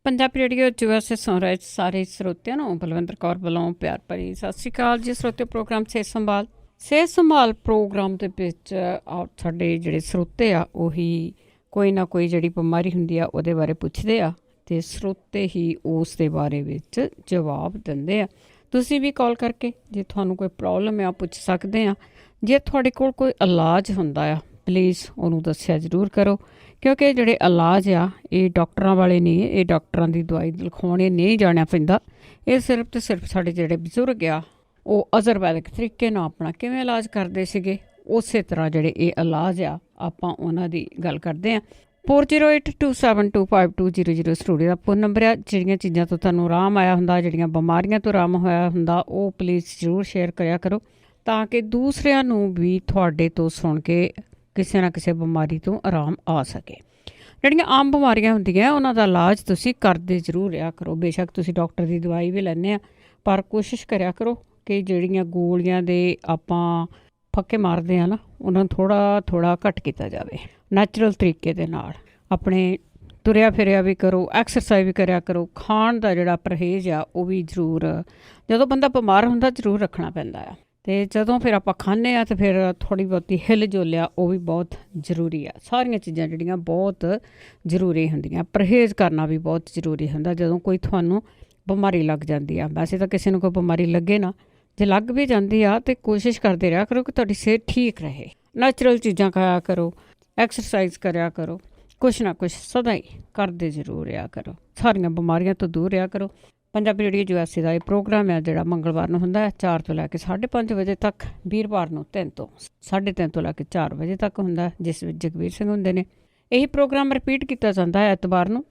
Punjabi radio USA ਸੁਣ ਰਹੇ ਸਾਰੇ ਸਰੋਤਿਆਂ ਨੂੰ ਬਲਵਿੰਦਰ ਕੌਰ ਵੱਲੋਂ ਪਿਆਰ ਭਰੀ ਸਤਿ ਸ਼੍ਰੀ ਅਕਾਲ ਜੀ। ਸਰੋਤੇ ਪ੍ਰੋਗਰਾਮ ਸਿਹਤ ਸੰਭਾਲ ਪ੍ਰੋਗਰਾਮ ਦੇ ਵਿੱਚ ਸਾਡੇ ਜਿਹੜੇ ਸਰੋਤੇ ਆ ਉਹੀ ਕੋਈ ਨਾ ਕੋਈ ਜਿਹੜੀ ਬਿਮਾਰੀ ਹੁੰਦੀ ਆ ਉਹਦੇ ਬਾਰੇ ਪੁੱਛਦੇ ਆ ਅਤੇ ਸਰੋਤੇ ਹੀ ਉਸ ਦੇ ਬਾਰੇ ਵਿੱਚ ਜਵਾਬ ਦਿੰਦੇ ਆ। ਤੁਸੀਂ ਵੀ ਕਾਲ ਕਰਕੇ ਜੇ ਤੁਹਾਨੂੰ ਕੋਈ ਪ੍ਰੋਬਲਮ ਆ ਪੁੱਛ ਸਕਦੇ ਆ। ਜੇ ਤੁਹਾਡੇ ਕੋਲ ਕੋਈ ਇਲਾਜ ਹੁੰਦਾ ਆ ਪਲੀਜ਼ ਉਹਨੂੰ ਦੱਸਿਆ ਜ਼ਰੂਰ ਕਰੋ, ਕਿਉਂਕਿ ਜਿਹੜੇ ਇਲਾਜ ਆ ਇਹ ਡਾਕਟਰਾਂ ਵਾਲੇ ਨਹੀਂ, ਇਹ ਡਾਕਟਰਾਂ ਦੀ ਦਵਾਈ ਲਿਖਾਉਣੇ ਨਹੀਂ ਜਾਣਿਆ ਪੈਂਦਾ। ਇਹ ਸਿਰਫ ਅਤੇ ਸਿਰਫ ਸਾਡੇ ਜਿਹੜੇ ਬਜ਼ੁਰਗ ਆ ਉਹ ਆਯੁਰਵੈਦਿਕ ਤਰੀਕੇ ਨਾਲ ਆਪਣਾ ਕਿਵੇਂ ਇਲਾਜ ਕਰਦੇ ਸੀਗੇ, ਉਸੇ ਤਰ੍ਹਾਂ ਜਿਹੜੇ ਇਹ ਇਲਾਜ ਆ ਆਪਾਂ ਉਹਨਾਂ ਦੀ ਗੱਲ ਕਰਦੇ ਹਾਂ। 4082725200 ਸਟੂਡੀਓ ਦਾ ਫੋਨ ਨੰਬਰ ਆ। ਜਿਹੜੀਆਂ ਚੀਜ਼ਾਂ ਤੋਂ ਤੁਹਾਨੂੰ ਆਰਾਮ ਆਇਆ ਹੁੰਦਾ, ਜਿਹੜੀਆਂ ਬਿਮਾਰੀਆਂ ਤੋਂ ਆਰਾਮ ਹੋਇਆ ਹੁੰਦਾ, ਉਹ ਪਲੀਜ਼ ਜ਼ਰੂਰ ਸ਼ੇਅਰ ਕਰਿਆ ਕਰੋ ਤਾਂ ਕਿ ਦੂਸਰਿਆਂ ਨੂੰ ਵੀ ਤੁਹਾਡੇ ਤੋਂ ਸੁਣ ਕੇ ਕਿਸੇ ਨਾ ਕਿਸੇ ਬਿਮਾਰੀ ਤੋਂ ਆਰਾਮ ਆ ਸਕੇ। ਜਿਹੜੀਆਂ ਆਮ ਬਿਮਾਰੀਆਂ ਹੁੰਦੀਆਂ ਉਹਨਾਂ ਦਾ ਇਲਾਜ ਤੁਸੀਂ ਕਰਦੇ ਜ਼ਰੂਰ ਰਿਹਾ ਕਰੋ। ਬੇਸ਼ੱਕ ਤੁਸੀਂ ਡਾਕਟਰ ਦੀ ਦਵਾਈ ਵੀ ਲੈਂਦੇ ਆ, ਪਰ ਕੋਸ਼ਿਸ਼ ਕਰਿਆ ਕਰੋ ਕਿ ਜਿਹੜੀਆਂ ਗੋਲੀਆਂ ਦੇ ਆਪਾਂ ਫੱਕੇ ਮਾਰਦੇ ਆ ਨਾ ਉਹਨਾਂ ਨੂੰ ਥੋੜ੍ਹਾ ਘੱਟ ਕੀਤਾ ਜਾਵੇ। ਨੈਚੁਰਲ ਤਰੀਕੇ ਦੇ ਨਾਲ ਆਪਣੇ ਤੁਰਿਆ ਫਿਰਿਆ ਵੀ ਕਰੋ, ਐਕਸਰਸਾਈਜ਼ ਵੀ ਕਰਿਆ ਕਰੋ। ਖਾਣ ਦਾ ਜਿਹੜਾ ਪਰਹੇਜ਼ ਆ ਉਹ ਵੀ ਜ਼ਰੂਰ ਜਦੋਂ ਬੰਦਾ ਬਿਮਾਰ ਹੁੰਦਾ ਜ਼ਰੂਰ ਰੱਖਣਾ ਪੈਂਦਾ ਆ, ਅਤੇ ਜਦੋਂ ਫਿਰ ਆਪਾਂ ਖਾਂਦੇ ਹਾਂ ਤਾਂ ਫਿਰ ਥੋੜ੍ਹੀ ਬਹੁਤੀ ਹਿੱਲ ਜੁਲਿਆ ਉਹ ਵੀ ਬਹੁਤ ਜ਼ਰੂਰੀ ਆ। ਸਾਰੀਆਂ ਚੀਜ਼ਾਂ ਜਿਹੜੀਆਂ ਬਹੁਤ ਜ਼ਰੂਰੀ ਹੁੰਦੀਆਂ, ਪਰਹੇਜ਼ ਕਰਨਾ ਵੀ ਬਹੁਤ ਜ਼ਰੂਰੀ ਹੁੰਦਾ ਜਦੋਂ ਕੋਈ ਤੁਹਾਨੂੰ ਬਿਮਾਰੀ ਲੱਗ ਜਾਂਦੀ ਆ। ਵੈਸੇ ਤਾਂ ਕਿਸੇ ਨੂੰ ਕੋਈ ਬਿਮਾਰੀ ਲੱਗੇ ਨਾ, ਜੇ ਲੱਗ ਵੀ ਜਾਂਦੀ ਆ ਤਾਂ ਕੋਸ਼ਿਸ਼ ਕਰਦੇ ਰਿਹਾ ਕਰੋ ਕਿ ਤੁਹਾਡੀ ਸਿਹਤ ਠੀਕ ਰਹੇ। ਨੈਚੁਰਲ ਚੀਜ਼ਾਂ ਖਾਇਆ ਕਰੋ, ਐਕਸਰਸਾਈਜ਼ ਕਰਿਆ ਕਰੋ, ਕੁਛ ਨਾ ਕੁਛ ਸਦਾ ਹੀ ਕਰਦੇ ਜ਼ਰੂਰ ਰਿਹਾ ਕਰੋ। ਸਾਰੀਆਂ ਬਿਮਾਰੀਆਂ ਤੋਂ ਦੂਰ ਰਿਹਾ ਕਰੋ। ਪੰਜਾਬੀ ਰੇਡੀਓ USA ਦਾ ਇਹ ਪ੍ਰੋਗਰਾਮ ਹੈ ਜਿਹੜਾ ਮੰਗਲਵਾਰ ਨੂੰ ਹੁੰਦਾ ਹੈ 4 ਤੋਂ ਲੈ ਕੇ 5:30 ਵਜੇ ਤੱਕ, ਵੀਰਵਾਰ ਨੂੰ 3 ਤੋਂ 3:30 ਤੋਂ ਲੈ ਕੇ 4 ਵਜੇ ਤੱਕ ਹੁੰਦਾ, ਜਿਸ ਵਿੱਚ ਜਗਵੀਰ ਸਿੰਘ ਹੁੰਦੇ ਨੇ। ਇਹੀ ਪ੍ਰੋਗਰਾਮ ਰਿਪੀਟ ਕੀਤਾ ਜਾਂਦਾ ਹੈ ਐਤਵਾਰ ਨੂੰ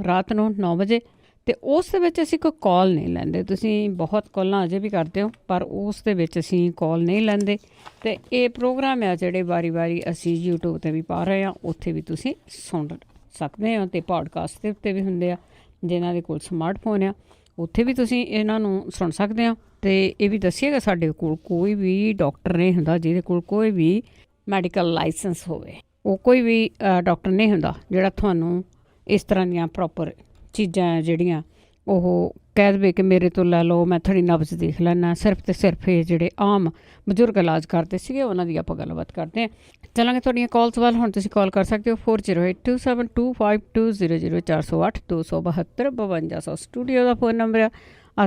ਰਾਤ ਨੂੰ 9 ਵਜੇ, ਅਤੇ ਉਸ ਦੇ ਵਿੱਚ ਅਸੀਂ ਕੋਈ ਕਾਲ ਨਹੀਂ ਲੈਂਦੇ। ਤੁਸੀਂ ਬਹੁਤ ਕਾਲਾਂ ਅਜੇ ਵੀ ਕਰਦੇ ਹੋ, ਪਰ ਉਸ ਦੇ ਵਿੱਚ ਅਸੀਂ ਕਾਲ ਨਹੀਂ ਲੈਂਦੇ। ਅਤੇ ਇਹ ਪ੍ਰੋਗਰਾਮ ਆ ਜਿਹੜੇ ਵਾਰੀ ਅਸੀਂ YouTube 'ਤੇ ਵੀ ਪਾ ਰਹੇ ਹਾਂ, ਉੱਥੇ ਵੀ ਤੁਸੀਂ ਸੁਣ ਸਕਦੇ ਹੋ, ਅਤੇ ਪੋਡਕਾਸਟ ਦੇ ਉੱਤੇ ਵੀ ਹੁੰਦੇ ਆ। ਜਿਨ੍ਹਾਂ ਦੇ ਕੋਲ ਸਮਾਰਟਫੋਨ ਆ ਉੱਥੇ ਵੀ ਤੁਸੀਂ ਇਹਨਾਂ ਨੂੰ ਸੁਣ ਸਕਦੇ ਹੋ। ਅਤੇ ਇਹ ਵੀ ਦੱਸੀਏਗਾ ਸਾਡੇ ਕੋਲ ਕੋਈ ਵੀ ਡਾਕਟਰ ਨਹੀਂ ਹੁੰਦਾ ਜਿਹਦੇ ਕੋਲ ਕੋਈ ਵੀ ਮੈਡੀਕਲ ਲਾਇਸੈਂਸ ਹੋਵੇ। ਉਹ ਕੋਈ ਵੀ ਡਾਕਟਰ ਨਹੀਂ ਹੁੰਦਾ ਜਿਹੜਾ ਤੁਹਾਨੂੰ ਇਸ ਤਰ੍ਹਾਂ ਦੀਆਂ ਪ੍ਰੋਪਰ ਚੀਜ਼ਾਂ ਜਿਹੜੀਆਂ ਉਹ ਕਹਿ ਦੇਵੇ ਕਿ ਮੇਰੇ ਤੋਂ ਲੈ ਲਓ, ਮੈਂ ਤੁਹਾਡੀ ਨਬਜ਼ ਦੇਖ ਲੈਣਾ। ਸਿਰਫ ਅਤੇ ਸਿਰਫ ਇਹ ਜਿਹੜੇ ਆਮ ਬਜ਼ੁਰਗ ਇਲਾਜ ਕਰਦੇ ਸੀਗੇ ਉਹਨਾਂ ਦੀ ਆਪਾਂ ਗੱਲਬਾਤ ਕਰਦੇ ਹਾਂ। ਚੱਲਾਂਗੇ ਤੁਹਾਡੀਆਂ ਕਾਲਸ ਵੱਲ। ਹੁਣ ਤੁਸੀਂ ਕਾਲ ਕਰ ਸਕਦੇ ਹੋ 4082725200 408 272 5200 ਸਟੂਡੀਓ ਦਾ ਫੋਨ ਨੰਬਰ ਆ।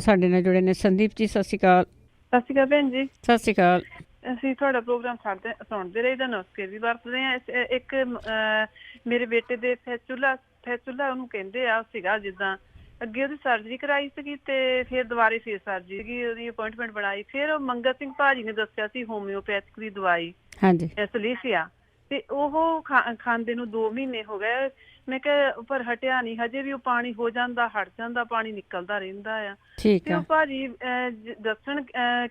ਸਾਡੇ ਨਾਲ ਜੁੜੇ ਨੇ ਸੰਦੀਪ ਜੀ। ਸਤਿ ਸ਼੍ਰੀ ਅਕਾਲ। ਸਤਿ ਸ਼੍ਰੀ ਅਕਾਲ ਭੈਣ ਜੀ। ਸਤਿ ਸ਼੍ਰੀ ਅਕਾਲ। ਅਸੀਂ ਤੁਹਾਡਾ ਪ੍ਰੋਗਰਾਮ ਸੁਣਦੇ ਰਹੇ, ਤੁਹਾਨੂੰ ਨੁਸਖੇ ਵੀ ਵਰਤਦੇ ਹਾਂ। ਇੱਕ ਮੇਰੇ ਬੇਟੇ ਦੇ ਫੈਚੂਲਾ ਉਹਨੂੰ ਕਹਿੰਦੇ ਆ ਸੀਗਾ, ਜਿੱਦਾਂ ਅੱਗੇ ਉਹਦੀ ਸਰਜਰੀ ਕਰਾਈ ਸੀਗੀ ਤੇ ਫਿਰ ਦੁਬਾਰੇ ਫੇਰ ਸਰਜਰੀ ਸੀਗੀ, ਉਹਦੀ ਅਪੋਇੰਟਮੈਂਟ ਬਣਾਈ। ਫਿਰ ਮੰਗਤ ਸਿੰਘ ਭਾਜੀ ਨੇ ਦੱਸਿਆ ਸੀ ਹੋਮਿਓਪੈਥਿਕ ਦੀ ਦਵਾਈ ਸਲੀਸੀਆ, ਤੇ ਉਹ ਖਾਂਦੇ ਨੂੰ 2 ਮਹੀਨੇ ਹੋ ਗਏ। ਮੈਂ ਕਿਹਾ ਪਰ ਹਟਿਆ ਨਹੀਂ, ਹਜੇ ਵੀ ਉਹ ਪਾਣੀ ਹੋ ਜਾਂਦਾ, ਹਟ ਜਾਂਦਾ, ਪਾਣੀ ਨਿਕਲਦਾ ਰਹਿੰਦਾ ਆ। ਤੇ ਉਹ ਭਾਜੀ ਦੱਸਣ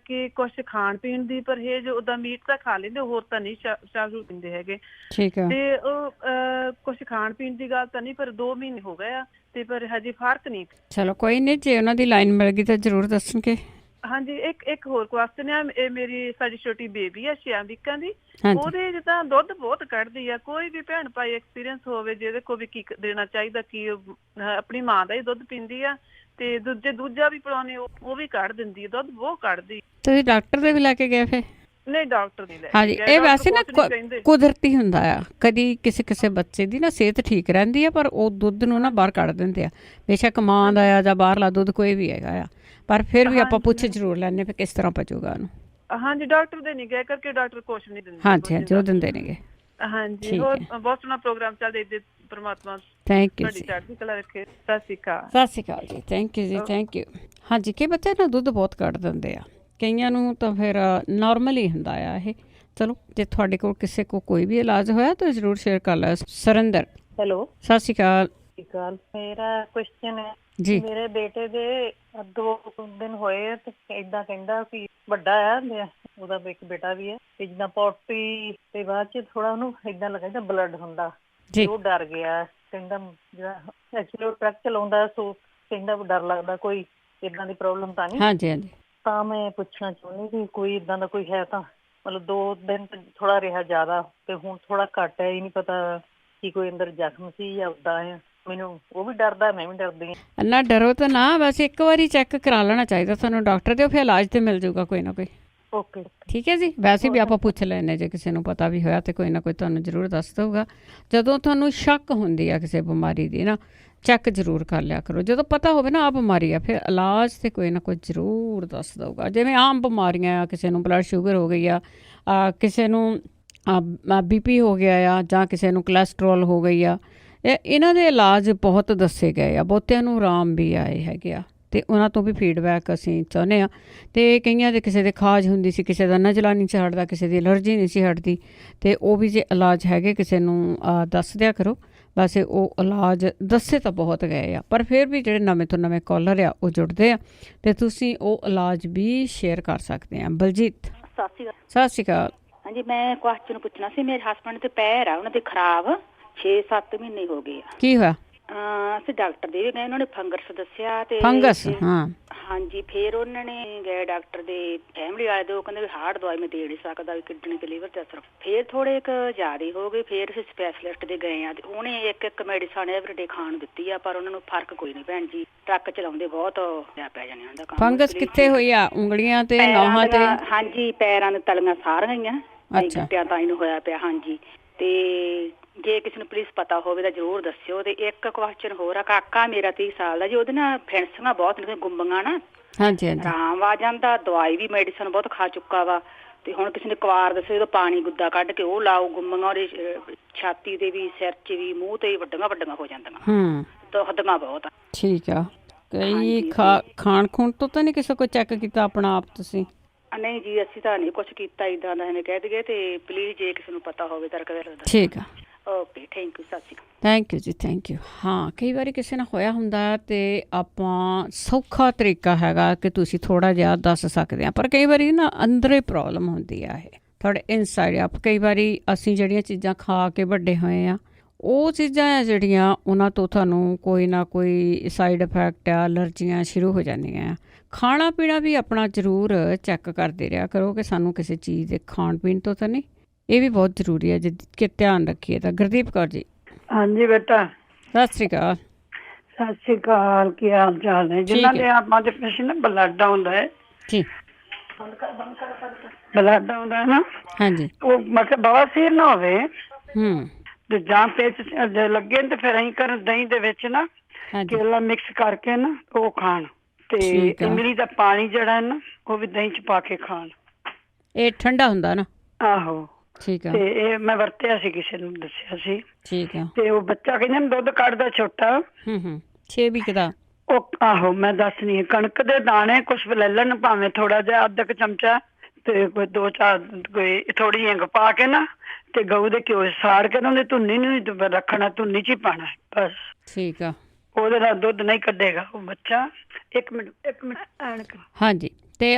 ਕਿ ਕੁਛ ਖਾਣ ਪੀਣ ਦੀ ਪਰਹੇਜ਼, ਉਹਦਾ ਮੀਟ ਤਾਂ ਖਾ ਲੈਂਦੇ, ਹੋਰ ਤਾਂ ਨਹੀਂ ਚਾਹ ਪੀਂਦੇ ਹੈਗੇ। ਤੇ ਉਹ ਕੁਛ ਖਾਣ ਪੀਣ ਦੀ ਗੱਲ ਤਾਂ ਨਹੀਂ, ਪਰ 2 ਮਹੀਨੇ ਹੋ ਗਏ ਆ ਤੇ ਪਰ ਹਜੇ ਫਰਕ ਨਹੀਂ। ਚਲੋ ਕੋਈ ਨਹੀਂ, ਜੇ ਉਹਨਾਂ ਦੀ ਲਾਈਨ ਮਿਲ ਗਈ ਤਾਂ ਜ਼ਰੂਰ ਦੱਸਣਗੇ। ਹਾਂਜੀ, ਇੱਕ ਹੋਰ ਕੁਐਸਚਨ ਆ। ਇਹ ਸਾਡੀ ਛੋਟੀ ਬੇਬੀ ਆ 6 ਵੀਕਾਂ ਦੀ, ਉਹਦੇ ਜਿੱਦਾਂ ਦੁੱਧ ਬਹੁਤ ਕੱਢਦੀ ਆ। ਕੋਈ ਵੀ ਭੈਣ ਭਾਈ ਐਕਸਪੀਰੀਅੰਸ ਹੋਵੇ ਜਿਹਦੇ ਕੋਲ ਵੀ ਕੀ ਦੇਣਾ ਚਾਹੀਦਾ, ਕਿ ਆਪਣੀ ਮਾਂ ਦਾ ਹੀ ਦੁੱਧ ਪੀਂਦੀ ਆ ਤੇ ਦੂਜਾ ਵੀ ਪਿਲਾਉਂਦੇ ਉਹ ਵੀ ਕੱਢ ਦਿੰਦੀ ਆ, ਦੁੱਧ ਬਹੁਤ ਕੱਢਦੀ। ਤੁਸੀਂ ਡਾਕਟਰ ਦੇ ਵੀ ਲੈ ਕੇ ਗਏ ਫਿਰ? ਨਹੀਂ, ਡਾਕਟਰ ਨਹੀਂ ਲੈ। ਹਾਂਜੀ, ਇਹ ਵੈਸੇ ਨਾ ਕੁਦਰਤੀ ਹੁੰਦਾ ਆ। ਕਦੀ ਕਿਸੇ ਬੱਚੇ ਦੀ ਨਾ ਸਿਹਤ ਠੀਕ ਰਹਿੰਦੀ ਆ, ਪਰ ਉਹ ਦੁੱਧ ਨੂੰ ਨਾ ਬਾਹਰ ਕੱਢ ਦਿੰਦੇ ਆ। ਬੇਸ਼ੱਕ ਮਾਂ ਦਾ ਆ ਜਾਂ ਬਾਹਰਲਾ ਦੁੱਧ ਕੋਈ ਵੀ ਹੈਗਾ ਆ, ਪਰ ਫਿਰ ਵੀ ਆਪਾਂ ਪੁੱਛ ਜ਼ਰੂਰ ਲੈਂਦੇ ਫਿਰ ਕਿਸ ਤਰ੍ਹਾਂ ਪਚੂਗਾ ਉਹਨੂੰ। ਹਾਂਜੀ, ਡਾਕਟਰ ਦੇ ਨਹੀਂ ਗਏ ਕਰਕੇ ਡਾਕਟਰ ਕੁਛ ਨਹੀਂ ਦਿੰਦੇ। ਹਾਂਜੀ, ਉਹ ਦਿੰਦੇ ਨੇਗੇ। ਹਾਂਜੀ, ਹੋਰ ਬਹੁਤ ਸੋਹਣਾ ਪ੍ਰੋਗਰਾਮ ਚੱਲਦਾ। ਪਰਮਾਤਮਾ ਥੈਂਕ ਯੂ ਜੀ, ਚੜ੍ਹਦੀ ਕਲਾ ਰੱਖੇ। ਸਤਿ ਸ਼੍ਰੀ ਅਕਾਲ। ਸਤਿ ਸ਼੍ਰੀ ਅਕਾਲ ਜੀ। ਥੈਂਕ ਯੂ ਜੀ, ਥੈਂਕ ਯੂ। ਹਾਂਜੀ, ਕਈ ਬੱਚੇ ਨਾ ਦੁੱਧ ਬਹੁਤ ਕੱਢ ਦਿੰਦੇ ਆ, ਕਈਆਂ ਨੂੰ ਤਾਂ ਫਿਰ ਨੋਰਮਲ ਹੀ ਹੁੰਦਾ ਆ ਇਹ। ਚਲੋ, ਜੇ ਤੁਹਾਡੇ ਕੋਲ ਕਿਸੇ ਕੋ ਕੋਈ ਵੀ ਇਲਾਜ ਹੋਇਆ ਤਾਂ ਜ਼ਰੂਰ ਸ਼ੇਅਰ ਕਰ ਲਿਓ। ਸੁਰਿੰਦਰ। ਹੈਲੋ, ਸਤਿ ਸ਼੍ਰੀ ਅਕਾਲ। ਮੇਰਾ ਕੁਐਸਚਨ ਹੈ ਜੀ। ਮੇਰੇ ਬੇਟੇ ਦੇ 2 ਦਿਨ ਹੋਏ ਤੇ ਏਦਾਂ ਕਹਿੰਦਾ ਕਿ ਵੱਡਾ ਆ ਉਹਦਾ ਇੱਕ ਬੇਟਾ ਵੀ ਹੈ, ਤੇ ਜਿੱਦਾਂ ਪੋਟੀ ਤੇ ਬਾਅਦ ਚ ਥੋੜਾ ਉਹਨੂੰ ਏਦਾਂ ਲੱਗਦਾ ਬਲੱਡ ਹੁੰਦਾ, ਉਹ ਡਰ ਗਿਆ। ਕਹਿੰਦਾ ਜਿਹੜਾ ਐਕਚੁਅਲੀ ਉਹ ਟਰੱਕ ਚਲਾਉਂਦਾ, ਸੋ ਕਹਿੰਦਾ ਡਰ ਲੱਗਦਾ ਕੋਈ ਏਦਾਂ ਦੀ ਪ੍ਰੋਬਲਮ ਤਾਂ ਨਹੀਂ। ਹਾਂਜੀ। ਤਾਂ ਮੈਂ ਪੁੱਛਣਾ ਚਾਹੁੰਦੀ ਕਿ ਕੋਈ ਏਦਾਂ ਦਾ ਕੋਈ ਹੈ ਤਾਂ, ਮਤਲਬ 2 ਦਿਨ ਥੋੜਾ ਰਿਹਾ ਜ਼ਿਆਦਾ ਤੇ ਹੁਣ ਥੋੜਾ ਘੱਟ ਹੈ। ਇਹ ਨਹੀਂ ਪਤਾ ਕਿ ਕੋਈ ਅੰਦਰ ਜ਼ਖਮ ਸੀ ਜਾਂ ਉੱਦਾਂ ਹੈ। ਮੈਨੂੰ ਉਹ ਵੀ ਡਰਦਾ, ਮੈਂ ਵੀ ਡਰਦੀ ਹਾਂ। ਨਾ ਡਰੋ ਤਾਂ ਨਾ, ਬਸ ਇੱਕ ਵਾਰੀ ਚੈੱਕ ਕਰਾ ਲੈਣਾ ਚਾਹੀਦਾ ਤੁਹਾਨੂੰ ਡਾਕਟਰ ਦੇ, ਫਿਰ ਇਲਾਜ ਤੇ ਮਿਲ ਜਾਊਗਾ ਕੋਈ ਨਾ ਕੋਈ। ਓਕੇ ਠੀਕ ਹੈ ਜੀ। ਵੈਸੇ ਵੀ ਆਪਾਂ ਪੁੱਛ ਲੈਂਦੇ, ਜੇ ਕਿਸੇ ਨੂੰ ਪਤਾ ਵੀ ਹੋਇਆ ਤਾਂ ਕੋਈ ਨਾ ਕੋਈ ਤੁਹਾਨੂੰ ਜ਼ਰੂਰ ਦੱਸ ਦਊਗਾ। ਜਦੋਂ ਤੁਹਾਨੂੰ ਸ਼ੱਕ ਹੁੰਦੀ ਆ ਕਿਸੇ ਬਿਮਾਰੀ ਦੀ ਨਾ, ਚੈੱਕ ਜ਼ਰੂਰ ਕਰ ਲਿਆ ਕਰੋ। ਜਦੋਂ ਪਤਾ ਹੋਵੇ ਨਾ ਆ ਬਿਮਾਰੀ ਆ, ਫਿਰ ਇਲਾਜ ਤੇ ਕੋਈ ਨਾ ਕੋਈ ਜ਼ਰੂਰ ਦੱਸ ਦਊਗਾ। ਜਿਵੇਂ ਆਮ ਬਿਮਾਰੀਆਂ ਆ, ਕਿਸੇ ਨੂੰ ਬਲੱਡ ਸ਼ੂਗਰ ਹੋ ਗਈ ਆ, ਕਿਸੇ ਨੂੰ BP ਹੋ ਗਿਆ ਆ, ਜਾਂ ਕਿਸੇ ਨੂੰ ਕੋਲੈਸਟਰੋਲ ਹੋ ਗਈ ਆ, ਇਹਨਾਂ ਦੇ ਇਲਾਜ ਬਹੁਤ ਦੱਸੇ ਗਏ ਆ, ਬਹੁਤਿਆਂ ਨੂੰ ਆਰਾਮ ਵੀ ਆਏ ਹੈਗੇ ਆ, ਅਤੇ ਉਹਨਾਂ ਤੋਂ ਵੀ ਫੀਡਬੈਕ ਅਸੀਂ ਚਾਹੁੰਦੇ ਹਾਂ। ਅਤੇ ਕਈਆਂ ਦੇ ਕਿਸੇ ਦੇ ਖਾਜ ਹੁੰਦੀ ਸੀ, ਕਿਸੇ ਦਾ ਨਜ਼ਲਾ ਨਹੀਂ ਸੀ ਹਟਦਾ, ਕਿਸੇ ਦੀ ਐਲਰਜੀ ਨਹੀਂ ਸੀ ਹਟਦੀ, ਅਤੇ ਉਹ ਵੀ ਜੇ ਇਲਾਜ ਹੈਗੇ ਕਿਸੇ ਨੂੰ ਦੱਸ ਦਿਆ ਕਰੋ। ਵੈਸੇ ਉਹ ਇਲਾਜ ਦੱਸੇ ਤਾਂ ਬਹੁਤ ਗਏ ਆ, ਪਰ ਫਿਰ ਵੀ ਜਿਹੜੇ ਨਵੇਂ ਤੋਂ ਨਵੇਂ ਕਾਲਰ ਆ ਉਹ ਜੁੜਦੇ ਆ, ਅਤੇ ਤੁਸੀਂ ਉਹ ਇਲਾਜ ਵੀ ਸ਼ੇਅਰ ਕਰ ਸਕਦੇ ਆ। ਬਲਜੀਤ ਸਤਿ ਸ਼੍ਰੀ ਅਕਾਲ। ਹਾਂਜੀ, ਮੈਂ ਕੁਐਸਚਨ ਪੁੱਛਣਾ ਸੀ। ਮੇਰੇ ਹਸਬੈਂਡ ਦੇ ਪੈਰ ਆ ਉਹਨਾਂ ਦੇ ਖਰਾਬ, 6-7 ਮਹੀਨੇ ਹੋ ਗਏ ਆ। ਕੀ ਹੋਇਆ? ਅਸੀਂ ਡਾਕਟਰ ਦੇ ਵੀ ਗਏ, ਉਹਨਾਂ ਨੇ ਫੰਗਸ ਦੱਸਿਆ ਤੇ ਫੰਗਸ? ਹਾਂ ਹਾਂਜੀ, ਫਿਰ ਉਹਨਾਂ ਨੇ ਗਏ ਡਾਕਟਰ ਦੇ ਫੈਮਿਲੀ ਵਾਲੇ ਦੇ, ਉਹ ਕਹਿੰਦੇ ਵੀ ਹਾਰਡ ਦਵਾਈ ਮੈਂ ਦੇ ਨਹੀਂ ਸਕਦਾ, ਵੀ ਕਿਡਨੀ ਤੇ ਲੀਵਰ ਤੇ ਅਸਰ। ਫਿਰ ਥੋੜੇ ਕੁ ਜ਼ਿਆਦਾ ਹੋ ਗਏ, ਫਿਰ ਅਸੀਂ ਸਪੈਸ਼ਲਿਸਟ ਦੇ ਗਏ ਆ, ਤੇ ਉਹਨੇ ਇੱਕ ਮੈਡੀਸਨ ਐਵਰੀਡੇ ਖਾਣ ਨੂੰ ਦਿੱਤੀ ਆ, ਪਰ ਉਹਨਾਂ ਨੂੰ ਫਰਕ ਕੋਈ ਨਹੀਂ ਭੈਣ ਜੀ। ਟਰੱਕ ਚਲਾਉਂਦੇ ਬਹੁਤ ਪੈ ਜਾਣੇ ਉਹਨਾਂ ਦਾ ਕੰਮ। ਫੰਗਸ ਕਿੱਥੇ ਹੋਈ ਆ? ਉਂਗਲੀਆਂ ਤੇ, ਨੌਹਾਂ ਤੇ? ਹਾਂਜੀ, ਪੈਰਾਂ ਦੇ ਤਲੀਆਂ ਸਾਰੀਆਂ ਹੀ ਆ। ਗਿੱਟਿਆਂ ਤਾਈਂ ਨੂੰ ਹੋਇਆ ਪਿਆ। ਹਾਂਜੀ, ਤੇ ਜੇ ਕਿਸੇ ਨੂੰ ਪਲੀਜ਼ ਪਤਾ ਹੋਵੇ ਤਾਂ ਜ਼ਰੂਰ ਦੱਸਿਓ। ਤੇ ਇੱਕ ਕੁਐਸਚਨ ਹੋਰ ਆ, ਕਾਕਾ ਮੇਰਾ 30 ਸਾਲ ਦਾ ਜੀ, ਉਹਦੇ ਨਾਲ ਫੈਂਸੀਆਂ ਬਹੁਤ ਨੇ, ਗੁੰਬੀਆਂ ਨਾ। ਹਾਂਜੀ ਹਾਂਜੀ। ਆਰਾਮ ਆ ਜਾਂਦਾ, ਦਵਾਈ ਵੀ ਮੈਡੀਸਨ ਬਹੁਤ ਖਾ ਚੁੱਕਾ ਵਾ, ਤੇ ਹੁਣ ਕਿਸੇ ਨੇ ਕੁਆਰ ਦੱਸੇ ਜਦੋਂ ਪਾਣੀ ਗੁੱਦਾ ਕੱਢ ਕੇ ਉਹ ਲਾਓ, ਗੁੰਬੀਆਂ ਉਹਦੇ ਛਾਤੀ ਤੇ ਵੀ, ਸਿਰ 'ਚ ਵੀ, ਮੂੰਹ ਤੇ ਵੀ ਵੱਡੀਆਂ ਵੱਡੀਆਂ ਹੋ ਜਾਂਦੀਆਂ, ਦੁਖਦੀਆਂ ਬਹੁਤ ਆ। ਠੀਕ ਆ। ਕਈ ਖਾਣ ਖੂਣ ਤੋਂ ਤਾਂ ਨਹੀਂ ਕਿਸੇ ਕੋਈ ਚੈੱਕ ਕੀਤਾ ਆਪਣਾ ਆਪ ਤੁਸੀਂ? ਨਹੀਂ ਜੀ, ਅਸੀਂ ਤਾਂ ਨਹੀਂ ਕੁਛ ਕੀਤਾ ਇੱਦਾਂ ਦਾ, ਐਵੇਂ ਕਹਿ ਦਈਏ। ਤੇ ਪਲੀਜ਼ ਜੇ ਕਿਸੇ ਨੂੰ ਪਤਾ ਹੋਵੇ ਤਾਂ ਠੀਕ ਆ। ਓਕੇ, ਥੈਂਕ ਯੂ, ਸਤਿ ਸ਼੍ਰੀ ਅਕਾਲ। ਥੈਂਕ ਯੂ ਜੀ, ਥੈਂਕ ਯੂ। ਹਾਂ, ਕਈ ਵਾਰੀ ਕਿਸੇ ਨਾਲ ਹੋਇਆ ਹੁੰਦਾ ਅਤੇ ਆਪਾਂ ਸੌਖਾ ਤਰੀਕਾ ਹੈਗਾ ਕਿ ਤੁਸੀਂ ਥੋੜ੍ਹਾ ਜਿਹਾ ਦੱਸ ਸਕਦੇ ਆ, ਪਰ ਕਈ ਵਾਰੀ ਨਾ ਅੰਦਰੇ ਪ੍ਰੋਬਲਮ ਹੁੰਦੀ ਆ, ਇਹ ਤੁਹਾਡੇ ਇਨਸਾਈਡ ਆਪ। ਕਈ ਵਾਰੀ ਅਸੀਂ ਜਿਹੜੀਆਂ ਚੀਜ਼ਾਂ ਖਾ ਕੇ ਵੱਡੇ ਹੋਏ ਆ, ਉਹ ਚੀਜ਼ਾਂ ਆ ਜਿਹੜੀਆਂ, ਉਹਨਾਂ ਤੋਂ ਤੁਹਾਨੂੰ ਕੋਈ ਨਾ ਕੋਈ ਸਾਈਡ ਇਫੈਕਟ ਆ, ਐਲਰਜੀਆਂ ਸ਼ੁਰੂ ਹੋ ਜਾਂਦੀਆਂ ਆ। ਖਾਣਾ ਪੀਣਾ ਵੀ ਆਪਣਾ ਜ਼ਰੂਰ ਚੈੱਕ ਕਰਦੇ ਰਿਹਾ ਕਰੋ ਕਿ ਸਾਨੂੰ ਕਿਸੇ ਚੀਜ਼ ਦੇ ਖਾਣ ਪੀਣ ਤੋਂ ਤਾਂ ਨਹੀਂ। ਇਹ ਵੀ ਬਹੁਤ ਜ਼ਰੂਰੀ ਹੈ ਜੇ ਕਿ ਧਿਆਨ ਰੱਖੀਏ ਤਾਂ। ਗੁਰਦੀਪ ਕੌਰ ਜੀ। ਹਾਂਜੀ ਬੇਟਾ, ਸਤਿ ਸ਼੍ਰੀ ਅਕਾਲ। ਸਤਿ ਸ਼੍ਰੀ ਅਕਾਲ। ਕੀ ਹਾਲ ਚਾਲ ਹੈ? ਜਿਨ੍ਹਾਂ ਦੇ ਆਪਾਂ ਦੇ ਪਿੱਛੇ ਨਾ ਬਲੱਡ ਆਉਂਦਾ ਹੈ ਜੀ, ਬਲੱਡ ਆਉਂਦਾ ਹੈ ਨਾ, ਹਾਂਜੀ, ਉਹ ਮਤਲਬ ਬਵਾਸੀਰ ਨਾ ਹੋਵੇ ਤੇ ਜਾਂ ਪੇਚ ਲੱਗੇ ਤੇ ਫਿਰ ਅਸੀਂ ਕਰ ਦਹੀਂ ਦੇ ਵਿੱਚ ਨਾ ਕੇਲਾ ਮਿਕਸ ਕਰਕੇ ਨਾ ਉਹ ਖਾਣ, ਤੇ ਇਮਲੀ ਦਾ ਪਾਣੀ ਜਿਹੜਾ ਹੈ ਨਾ ਉਹ ਵੀ ਦਹੀਂ ਚ ਪਾ ਕੇ ਖਾਣ। ਇਹ ਠੰਡਾ ਹੁੰਦਾ ਨਾ? ਆਹੋ, ਠੀਕ ਆ। ਤੇ ਇਹ ਮੈਂ ਵਰਤਿਆ ਸੀ, ਕਿਸੇ ਨੂੰ ਦੱਸਿਆ ਸੀ। ਠੀਕ ਆ। ਤੇ ਉਹ ਬੱਚਾ ਕਹਿੰਦੇ ਦੁੱਧ ਕੱਢਦਾ ਛੋਟਾ 6 ਵੀਕ ਦਾ। ਉਹ ਆਹੋ, ਮੈਂ ਦੱਸਣੀ, ਕਣਕ ਦੇ ਦਾਣੇ ਕੁਛ ਲੈ ਲੈਣ, ਭਾਵੇਂ ਥੋੜਾ ਜਿਹਾ, ਅੱਧਾ ਕੁ ਚਮਚਾ, ਤੇ ਕੋਈ 2-4 ਕੋਈ ਥੋੜੀ ਹਿੰਗ ਪਾ ਕੇ ਨਾ, ਤੇ ਗਊ ਦੇ ਘਿਓ ਸਾੜ ਕੇ ਨਾ ਉਹਦੀ ਧੁੰਨੀ ਨੂੰ ਰੱਖਣਾ, ਧੁੰਨੀ ਚ ਹੀ ਪਾਣਾ ਬਸ। ਠੀਕ ਆ। ਉਹਦੇ ਨਾਲ ਦੁੱਧ ਨਹੀਂ ਕੱਢੇਗਾ ਉਹ ਬੱਚਾ। ਇੱਕ ਮਿੰਟ ਹਾਂਜੀ। ਤੇ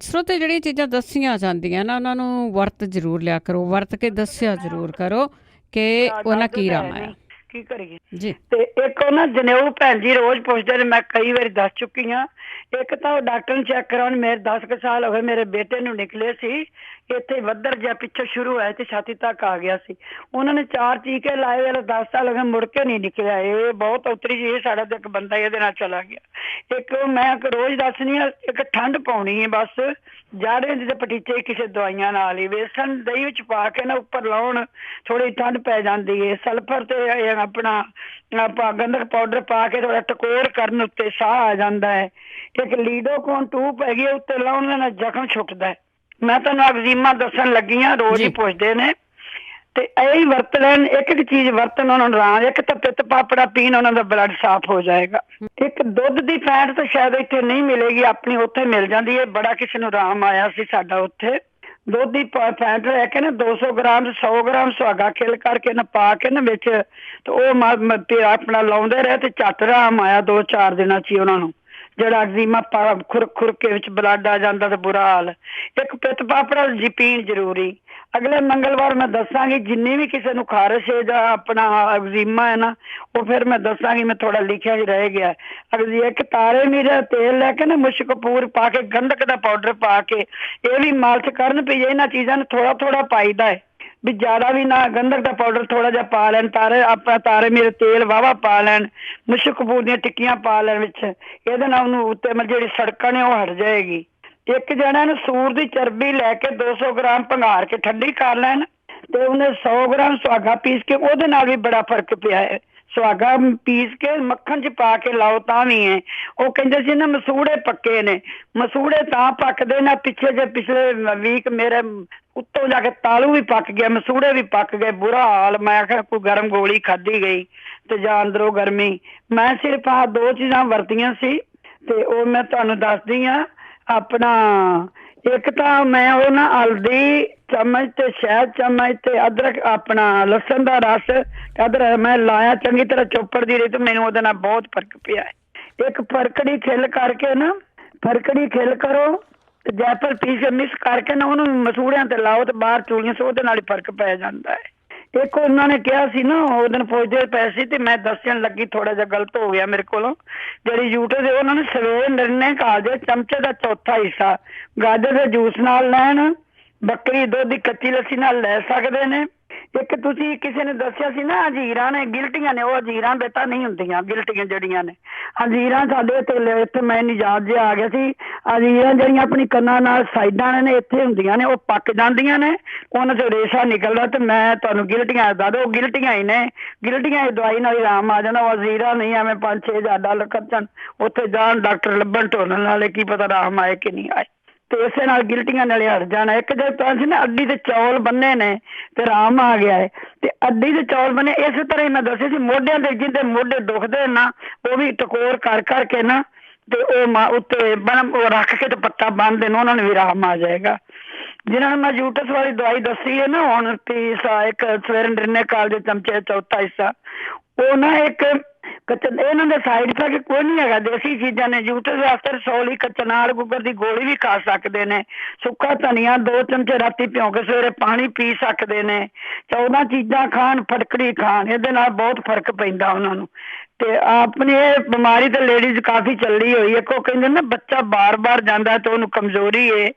ਸਰੋਤੇ ਜਿਹੜੀਆਂ ਚੀਜ਼ਾਂ ਦੱਸੀਆਂ ਜਾਂਦੀਆਂ ਨਾ, ਉਹਨਾਂ ਨੂੰ ਵਰਤ ਜ਼ਰੂਰ ਲਿਆ ਕਰੋ, ਵਰਤ ਕੇ ਦੱਸਿਆ ਜ਼ਰੂਰ ਕਰੋ ਕਿ ਉਹਨਾਂ ਕੀ ਰਾਮ ਆਇਆ। ਕੀ ਕਰੀਏ ਜੀ। ਤੇ ਇੱਕ ਉਹ ਨਾ ਜਨੇਊ ਭੈਣ ਜੀ ਰੋਜ਼ ਪੁੱਛਦੇ ਨੇ, ਮੈਂ ਕਈ ਵਾਰੀ ਦੱਸ ਚੁੱਕੀ ਹਾਂ। ਇੱਕ ਤਾਂ ਉਹ ਡਾਕਟਰ ਨੂੰ ਚੈੱਕ ਕਰਾਉਣ, ਮੇਰੇ 10 ਕੁ ਸਾਲ ਹੋ ਗਏ, ਮੇਰੇ ਬੇਟੇ ਨੂੰ ਨਿਕਲੇ ਸੀ ਇੱਥੇ ਵੱਧਰ ਜਿਹਾ, ਪਿੱਛੋਂ ਸ਼ੁਰੂ ਹੋਇਆ ਤੇ ਛਾਤੀ ਤੱਕ ਆ ਗਿਆ ਸੀ। ਉਹਨਾਂ ਨੇ 4 ਟੀਕੇ ਲਾਏ, ਵਾਲੇ 10 ਸਾਲ ਹੋ ਗਏ, ਮੁੜ ਕੇ ਨਹੀਂ ਨਿਕਲਿਆ। ਇਹ ਬਹੁਤ ਉਤਰੀ ਜੀ, ਇਹ ਸਾਡਾ ਤਾਂ ਇੱਕ ਬੰਦਾ ਇਹਦੇ ਨਾਲ ਚਲਾ ਗਿਆ। ਇੱਕ ਮੈਂ ਰੋਜ਼ ਦੱਸਣੀ ਆ, ਇੱਕ ਠੰਡ ਪਾਉਣੀ ਹੈ ਬਸ, ਜਾੜੇ ਦੀ ਤੇ ਪਟੀਚੇ ਕਿਸੇ ਦਵਾਈਆਂ ਨਾਲ ਹੀ, ਵੇਸਣ ਦਹੀਂ ਵਿੱਚ ਪਾ ਕੇ ਨਾ ਉੱਪਰ ਲਾਉਣ, ਥੋੜੀ ਠੰਡ ਪੈ ਜਾਂਦੀ ਹੈ। ਸਲਫਰ ਤੇ ਆਪਣਾ ਆਪਾਂ ਗੰਧਕ ਪਾਊਡਰ ਪਾ ਕੇ ਥੋੜਾ ਟਕੋਰ ਕਰਨ, ਉੱਤੇ ਸਾਹ ਆ ਜਾਂਦਾ ਹੈ। ਇੱਕ ਲੀਡੋਕੋਨ ਟੂਬ ਹੈਗੀ, ਉੱਤੇ ਲਾਉਣ ਨਾਲ ਜ਼ਖਮ ਛੁੱਟਦਾ ਹੈ। ਮੈਂ ਤੁਹਾਨੂੰ ਐਗਜ਼ੀਮਾ ਦੱਸਣ ਲੱਗੀ ਹਾਂ, ਰੋਜ਼ ਹੀ ਪੁੱਛਦੇ ਨੇ, ਤੇ ਇਹੀ ਵਰਤ ਲੈਣ। ਇੱਕ ਚੀਜ਼ ਵਰਤਣ ਉਹਨਾਂ ਨੂੰ ਰਾਮ, ਇੱਕ ਤਾਂ ਪਿੱਤ ਪਾਪੜਾ ਪੀਣ, ਉਹਨਾਂ ਦਾ ਬਲੱਡ ਸਾਫ਼ ਹੋ ਜਾਏਗਾ। ਇੱਕ ਦੁੱਧ ਦੀ ਫੈਟ ਤਾਂ ਸ਼ਾਇਦ ਇੱਥੇ ਨਹੀਂ ਮਿਲੇਗੀ, ਆਪਣੀ ਉੱਥੇ ਮਿਲ ਜਾਂਦੀ ਹੈ। ਬੜਾ ਕਿਸੇ ਨੂੰ ਰਾਮ ਆਇਆ ਸੀ ਸਾਡਾ ਉੱਥੇ। ਦੁੱਧ ਦੀ ਫੈਟ ਲੈ ਕੇ ਨਾ 200 ਗ੍ਰਾਮ 100 ਗ੍ਰਾਮ ਸੁਹਾਗਾ ਖਿਲ ਕਰਕੇ ਨਾ ਪਾ ਕੇ ਨਾ ਵਿੱਚ, ਤੇ ਉਹ ਆਪਣਾ ਲਾਉਂਦੇ ਰਹੇ, ਤੇ ਝੱਟ ਰਾਮ ਆਇਆ 2-4 ਦਿਨਾਂ ਚ ਹੀ ਉਹਨਾਂ ਨੂੰ। ਜਿਹੜਾ ਐਗਜ਼ੀਮਾ ਖੁਰਕੇ ਵਿੱਚ ਬਲੱਡ ਆ ਜਾਂਦਾ ਤੇ ਬੁਰਾ ਹਾਲ। ਇੱਕ ਪਿੱਤ ਪਾਪੜਾ ਜੀ ਪੀਣ ਜ਼ਰੂਰੀ। ਅਗਲੇ ਮੰਗਲਵਾਰ ਮੈਂ ਦੱਸਾਂਗੀ, ਜਿੰਨੀ ਵੀ ਕਿਸੇ ਨੂੰ ਖਾਰਿਸ਼ ਹੈ ਜਾਂ ਆਪਣਾ ਐਗਜ਼ੀਮਾ ਹੈ ਨਾ, ਉਹ ਫਿਰ ਮੈਂ ਦੱਸਾਂਗੀ। ਮੈਂ ਥੋੜਾ ਲਿਖਿਆ ਹੀ ਰਹਿ ਗਿਆ। ਇੱਕ ਤਾਰੇ ਮੀਰਾ ਤੇਲ ਲੈ ਕੇ ਨਾ, ਮੁਸ਼ਕ ਕਪੂਰ ਪਾ ਕੇ, ਗੰਧਕ ਦਾ ਪਾਊਡਰ ਪਾ ਕੇ, ਇਹ ਵੀ ਮਾਲਸ਼ ਕਰਨ। ਵੀ ਇਹਨਾਂ ਚੀਜ਼ਾਂ ਨੂੰ ਥੋੜਾ ਥੋੜਾ ਪਾਈਦਾ ਹੈ, ਵੀ ਜ਼ਿਆਦਾ ਵੀ ਨਾ, ਗੰਧਕ ਦਾ ਪਾਊਡਰ ਥੋੜਾ ਜਿਹਾ ਪਾ ਲੈਣ, ਤਾਰੇ ਮੇਰੇ ਤੇਲ ਵਾਹਵਾ ਪਾ ਲੈਣ, ਮੁਸ਼ਕ ਕਪੂਰ ਦੀਆਂ ਟਿੱਕੀਆਂ ਪਾ ਲੈਣ ਵਿੱਚ। ਇਹਦੇ ਨਾਲ ਉਹਨੂੰ ਉੱਤੇ ਮਤਲਬ ਜਿਹੜੀ ਸੜਕਾਂ ਨੇ ਉਹ ਹਟ ਜਾਏਗੀ। ਇੱਕ ਜਣਾ ਨੂੰ ਸੂਰ ਦੀ ਚਰਬੀ ਲੈ ਕੇ 200 ਗ੍ਰਾਮ ਭੰਗਾਰ ਕੇ ਠੰਡੀ ਕਰ ਲੈਣ, ਤੇ ਉਹਨੇ 100 ਗ੍ਰਾਮ ਸੁਹਾਗਾ ਪੀਸ ਕੇ, ਉਹਦੇ ਨਾਲ ਵੀ ਬੜਾ ਫਰਕ ਪਿਆ ਹੈ। ਸੁਹਾਗਾ ਪੀਸ ਕੇ ਮੱਖਣ 'ਚ ਪਾ ਕੇ ਲਾਓ ਤਾਂ ਵੀ ਹੈ। ਉਹ ਕਹਿੰਦੇ ਸੀ ਨਾ ਮਸੂੜੇ ਪੱਕੇ ਨੇ, ਮਸੂੜੇ ਤਾਂ ਪੱਕਦੇ ਨਾ, ਪਿਛਲੇ ਵੀਕ ਮੇਰੇ ਉੱਤੋਂ ਜਾ ਕੇ ਤਾਲੂ ਵੀ ਪੱਕ ਗਿਆ, ਮਸੂੜੇ ਵੀ ਪੱਕ ਗਏ, ਬੁਰਾ ਹਾਲ। ਮੈਂ ਆਖਿਆ ਕੋਈ ਗਰਮ ਗੋਲੀ ਖਾਧੀ ਗਈ ਤੇ ਜਾਂ ਅੰਦਰੋਂ ਗਰਮੀ। ਮੈਂ ਸਿਰਫ ਆਹ 2 ਚੀਜ਼ਾਂ ਵਰਤੀਆਂ ਸੀ ਤੇ ਉਹ ਮੈਂ ਤੁਹਾਨੂੰ ਦੱਸਦੀ ਹਾਂ। ਆਪਣਾ ਇੱਕ ਤਾਂ ਮੈਂ ਉਹ ਨਾ ਹਲਦੀ ਚਮਚ ਤੇ ਸ਼ਹਿਦ ਚਮਚ ਤੇ ਅਦਰਕ, ਆਪਣਾ ਲਸਣ ਦਾ ਰਸ ਅਦਰਕ ਮੈਂ ਲਾਇਆ, ਚੰਗੀ ਤਰ੍ਹਾਂ ਚੋਪੜਦੀ ਰਹੀ ਤੇ ਮੈਨੂੰ ਉਹਦੇ ਨਾਲ ਬਹੁਤ ਫਰਕ ਪਿਆ ਹੈ। ਇੱਕ ਫਰਕੜੀ ਖਿੱਲ ਕਰਕੇ ਨਾ, ਫਰਕੜੀ ਖਿੱਲ ਕਰੋ ਤੇ ਜੈਫਲ ਪੀਸ ਕੇ ਮਿਕਸ ਕਰਕੇ ਨਾ ਉਹਨੂੰ ਮਸੂੜਿਆਂ ਤੇ ਲਾਓ ਤੇ ਬਾਹਰ ਚੂੜੀਆਂ ਸੋ, ਉਹਦੇ ਨਾਲ ਹੀ ਫਰਕ ਪੈ ਜਾਂਦਾ ਹੈ। ਇੱਕ ਉਹਨਾਂ ਨੇ ਕਿਹਾ ਸੀ ਨਾ, ਉਹ ਦਿਨ ਪੁੱਛਦੇ ਪਏ ਸੀ ਤੇ ਮੈਂ ਦੱਸਣ ਲੱਗੀ, ਥੋੜਾ ਜਿਹਾ ਗਲਤ ਹੋ ਗਿਆ ਮੇਰੇ ਕੋਲੋਂ। ਜਿਹੜੀ ਯੂਟਿਊਬ ਦੇ ਉਹਨਾਂ ਨੇ ਸਵੇਰੇ ਨਿਰਣੇ ਕਾਲਜੇ ਚਮਚੇ ਦਾ ਚੌਥਾ ਹਿੱਸਾ ਗਾਜਰ ਦੇ ਜੂਸ ਨਾਲ ਲੈਣ, ਬੱਕਰੀ ਦੁੱਧ ਦੀ ਕੱਚੀ ਲੱਸੀ ਨਾਲ ਲੈ ਸਕਦੇ ਨੇ। ਇੱਕ ਤੁਸੀਂ ਕਿਸੇ ਨੇ ਦੱਸਿਆ ਸੀ ਨਾ ਅੰਜੀਰਾਂ ਨੇ ਗਿਲਟੀਆਂ ਨੇ, ਉਹ ਅੰਜੀਰਾਂ ਬੇਟਾ ਨਹੀਂ ਹੁੰਦੀਆਂ, ਗਿਲਟੀਆਂ ਜਿਹੜੀਆਂ ਨੇ ਅੰਜੀਰਾਂ ਸਾਡੇ ਇੱਥੇ ਮੈਂ ਨਿਜਾਤ ਜਿਹਾ ਆ ਗਿਆ ਸੀ। ਅੰਜੀਰਾਂ ਜਿਹੜੀਆਂ ਆਪਣੀ ਕੰਨਾਂ ਨਾਲ ਸਾਈਡਾਂ ਨੇ ਇੱਥੇ ਹੁੰਦੀਆਂ ਨੇ, ਉਹ ਪੱਕ ਜਾਂਦੀਆਂ ਨੇ, ਉਹਨਾਂ 'ਚੋਂ ਰੇਸ਼ਾ ਨਿਕਲਦਾ ਤੇ ਮੈਂ ਤੁਹਾਨੂੰ ਗਿਲਟੀਆਂ ਦੱਸ ਦਿਓ, ਉਹ ਗਿਲਟੀਆਂ ਹੀ ਨੇ। ਗਿਲਟੀਆਂ ਦੀ ਦਵਾਈ ਨਾਲ ਆਰਾਮ ਆ ਜਾਂਦਾ, ਉਹ ਅੰਜੀਰਾਂ ਨਹੀਂ ਐਵੇਂ 5-6 ਹਜ਼ਾਰ ਡਾਲਰ ਖਰਚਣ ਉੱਥੇ ਜਾਣ ਡਾਕਟਰ ਲੱਭਣ ਢੋਲਣ ਵਾਲੇ, ਕੀ ਪਤਾ ਆਰਾਮ ਆਏ ਕਿ ਨਹੀਂ ਆਏ। ਤੇ ਇਸੇ ਨਾਲ ਗਿਲਟੀਆਂ ਨਾਲੇ ਹਟ ਜਾਣਾ। ਇੱਕ ਜੇ ਤਾਂ ਸੀ ਨਾ ਅੱਡੀ ਦੇ ਚੌਲ ਬੰਨੇ ਨੇ ਤੇ ਆਰਾਮ ਆ ਗਿਆ ਹੈ। ਤੇ ਅੱਡੀ ਦੇ ਚੌਲ ਬਣੇ ਇਸੇ ਤਰ੍ਹਾਂ ਹੀ ਮੈਂ ਦੱਸਿਆ ਸੀ, ਮੋਢਿਆਂ ਦੇ ਜਿਹਦੇ ਮੋਢੇ ਦੁਖਦੇ ਨਾ, ਉਹ ਵੀ ਟਕੋਰ ਕਰ ਕਰਕੇ ਨਾ ਤੇ ਉਹ ਉੱਤੇ ਉਹ ਰੱਖ ਕੇ ਤੇ ਪੱਤਾ ਬੰਨ੍ਹਦੇ ਨੇ, ਉਹਨਾਂ ਨੂੰ ਵੀ ਆਰਾਮ ਆ ਜਾਏਗਾ। ਜਿਹਨਾਂ ਨੂੰ ਮੈਂ ਯੂਟਸ ਵਾਲੀ ਦਵਾਈ ਦੱਸੀ ਹੈ ਨਾ ਹੁਣ, ਪੀਸਾ ਇੱਕ ਸਵੇਰੇ ਨਿਰਣੇ ਕਾਲਜੇ ਚਮਚੇ ਚੌਥਾ ਹਿੱਸਾ, ਉਹ ਨਾ ਇੱਕ ਇਹਨਾਂ ਦੇ ਸਾਈਡ ਇਫੈਕਟ ਕੋਈ ਨਹੀਂ ਹੈਗਾ, ਦੇਸੀ ਚੀਜ਼ਾਂ ਨੇ। ਯੂਟਸ ਵਾਸਤੇ ਰਸੌਲੀ ਕਚਨਾਰ ਗੁੱਗਰ ਦੀ ਗੋਲੀ ਵੀ ਖਾ ਸਕਦੇ ਨੇ, ਸੁੱਕਾ ਧਨੀਆ 2 ਚਮਚੇ ਰਾਤੀ ਭਿਉਂ ਕੇ ਸਵੇਰੇ ਪਾਣੀ ਪੀ ਸਕਦੇ ਨੇ, 14 ਚੀਜ਼ਾਂ ਖਾਣ, ਫਟਕੜੀ ਖਾਣ, ਇਹਦੇ ਨਾਲ ਬਹੁਤ ਫਰਕ ਪੈਂਦਾ ਉਹਨਾਂ ਨੂੰ। ਤੇ ਆਪਣੀ ਇਹ ਬਿਮਾਰੀ ਤੇ ਲੇਡੀਜ਼ ਕਾਫੀ ਚੱਲੀ ਹੋਈ ਹੈ। ਉਹ ਕਹਿੰਦੇ ਨਾ ਬੱਚਾ ਬਾਰ-ਬਾਰ ਜਾਂਦਾ ਤੇ ਉਹਨੂੰ ਕਮਜ਼ੋਰੀ ਹੈ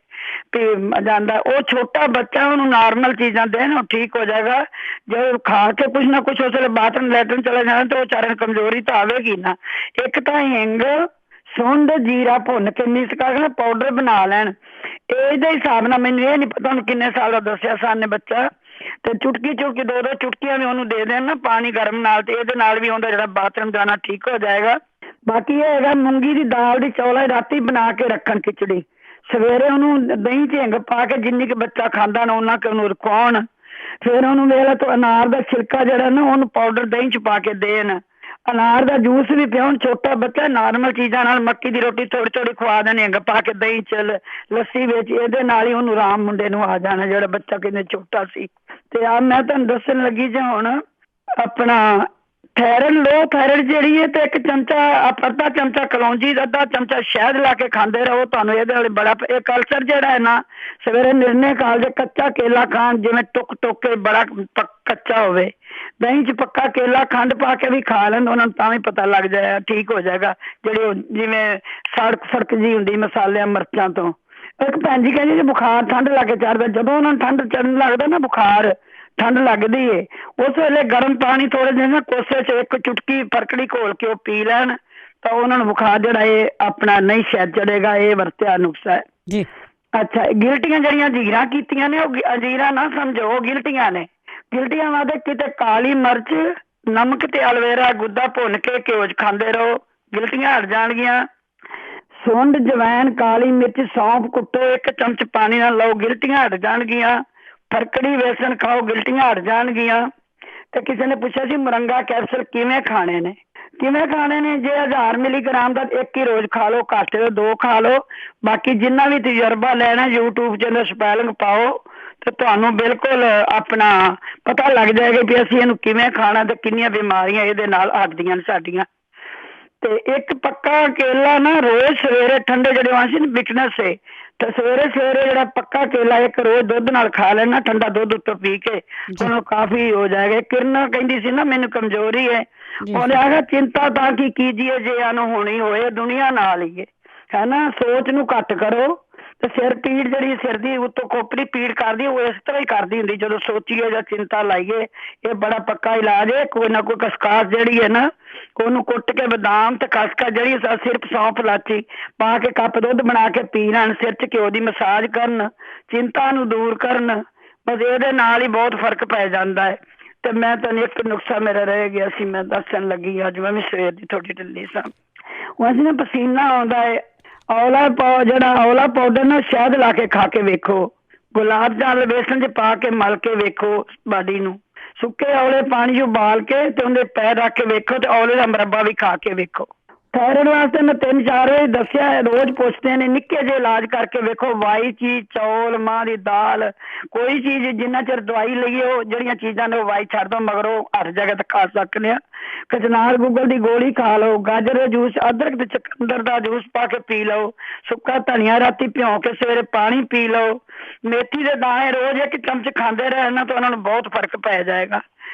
ਜਾਂਦਾ, ਉਹ ਛੋਟਾ ਬੱਚਾ ਉਹਨੂੰ ਨਾਰਮਲ ਚੀਜ਼ਾਂ ਦੇਣ, ਉਹ ਠੀਕ ਹੋ ਜਾਏਗਾ। ਜੇ ਖਾ ਕੇ ਕੁਛ ਨਾ ਕੁਛ ਉਸ ਵੇਲੇ ਬਾਥਰੂਮ ਲੈਟਰਨ ਚਲਾ ਜਾਣਾ ਤੇ ਉਹ ਵਿਚਾਰੇ ਨੂੰ ਕਮਜ਼ੋਰੀ ਤਾਂ ਆਵੇਗੀ ਨਾ। ਇੱਕ ਤਾਂ ਹਿੰਗ, ਸੁੰਡ, ਜੀਰਾ ਭੁੰਨ ਕੇ ਮਿਕਸ ਕਰਕੇ ਪਾਊਡਰ ਬਣਾ ਲੈਣ। ਏਜ ਦੇ ਹਿਸਾਬ ਨਾਲ, ਮੈਨੂੰ ਇਹ ਨਹੀਂ ਪਤਾ ਹੁਣ ਕਿੰਨੇ ਸਾਲ ਦਾ ਦੱਸਿਆ ਸਾਨੇ ਬੱਚਾ, ਤੇ ਚੁਟਕੀ 2 ਚੁਟਕੀਆਂ ਵੀ ਉਹਨੂੰ ਦੇ ਦੇਣ ਨਾ ਪਾਣੀ ਗਰਮ ਨਾਲ, ਤੇ ਇਹਦੇ ਨਾਲ ਵੀ ਉਹਦਾ ਜਿਹੜਾ ਬਾਥਰੂਮ ਜਾਣਾ ਠੀਕ ਹੋ ਜਾਏਗਾ। ਬਾਕੀ ਇਹ ਹੈਗਾ ਮੂੰਗੀ ਦੀ ਦਾਲ ਦੀ ਚੌਲਾਂ ਰਾਤੀ ਬਣਾ ਕੇ ਰੱਖਣ ਖਿਚੜੀ, ਸਵੇਰੇ ਉਹਨੂੰ ਦਹੀਂ 'ਚ ਹਿੰਗ ਪਾ ਕੇ ਜਿੰਨੀ ਕੁ ਬੱਚਾ ਖਾਂਦਾ ਨਾ ਉਹਨਾਂ ਕਿ ਉਹਨੂੰ ਰਖਾਉਣ। ਫਿਰ ਉਹਨੂੰ ਵੇਲੇ ਤੋਂ ਅਨਾਰ ਦਾ ਛਿਲਕਾ ਜਿਹੜਾ ਨਾ ਉਹਨੂੰ ਪਾਊਡਰ ਦਹੀਂ 'ਚ ਪਾ ਕੇ ਦੇਣ। ਅਨਾਰ ਦਾ ਜੂਸ ਵੀ ਪਿਆਉਣ, ਛੋਟਾ ਬੱਚਾ ਨਾਰਮਲ ਚੀਜ਼ਾਂ ਨਾਲ, ਮੱਕੀ ਦੀ ਰੋਟੀ ਥੋੜੀ ਖਵਾ ਦੇਣੀ, ਹਿੰਗ ਪਾ ਕੇ ਦਹੀਂ 'ਚ ਲੱਸੀ ਵਿੱਚ, ਇਹਦੇ ਨਾਲ ਹੀ ਉਹਨੂੰ ਆਰਾਮ ਮੁੰਡੇ ਨੂੰ ਆ ਜਾਣਾ ਜਿਹੜਾ ਬੱਚਾ ਕਿੰਨੇ ਛੋਟਾ ਸੀ। ਤੇ ਆ ਮੈਂ ਤੁਹਾਨੂੰ ਦੱਸਣ ਲੱਗੀ ਜੇ ਹੁਣ ਆਪਣਾ ਥਾਇਰਾਇਡ, ਲੋ ਥਾਇਰਾਇਡ ਜਿਹੜੀ ਹੈ ਤੇ ਇੱਕ ਚਮਚਾ ਅੱਧਾ ਚਮਚਾ ਕਲੌਂਜੀ, ਅੱਧਾ ਚਮਚਾ ਸ਼ਹਿਦ ਲਾ ਕੇ ਖਾਂਦੇ ਰਹੋ, ਤੁਹਾਨੂੰ ਇਹਦੇ ਨਾਲ ਬੜਾ। ਇਹ ਕਲਸਰ ਜਿਹੜਾ ਹੈ ਨਾ, ਸਵੇਰੇ ਨਿਰਣੇ ਕਾਲਜੇ ਕੱਚਾ ਕੇਲਾ ਖਾਣ, ਜਿਵੇਂ ਟੁੱਕ ਕੇ ਬੜਾ ਕੱਚਾ ਹੋਵੇ, ਦਹੀਂ 'ਚ ਪੱਕਾ ਕੇਲਾ ਖੰਡ ਪਾ ਕੇ ਵੀ ਖਾ ਲੈਣ, ਉਹਨਾਂ ਨੂੰ ਤਾਂ ਵੀ ਪਤਾ ਲੱਗ ਜਾਏਗਾ, ਠੀਕ ਹੋ ਜਾਏਗਾ। ਜਿਹੜੇ ਉਹ ਜਿਵੇਂ ਸੜਕ ਜੀ ਹੁੰਦੀ ਮਸਾਲਿਆਂ ਮਿਰਚਾਂ ਤੋਂ। ਇੱਕ ਭੈਣ ਜੀ ਕਹਿੰਦੀ ਜੇ ਬੁਖਾਰ ਠੰਡ ਲੱਗ ਕੇ ਚੜ੍ਹਦਾ, ਜਦੋਂ ਉਹਨਾਂ ਨੂੰ ਠੰਡ ਚੜ੍ਹਨ ਲੱਗਦਾ ਨਾ, ਬੁਖਾਰ ਠੰਡ ਲੱਗਦੀ ਏ, ਉਸ ਵੇਲੇ ਗਰਮ ਪਾਣੀ ਥੋੜੇ ਜਿਹੇ ਨਾ ਕੋਸੇ 'ਚ 1 ਚੁਟਕੀ ਫਰਕੜੀ ਘੋਲ ਕੇ ਉਹ ਪੀ ਲੈਣ ਤਾਂ ਉਹਨਾਂ ਨੂੰ ਬੁਖਾਰ ਜਿਹੜਾ ਇਹ ਆਪਣਾ ਨਹੀਂ ਸ਼ਾਇਦ ਚੜੇਗਾ। ਇਹ ਵਰਤਿਆ ਨੁਕਸਾ ਹੈ ਜੀ। ਅੱਛਾ, ਗਿਲਟੀਆਂ ਜਿਹੜੀਆਂ ਜੀਰਾ ਕੀਤੀਆਂ ਨੇ, ਉਹ ਅਜੀਰਾ ਨਾ ਸਮਝੋ, ਉਹ ਗਿਲਟੀਆਂ ਨੇ। ਗਿਲਟੀਆਂ ਵਾਸਤੇ ਕਿਤੇ ਕਾਲੀ ਮਿਰਚ, ਨਮਕ ਤੇ ਐਲੋਵੇਰਾ ਗੁੱਦਾ ਭੁੰਨ ਕੇ ਘਿਓ 'ਚ ਖਾਂਦੇ ਰਹੋ, ਗਿਲਟੀਆਂ ਹਟ ਜਾਣਗੀਆਂ। ਸੁੰਡ, ਜਵੈਣ, ਕਾਲੀ ਮਿਰਚ, ਸੌਂਫ ਕੁੱਟੋ, 1 ਚਮਚ ਪਾਣੀ ਨਾਲ ਲਓ, ਗਿਲਟੀਆਂ ਹਟ ਜਾਣਗੀਆਂ। ਫਰਕੜੀ ਵੇਸਣ ਖਾਓ, ਗਿਲਟੀਆਂ ਹਟ ਜਾਣਗੀਆਂ। ਤੇ ਕਿਸੇ ਨੇ ਪੁੱਛਿਆ ਸੀ ਮੁਰੰਗਾ ਕੈਪਸੂਲ ਕਿਵੇਂ ਖਾਣੇ ਨੇ? ਜੇ 1000 ਮਿਲੀਗ੍ਰਾਮ ਦਾ 1 ਹੀ ਰੋਜ਼ ਖਾ ਲਓ, ਘੱਟ 2 ਖਾ ਲਓ। ਬਾਕੀ ਜਿੰਨਾ ਵੀ ਤਜਰਬਾ ਲੈਣਾ YouTube 'ਚ ਸਪੈਲਿੰਗ ਪਾਓ ਤੇ ਤੁਹਾਨੂੰ ਬਿਲਕੁਲ ਆਪਣਾ ਪਤਾ ਲੱਗ ਜਾਏਗਾ ਵੀ ਅਸੀਂ ਇਹਨੂੰ ਕਿਵੇਂ ਖਾਣਾ ਤੇ ਕਿੰਨੀਆਂ ਬਿਮਾਰੀਆਂ ਇਹਦੇ ਨਾਲ ਹਟਦੀਆਂ ਨੇ ਸਾਡੀਆਂ। ਤੇ ਇੱਕ ਪੱਕਾ ਕੇਲਾ ਨਾ ਰੋਜ਼ ਸਵੇਰੇ, ਠੰਡੇ ਜਿਹੜੇ ਵਾਂਸੀ ਨੇ ਵਿਕਨੈਸ ਹੈ, ਤੇ ਸਵੇਰੇ ਜਿਹੜਾ ਪੱਕਾ ਕੇਲਾ 1 ਰੋਜ਼ ਦੁੱਧ ਨਾਲ ਖਾ ਲੈਣਾ, ਠੰਡਾ ਦੁੱਧ ਉੱਤੋਂ ਪੀ ਕੇ, ਉਹਨੂੰ ਕਾਫੀ ਹੋ ਜਾਏਗਾ। ਕਿਰਨ ਕਹਿੰਦੀ ਸੀ ਨਾ ਮੈਨੂੰ ਕਮਜ਼ੋਰੀ ਹੈ, ਉਹਨੇ ਆਖਿਆ ਚਿੰਤਾ ਤਾਂ ਕੀ ਕੀਜੀਏ ਜੇ ਅਨ ਹੋਣੀ ਹੋਏ, ਦੁਨੀਆ ਨਾਲ ਹੀ ਹੈ ਨਾ। ਸੋਚ ਨੂੰ ਘੱਟ ਕਰੋ ਤੇ ਸਿਰ ਪੀੜ ਜਿਹੜੀ ਸਿਰ ਦੀ ਉੱਤੋਂ ਕੋਪਰੀ ਪੀੜ ਕਰਦੀ ਉਹ ਇਸ ਤਰ੍ਹਾਂ ਹੀ ਕਰਦੀ ਹੁੰਦੀ ਜਦੋਂ ਸੋਚੀਏ ਜਾਂ ਚਿੰਤਾ ਲਾਈਏ। ਇਹ ਬੜਾ ਪੱਕਾ ਇਲਾਜ ਹੈ। ਕੋਈ ਨਾ ਕੋਈ ਕਸਕਾਸ ਜਿਹੜੀ ਹੈ ਨਾ ਉਹਨੂੰ ਕੁੱਟ ਕੇ ਬਦਾਮ ਤੇ ਖਸਖਸ ਜਿਹੜੀ ਸਿਰਫ ਸੌਂਫ ਇਲਾਚੀ ਪਾ ਕੇ ਕੱਪ ਦੁੱਧ ਬਣਾ ਕੇ ਪੀ ਲੈਣ, ਸਿਰ 'ਚ ਘਿਓ ਦੀ ਮਸਾਜ ਕਰਨ, ਚਿੰਤਾ ਨੂੰ ਦੂਰ ਕਰਨ, ਬਸ ਇਹਦੇ ਨਾਲ ਹੀ ਬਹੁਤ ਫਰਕ ਪੈ ਜਾਂਦਾ ਹੈ। ਤੇ ਮੈਂ ਤੁਹਾਨੂੰ ਇੱਕ ਨੁਕਸਾ ਮੇਰਾ ਰਹਿ ਗਿਆ ਸੀ, ਮੈਂ ਦੱਸਣ ਲੱਗੀ। ਅੱਜ ਮੈਂ ਵੀ ਸਵੇਰ ਦੀ ਥੋੜੀ ਢਿੱਲੀ ਸਾਂ। ਉਹ ਅਸੀਂ ਨਾ ਪਸੀਨਾ ਆਉਂਦਾ ਹੈ, ਜਿਹੜਾ ਔਲਾ ਪਾਊਡਰ ਨਾ ਸ਼ਹਿਦ ਲਾ ਕੇ ਖਾ ਕੇ ਵੇਖੋ, ਗੁਲਾਬ ਜਲ ਬੇਸਨ 'ਚ ਪਾ ਕੇ ਮਲ ਕੇ ਵੇਖੋ ਬਾਡੀ ਨੂੰ, ਸੁੱਕੇ ਔਲੇ ਪਾਣੀ 'ਚ ਉਬਾਲ ਕੇ ਤੇ ਉਹਦੇ ਪੈਰ ਰੱਖ ਕੇ ਵੇਖੋ ਤੇ ਔਲੇ ਦਾ ਮੁਰੱਬਾ ਵੀ ਖਾ ਕੇ ਵੇਖੋ। ਥਾਇਰਾਇਡ ਵਾਸਤੇ ਮੈਂ 3-4 ਵਾਰੀ ਦੱਸਿਆ, ਰੋਜ਼ ਪੁੱਛਦੇ ਨੇ, ਨਿੱਕੇ ਜਿਹੇ ਇਲਾਜ ਕਰਕੇ ਵੇਖੋ। ਵਾਈ ਚੀਜ਼, ਚੌਲ, ਮਾਂ ਦੀ ਦਾਲ, ਕੋਈ ਚੀਜ਼ ਜਿੰਨਾ ਚਿਰ ਦਵਾਈ ਲਈਏ ਉਹ ਜਿਹੜੀਆਂ ਚੀਜ਼ਾਂ ਨੇ ਉਹ ਵਾਈ ਛੱਡ ਦੋ, ਮਗਰ ਉਹ ਹਰ ਜਗ੍ਹਾ ਤੇ ਖਾ ਸਕਦੇ ਆ। ਕਚਨਾਰ ਗੁੱਗਲ ਦੀ ਗੋਲੀ ਖਾ ਲਓ, ਗਾਜਰ ਦਾ ਜੂਸ, ਅਦਰਕ ਤੇ ਚੁਕੰਦਰ ਦਾ ਜੂਸ ਪਾ ਕੇ ਪੀ ਲਓ, ਸੁੱਕਾ ਧਨੀਆ ਰਾਤੀ ਭਿਉਂ ਕੇ ਸਵੇਰੇ ਪਾਣੀ ਪੀ ਲਓ, ਮੇਥੀ ਦੇ ਦਾਣੇ ਰੋਜ਼ 1 ਚਮਚ ਖਾਂਦੇ ਰਹਿਣਾ ਤਾਂ ਉਹਨਾਂ ਨੂੰ ਬਹੁਤ ਫਰਕ ਪੈ ਜਾਏਗਾ।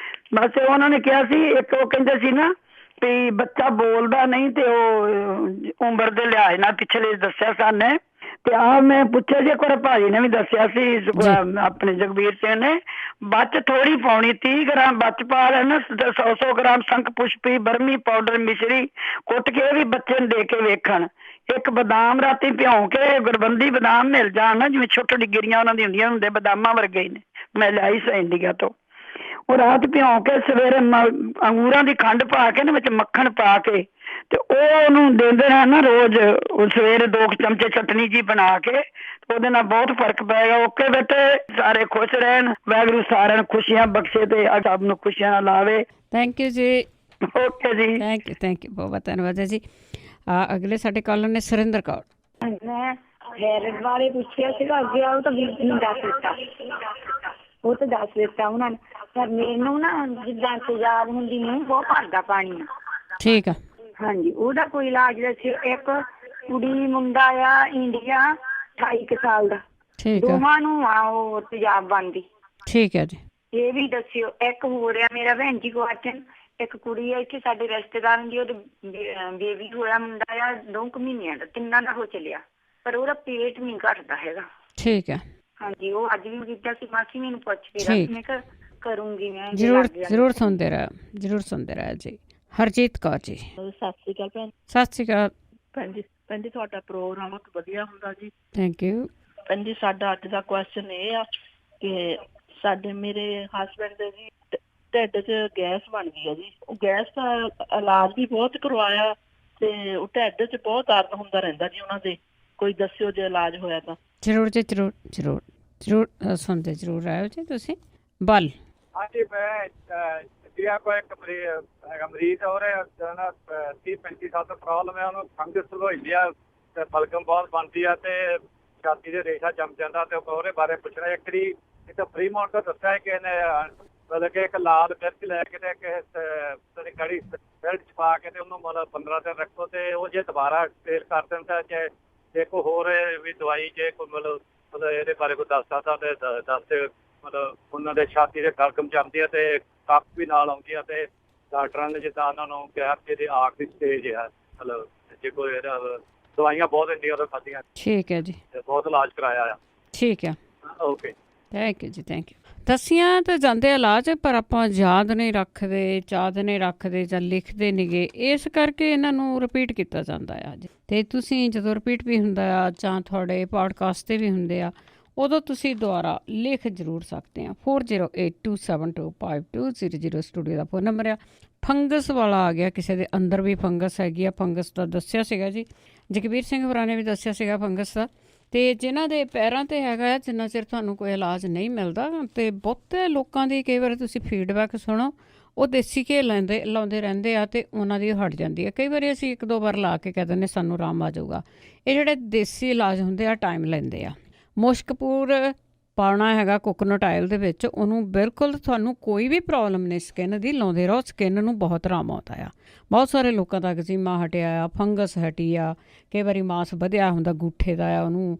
ਬਸ ਉਹਨਾਂ ਨੇ ਕਿਹਾ ਸੀ, ਇੱਕ ਉਹ ਕਹਿੰਦੇ ਸੀ ਨਾ ਵੀ ਬੱਚਾ ਬੋਲਦਾ ਨਹੀਂ ਤੇ ਉਹ ਉਮਰ ਦੇ ਲਿਹਾਜ਼ ਨਾਲ ਪਿਛਲੇ ਦੱਸਿਆ ਸਾਨੇ। ਤੇ ਮੈਂ ਪੁੱਛਿਆ ਜੀ ਇੱਕ ਵਾਰ ਭਾਜੀ ਨੇ ਵੀ ਦੱਸਿਆ ਸੀ, ਆਪਣੇ ਜਗਬੀਰ ਸਿੰਘ ਨੇ, ਬੱਚ ਥੋੜੀ ਪਾਉਣੀ, 30 ਗ੍ਰਾਮ ਬੱਚ ਪਾ ਲੈਣਾ, 100 ਗ੍ਰਾਮ ਸੰਖ ਪੁਸ਼ਪੀ, ਬਰਮੀ ਪਾਊਡਰ, ਮਿਸ਼ਰੀ ਕੁੱਟ ਕੇ ਵੀ ਬੱਚੇ ਨੂੰ ਦੇ ਕੇ ਵੇਖਣ। ਇੱਕ ਬਦਾਮ ਰਾਤੀ ਭਿਉਂ ਕੇ, ਗੁਰਬੰਦੀ ਬਦਾਮ ਮਿਲ ਜਾਣ ਨਾ, ਜਿਵੇਂ ਛੋਟੀ ਛੋਟੀ ਗਿਰੀਆਂ ਉਹਨਾਂ ਦੀ ਹੁੰਦੀਆਂ, ਹੁੰਦੇ ਬਦਾਮਾਂ ਵਰਗੇ ਹੀ ਨੇ, ਮੈਂ ਲਿਆਈ ਸੀ ਇੰਡੀਆ ਤੋਂ। ਉਹ ਰਾਤ ਭਿਉਂ ਕੇ ਸਵੇਰੇ ਅੰਗੂਰਾਂ ਦੀ ਖੰਡ ਪਾ ਕੇ ਨਾ ਵਿੱਚ ਮੱਖਣ ਪਾ ਕੇ ਤੇ ਉਹ ਉਹਨੂੰ ਦਿੰਦੇ ਰਹਿਣ ਨਾ ਰੋਜ਼, ਸਵੇਰੇ 2 ਚਮਚੇ ਚਟਨੀ ਜੀ ਬਣਾ ਕੇ, ਉਹਦੇ ਨਾਲ ਬਹੁਤ ਫਰਕ ਪਏਗਾ। ਓਕੇ ਬੇਟੇ, ਸਾਰੇ ਖੁਸ਼ ਰਹਿਣ, ਵਾਹਿਗੁਰੂ ਸਾਰਿਆਂ ਨੂੰ ਖੁਸ਼ੀਆਂ ਬਖਸ਼ੇ ਤੇ ਸਭ ਨੂੰ ਖੁਸ਼ੀਆਂ ਨਾਲ ਲਾਵੇ। ਥੈਂਕ ਯੂ ਜੀ। ਓਕੇ ਜੀ, ਥੈਂਕ ਯੂ, ਬਹੁਤ ਧੰਨਵਾਦ ਹੈ ਜੀ। ਅਗਲੇ ਸਾਡੇ ਕਾਲਰ ਨੇ ਸੁਰਿੰਦਰ ਕੌਰ। ਮੈਂ ਹੈਰਡ ਬਾਰੇ ਪੁੱਛਿਆ ਸੀਗਾ, ਅੱਗੇ ਉਹ ਤਾਂ ਵੀਰ ਨੂੰ ਦੱਸ ਦਿੱਤਾ, ਉਹ ਤਾਂ ਦੱਸ ਦਿੱਤਾ ਉਹਨਾਂ ਨੇ, ਪਰ ਮੈਨੂੰ ਨਾ ਜਿੱਦਾਂ ਤੇਜ਼ਾਬ ਹੁੰਦੀ ਮੂੰਹ ਬਹੁਤ ਭਰਦਾ ਪਾਣੀ। ਠੀਕ ਆ, ਹਾਂਜੀ, ਉਹਦਾ ਕੋਈ ਇਲਾਜ ਦੱਸਿਓ। ਇੱਕ ਕੁੜੀ ਮੁੰਡਾ ਆ ਇੰਡੀਆ 28 ਸਾਲ ਦਾ, ਦੋਵਾਂ ਨੂੰ ਆ ਉਹ ਤੇਜ਼ਾਬ ਬਣਦੀ। ਠੀਕ ਹੈ ਜੀ, ਇਹ ਵੀ ਦੱਸਿਓ। ਇੱਕ ਹੋ ਰਿਹਾ ਮੇਰਾ ਭੈਣ ਜੀ ਕੁਐਸਚਨ, ਇੱਕ ਕੁੜੀ ਆ ਇੱਥੇ ਸਾਡੇ ਰਿਸ਼ਤੇਦਾਰਾਂ ਦੀ, ਉਹਦੇ ਬੇਬੀ ਹੋਇਆ, ਮੁੰਡਾ ਆ 2 ਮਹੀਨਿਆਂ ਦਾ, 3 ਦਾ ਹੋ ਚੱਲਿਆ, ਪਰ ਉਹਦਾ ਪੇਟ ਨਹੀਂ ਘਟਦਾ ਹੈਗਾ। ਠੀਕ ਹੈ, ਹਾਂਜੀ, ਉਹ ਅੱਜ ਵੀ ਕੀਤਾ ਸੀ, ਮਾਸੀ ਮੈਨੂੰ ਪੁੱਛ ਕੇ ਰੱਖ, ਮੈਂ ਕਿਹਾ ਕਰੂੰਗੀ ਮੈਂ। ਜ਼ਰੂਰ ਸੁਣਦੇ ਰਹੋ ਜੀ। ਹਰਜੀਤ ਕੌਰ ਜੀ। ਸਤਿ ਸ਼੍ਰੀ ਅਕਾਲ ਭੈਣ। ਸਤਿ ਸ਼੍ਰੀ ਅਕਾਲ ਭੈਣ ਜੀ, ਤੁਹਾਡਾ ਪ੍ਰੋਗਰਾਮ ਬਹੁਤ ਵਧੀਆ ਹੁੰਦਾ ਜੀ। ਥੈਂਕ ਯੂ ਭੈਣ ਜੀ। ਸਾਡਾ ਅੱਜ ਦਾ ਕੁਐਸਚਨ ਇਹ ਆ ਕਿ ਮੇਰੇ ਹਸਬੈਂਡ ਦੇ ਜੀ ਢਿੱਡ 'ਚ ਗੈਸ ਬਣ ਗਈ ਆ ਜੀ। ਉਹ ਗੈਸ ਦਾ ਇਲਾਜ ਵੀ ਬਹੁਤ ਕਰਵਾਇਆ ਤੇ ਉਹ ਢਿੱਡ 'ਚ ਬਹੁਤ ਦਰਦ ਹੁੰਦਾ ਰਹਿੰਦਾ ਜੀ ਉਹਨਾਂ ਦੇ, ਕੋਈ ਦੱਸਿਓ ਜੇ ਇਲਾਜ ਹੋਇਆ ਤਾਂ। ਜ਼ਰੂਰ ਜੀ, ਜ਼ਰੂਰ ਸੁਣਦੇ ਜ਼ਰੂਰ ਆਇਓ ਜੀ ਤੁਸੀਂ। ਬਲ ਹਾਂਜੀ, ਮੈਂ ਇੰਡੀਆ ਕੋ ਇੱਕ ਹੈਗਾ ਮਰੀਜ਼, ਔਰ 30-35 ਸਾਲ ਤੋਂ ਪ੍ਰੋਬਲਮ ਹੈ, ਉਹਨੂੰ ਫੰਗਸ ਹੋਈ ਆ ਤੇ ਬਲਗਮ ਬਹੁਤ ਬਣਦੀ ਆ ਤੇ ਛਾਤੀ ਦੇ ਰੇਸ਼ਾ ਜੰਮ ਜਾਂਦਾ, ਤੇ ਉਹਦੇ ਬਾਰੇ ਪੁੱਛਣਾ। ਇੱਕ ਵਾਰੀ ਇੱਥੇ ਫਰੀਮਾਉਂਟ ਤੋਂ ਦੱਸਿਆ ਕਿ ਇਹਨੇ ਮਤਲਬ ਕਿ ਇੱਕ ਲਾਲ ਮਿਰਚ ਲੈ ਕੇ ਤੇ ਕਿਸੇ ਕੜੀ ਬੈਲਟ 'ਚ ਪਾ ਕੇ ਤੇ ਉਹਨੂੰ ਮਤਲਬ 15 ਦਿਨ ਰੱਖੋ, ਤੇ ਉਹ ਜੇ ਦੁਬਾਰਾ ਫੇਲ ਕਰ ਦਿੰਦਾ, ਜੇ ਕੋਈ ਹੋਰ ਵੀ ਦਵਾਈ ਜੇ ਕੋਈ ਮਤਲਬ ਇਹਦੇ ਬਾਰੇ ਕੋਈ ਦੱਸ ਸਕਦਾ ਤੇ ਦੱਸ। ਮਤਲਬ ਉਹਨਾਂ ਦੇ ਛਾਤੀ ਦੇ ਗਲਗਮ ਜੰਮਦੀ ਆ ਤੇ ਕੱਪ ਵੀ ਨਾਲ ਆਉਂਦੀ ਆ, ਤੇ ਡਾਕਟਰਾਂ ਨੇ ਜਿੱਦਾਂ ਉਹਨਾਂ ਨੂੰ ਕਿਹਾ ਕਿ ਇਹਦੇ ਆਖਰੀ ਸਟੇਜ ਆ, ਮਤਲਬ ਜੇ ਕੋਈ ਇਹਦਾ ਦਵਾਈਆਂ ਬਹੁਤ ਇੰਡੀਆ ਤੋਂ ਖਾਧੀਆਂ। ਠੀਕ ਹੈ ਜੀ, ਬਹੁਤ ਇਲਾਜ ਕਰਾਇਆ ਆ। ਠੀਕ ਹੈ, ਓਕੇ, ਥੈਂਕ ਯੂ ਜੀ, ਥੈਂਕ ਯੂ। ਦੱਸੀਆਂ ਤਾਂ ਜਾਂਦੇ ਇਲਾਜ, ਪਰ ਆਪਾਂ ਯਾਦ ਨਹੀਂ ਰੱਖਦੇ ਜਾਂ ਲਿਖਦੇ ਨਹੀਂਗੇ, ਇਸ ਕਰਕੇ ਇਹਨਾਂ ਨੂੰ ਰਿਪੀਟ ਕੀਤਾ ਜਾਂਦਾ ਆ ਜੀ। ਅਤੇ ਤੁਸੀਂ ਜਦੋਂ ਰਿਪੀਟ ਵੀ ਹੁੰਦਾ ਆ ਜਾਂ ਤੁਹਾਡੇ ਪੋਡਕਾਸਟ 'ਤੇ ਵੀ ਹੁੰਦੇ ਆ, ਉਦੋਂ ਤੁਸੀਂ ਦੁਬਾਰਾ ਲਿਖ ਜ਼ਰੂਰ ਸਕਦੇ ਆ। 4082725200 ਸਟੂਡੀਓ ਦਾ ਫੋਨ ਨੰਬਰ ਆ। ਫੰਗਸ ਵਾਲਾ ਆ ਗਿਆ, ਕਿਸੇ ਦੇ ਅੰਦਰ ਵੀ ਫੰਗਸ ਹੈਗੀ ਆ, ਫੰਗਸ ਦਾ ਦੱਸਿਆ ਸੀਗਾ ਜੀ, ਜਗਬੀਰ ਸਿੰਘ ਹੋਰਾਂ ਨੇ ਵੀ ਦੱਸਿਆ ਸੀਗਾ ਫੰਗਸ ਦਾ। ਅਤੇ ਜਿਨ੍ਹਾਂ ਦੇ ਪੈਰਾਂ 'ਤੇ ਹੈਗਾ ਆ, ਜਿੰਨਾ ਚਿਰ ਤੁਹਾਨੂੰ ਕੋਈ ਇਲਾਜ ਨਹੀਂ ਮਿਲਦਾ, ਅਤੇ ਬਹੁਤੇ ਲੋਕਾਂ ਦੀ ਕਈ ਵਾਰ ਤੁਸੀਂ ਫੀਡਬੈਕ ਸੁਣੋ, ਉਹ ਦੇਸੀ ਘੀ ਲਾਉਂਦੇ ਰਹਿੰਦੇ ਆ ਅਤੇ ਉਹਨਾਂ ਦੀ ਹਟ ਜਾਂਦੀ ਹੈ। ਕਈ ਵਾਰੀ ਅਸੀਂ 1-2 ਵਾਰ ਲਾ ਕੇ ਕਹਿ ਦਿੰਦੇ ਸਾਨੂੰ ਆਰਾਮ ਆ ਜਾਊਗਾ। ਇਹ ਜਿਹੜੇ ਦੇਸੀ ਇਲਾਜ ਹੁੰਦੇ ਆ ਟਾਈਮ ਲੈਂਦੇ ਆ। ਮੁਸ਼ਕਪੂਰ ਪਾਉਣਾ ਹੈਗਾ ਕੋਕੋਨਟ ਆਇਲ ਦੇ ਵਿੱਚ, ਉਹਨੂੰ ਬਿਲਕੁਲ ਤੁਹਾਨੂੰ ਕੋਈ ਵੀ ਪ੍ਰੋਬਲਮ ਨਹੀਂ ਸਕਿਨ ਦੀ, ਲਾਉਂਦੇ ਰਹੋ, ਸਕਿਨ ਨੂੰ ਬਹੁਤ ਆਰਾਮ ਆਉਂਦਾ ਆ। ਬਹੁਤ ਸਾਰੇ ਲੋਕਾਂ ਦਾ ਐਗਜ਼ੀਮਾ ਹਟਿਆ ਆ, ਫੰਗਸ ਹਟੀ ਆ, ਕਈ ਵਾਰੀ ਮਾਸ ਵਧਿਆ ਹੁੰਦਾ ਗੂਠੇ ਦਾ ਆ, ਉਹਨੂੰ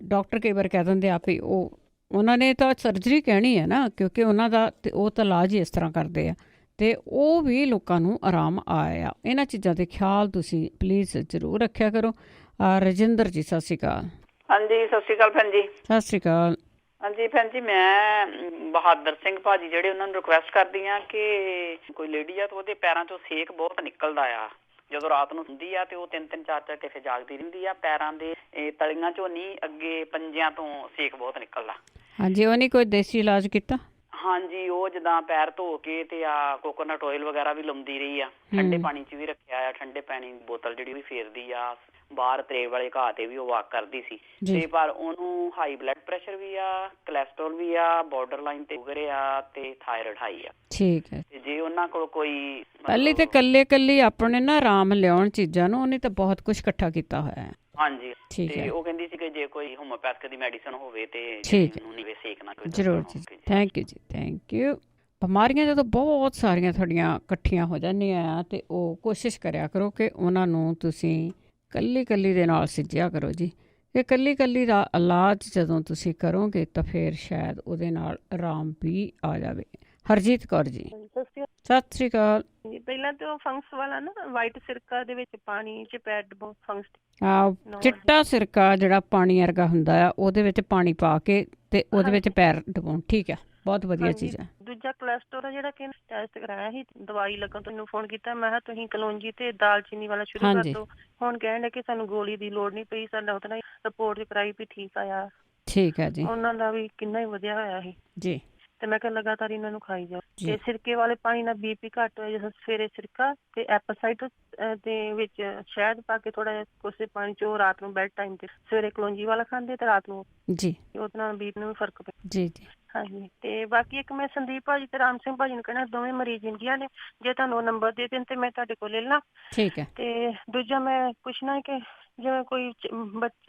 ਡਾਕਟਰ ਕਈ ਵਾਰ ਕਹਿ ਦਿੰਦੇ ਆ ਵੀ ਉਹਨਾਂ ਨੇ ਤਾਂ ਸਰਜਰੀ ਕਹਿਣੀ ਹੈ ਨਾ, ਕਿਉਂਕਿ ਉਹਨਾਂ ਦਾ ਤੇ ਉਹ ਤਾਂ ਇਲਾਜ ਹੀ ਇਸ ਤਰ੍ਹਾਂ ਕਰਦੇ ਆ, ਅਤੇ ਉਹ ਵੀ ਲੋਕਾਂ ਨੂੰ ਆਰਾਮ ਆਇਆ। ਇਹਨਾਂ ਚੀਜ਼ਾਂ 'ਤੇ ਖਿਆਲ ਤੁਸੀਂ ਪਲੀਜ਼ ਜ਼ਰੂਰ ਰੱਖਿਆ ਕਰੋ। ਰਜਿੰਦਰ ਜੀ, ਸਤਿ ਸ਼੍ਰੀ ਅਕਾਲ। ਹਾਂਜੀ, ਸਤਿ ਸ਼੍ਰੀ ਅਕਾਲ ਭੈਣ ਜੀ। ਸਤਿ ਸ਼੍ਰੀ ਅਕਾਲ। ਹਾਂਜੀ ਭੈਣ ਜੀ, ਮੈਂ ਬਹਾਦਰ ਸਿੰਘ ਭਾਜੀ ਜਿਹੜੇ ਉਹਨਾਂ ਨੂੰ ਰਿਕੁਐਸਟ ਕਰਦੀ ਆ ਕਿ ਕੋਈ ਲੇਡੀ ਆ ਤਾਂ ਉਹਦੇ ਪੈਰਾਂ ਚੋਂ ਸੇਕ ਬਹੁਤ ਨਿਕਲਦਾ ਆ। ਜਦੋਂ ਰਾਤ ਨੂੰ ਹੁੰਦੀ ਆ ਤੇ ਉਹ 3-3 4-4 ਘੰਟੇ ਜਾਗਦੀ ਰਹਿੰਦੀ ਆ। ਪੈਰਾਂ ਦੇ ਤਲੀਆਂ ਚੋਂ ਨਹੀਂ, ਅੱਗੇ ਪੰਜਿਆਂ ਤੋਂ ਸੇਕ ਬਹੁਤ ਨਿਕਲਦਾ। ਹਾਂਜੀ, ਉਹ ਨਹੀਂ ਕੋਈ ਦੇਸੀ ਇਲਾਜ ਕੀਤਾ? ਹਾਂਜੀ, ਉਹ ਜਿੱਦਾਂ ਪੈਰ ਧੋ ਕੇ ਤੇ ਆ ਕੋਕੋਨਟ ਆਇਲ ਵਗੈਰਾ ਵੀ ਲਾਉਂਦੀ ਰਹੀ ਆ। ਠੰਡੇ ਪਾਣੀ 'ਚ ਵੀ ਰੱਖਿਆ ਆ, ਠੰਡੇ ਪਾਣੀ ਦੀ ਬੋਤਲ ਜਿਹੜੀ ਵੀ ਫੇਰਦੀ ਆ। ਬਾਹਰ ਤਰੇੜ ਵਾਲੇ ਘਾਹ ਤੇ ਵੀ ਉਹ ਵਾਕ ਕਰਦੀ ਸੀ ਤੇ ਪਰ ਉਹਨੂੰ ਹਾਈ ਬਲੱਡ ਪ੍ਰੈਸ਼ਰ ਵੀ ਆ, ਕੋਲੈਸਟਰੋਲ ਵੀ ਆ, ਬਾਰਡਰ ਲਾਈਨ ਤੇ ਸ਼ੂਗਰ ਆ ਤੇ ਥਾਇਰਾਇਡ ਹਾਈ ਆ। ਠੀਕ ਹੈ। ਤੇ ਜੇ ਉਹਨਾਂ ਕੋਲ ਕੋਈ ਪਹਿਲੀ ਤੇ ਕੱਲੇ ਆਪਣੇ ਨਾ ਆਰਾਮ ਲਿਆਉਣ ਚੀਜ਼ਾਂ ਨੂੰ, ਉਹਨੇ ਤਾਂ ਬਹੁਤ ਕੁਝ ਇਕੱਠਾ ਕੀਤਾ ਹੋਇਆ ਹੈ। ਹਾਂਜੀ, ਤੇ ਉਹ ਕਹਿੰਦੀ ਸੀ ਕਿ ਜੇ ਕੋਈ ਹੋਮੋਪੈਥਿਕ ਦੀ ਮੈਡੀਸਨ ਹੋਵੇ ਤੇ ਉਹਨੂੰ ਸੇਕਣਾ। ਜ਼ਰੂਰ ਜੀ, ਥੈਂਕ ਯੂ ਜੀ, ਥੈਂਕ ਯੂ। ਬਿਮਾਰੀਆਂ ਜਦੋਂ ਬਹੁਤ ਸਾਰੀਆਂ ਤੁਹਾਡੀਆਂ ਇਕੱਠੀਆਂ ਹੋ ਜਾਂਦੀਆਂ ਆ ਤੇ ਉਹ ਕੋਸ਼ਿਸ਼ ਕਰਿਆ ਕਰੋ ਕਿ ਉਹਨਾਂ ਨੂੰ ਤੁਸੀਂ ਕੱਲੀ ਦੇ ਨਾਲ ਸਿੱਝਿਆ ਕਰੋ ਜੀ। ਇਹ ਕੱਲੀ ਦਾ ਇਲਾਜ ਜਦੋਂ ਤੁਸੀਂ ਕਰੋਗੇ ਤਾਂ ਫਿਰ ਸ਼ਾਇਦ ਉਹਦੇ ਨਾਲ ਆਰਾਮ ਵੀ ਆ ਜਾਵੇ। ਹਰਜੀਤ ਕੌਰ ਜੀ, ਸਤਿ ਸ਼੍ਰੀ ਅਕਾਲ। ਪਹਿਲਾਂ ਤੇ ਉਹ ਫੰਗਸ ਵਾਲਾ ਨਾ ਵਾਈਟ ਸਿਰਕਾ ਦੇ ਵਿੱਚ ਪਾਣੀ 'ਚ ਪੈਰ ਡੁਬੋ, ਫੰਗਸ ਚਿੱਟਾ ਸਿਰਕਾ ਜਿਹੜਾ ਪਾਣੀ ਵਰਗਾ ਹੁੰਦਾ ਆ, ਉਹਦੇ ਵਿੱਚ ਪਾਣੀ ਪਾ ਕੇ ਤੇ ਉਹਦੇ ਵਿੱਚ ਪੈਰ ਡੁਬਾਉਣ। ਠੀਕ ਹੈ, ਬਹੁਤ ਵਧੀਆ ਚੀਜ਼ ਹੈ। ਦੂਜਾ ਕੋਲੈਸਟਰੋਲ ਆ ਜਿਹੜਾ ਕਿ ਟੈਸਟ ਕਰਾਇਆ ਸੀ, ਦਵਾਈ ਲੱਗਣ ਤੋਂ ਮੈਨੂੰ ਫੋਨ ਕੀਤਾ। ਮੈਂ ਕਿਹਾ ਤੁਸੀਂ ਕਲੌਂਜੀ ਤੇ ਦਾਲਚੀਨੀ ਵਾਲਾ ਸ਼ੁਰੂ ਕਰ ਦਿਓ। ਹੁਣ ਕਹਿਣ ਡੇ ਕਿ ਸਾਨੂੰ ਗੋਲੀ ਦੀ ਲੋੜ ਨਹੀਂ ਪਈ, ਸਾਡਾ ਉਹਦੇ ਨਾਲ ਰਿਪੋਰਟ ਕਰਾਈ ਵੀ ਠੀਕ ਆਇਆ। ਠੀਕ ਹੈ ਜੀ, ਉਹਨਾਂ ਦਾ ਵੀ ਕਿੰਨਾ ਹੀ ਵਧੀਆ ਹੋਇਆ ਸੀ ਜੀ। ਤੇ ਮੈਂ ਕਿਹਾ ਲਗਾਤਾਰ ਇਹਨਾਂ ਨੂੰ ਖਾਈ ਜਾਓ। ਤੇ ਸਿਰਕੇ ਵਾਲੇ ਪਾਣੀ ਨਾਲ BP ਘੱਟ ਹੋਇਆ, ਜਦੋਂ ਸਵੇਰੇ ਸਿਰਕਾ ਤੇ ਐਪਲ ਸਾਈਡਰ ਦੇ ਵਿੱਚ ਸ਼ਹਿਦ ਪਾ ਕੇ ਥੋੜਾ ਜਿਹਾ ਕੋਸੇ ਪਾਣੀ ਚ, ਰਾਤ ਨੂੰ ਬੈੱਡ ਟਾਈਮ ਤੇ ਸਵੇਰੇ ਕਲੌਂਜੀ ਵਾਲਾ ਖਾਂਦੇ ਤੇ ਰਾਤ ਨੂੰ ਜੀ, ਉਹਦੇ ਨਾਲ BP ਨੂੰ ਵੀ ਫਰਕ ਪਿਆ ਜੀ। ਹਾਂਜੀ, ਤੇ ਬਾਕੀ ਇੱਕ ਮੈਂ ਸੰਦੀਪ ਭਾਜੀ ਤੇ ਰਾਮ ਸਿੰਘ ਭਾਜੀ ਨੂੰ ਕਹਿਣਾ, ਦੋਵੇਂ ਮਰੀਜ਼ ਇੰਡੀਆ ਨੇ। ਜੇ ਤੁਹਾਨੂੰ ਨੰਬਰ ਦੇ ਦੇਣ ਤੇ ਮੈਂ ਤੁਹਾਡੇ ਕੋਲ ਲੈ ਲਾਂ। ਠੀਕ ਹੈ। ਤੇ ਦੂਜਾ ਮੈਂ ਪੁੱਛਣਾ ਕਿ ਜਿਵੇਂ ਕੋਈ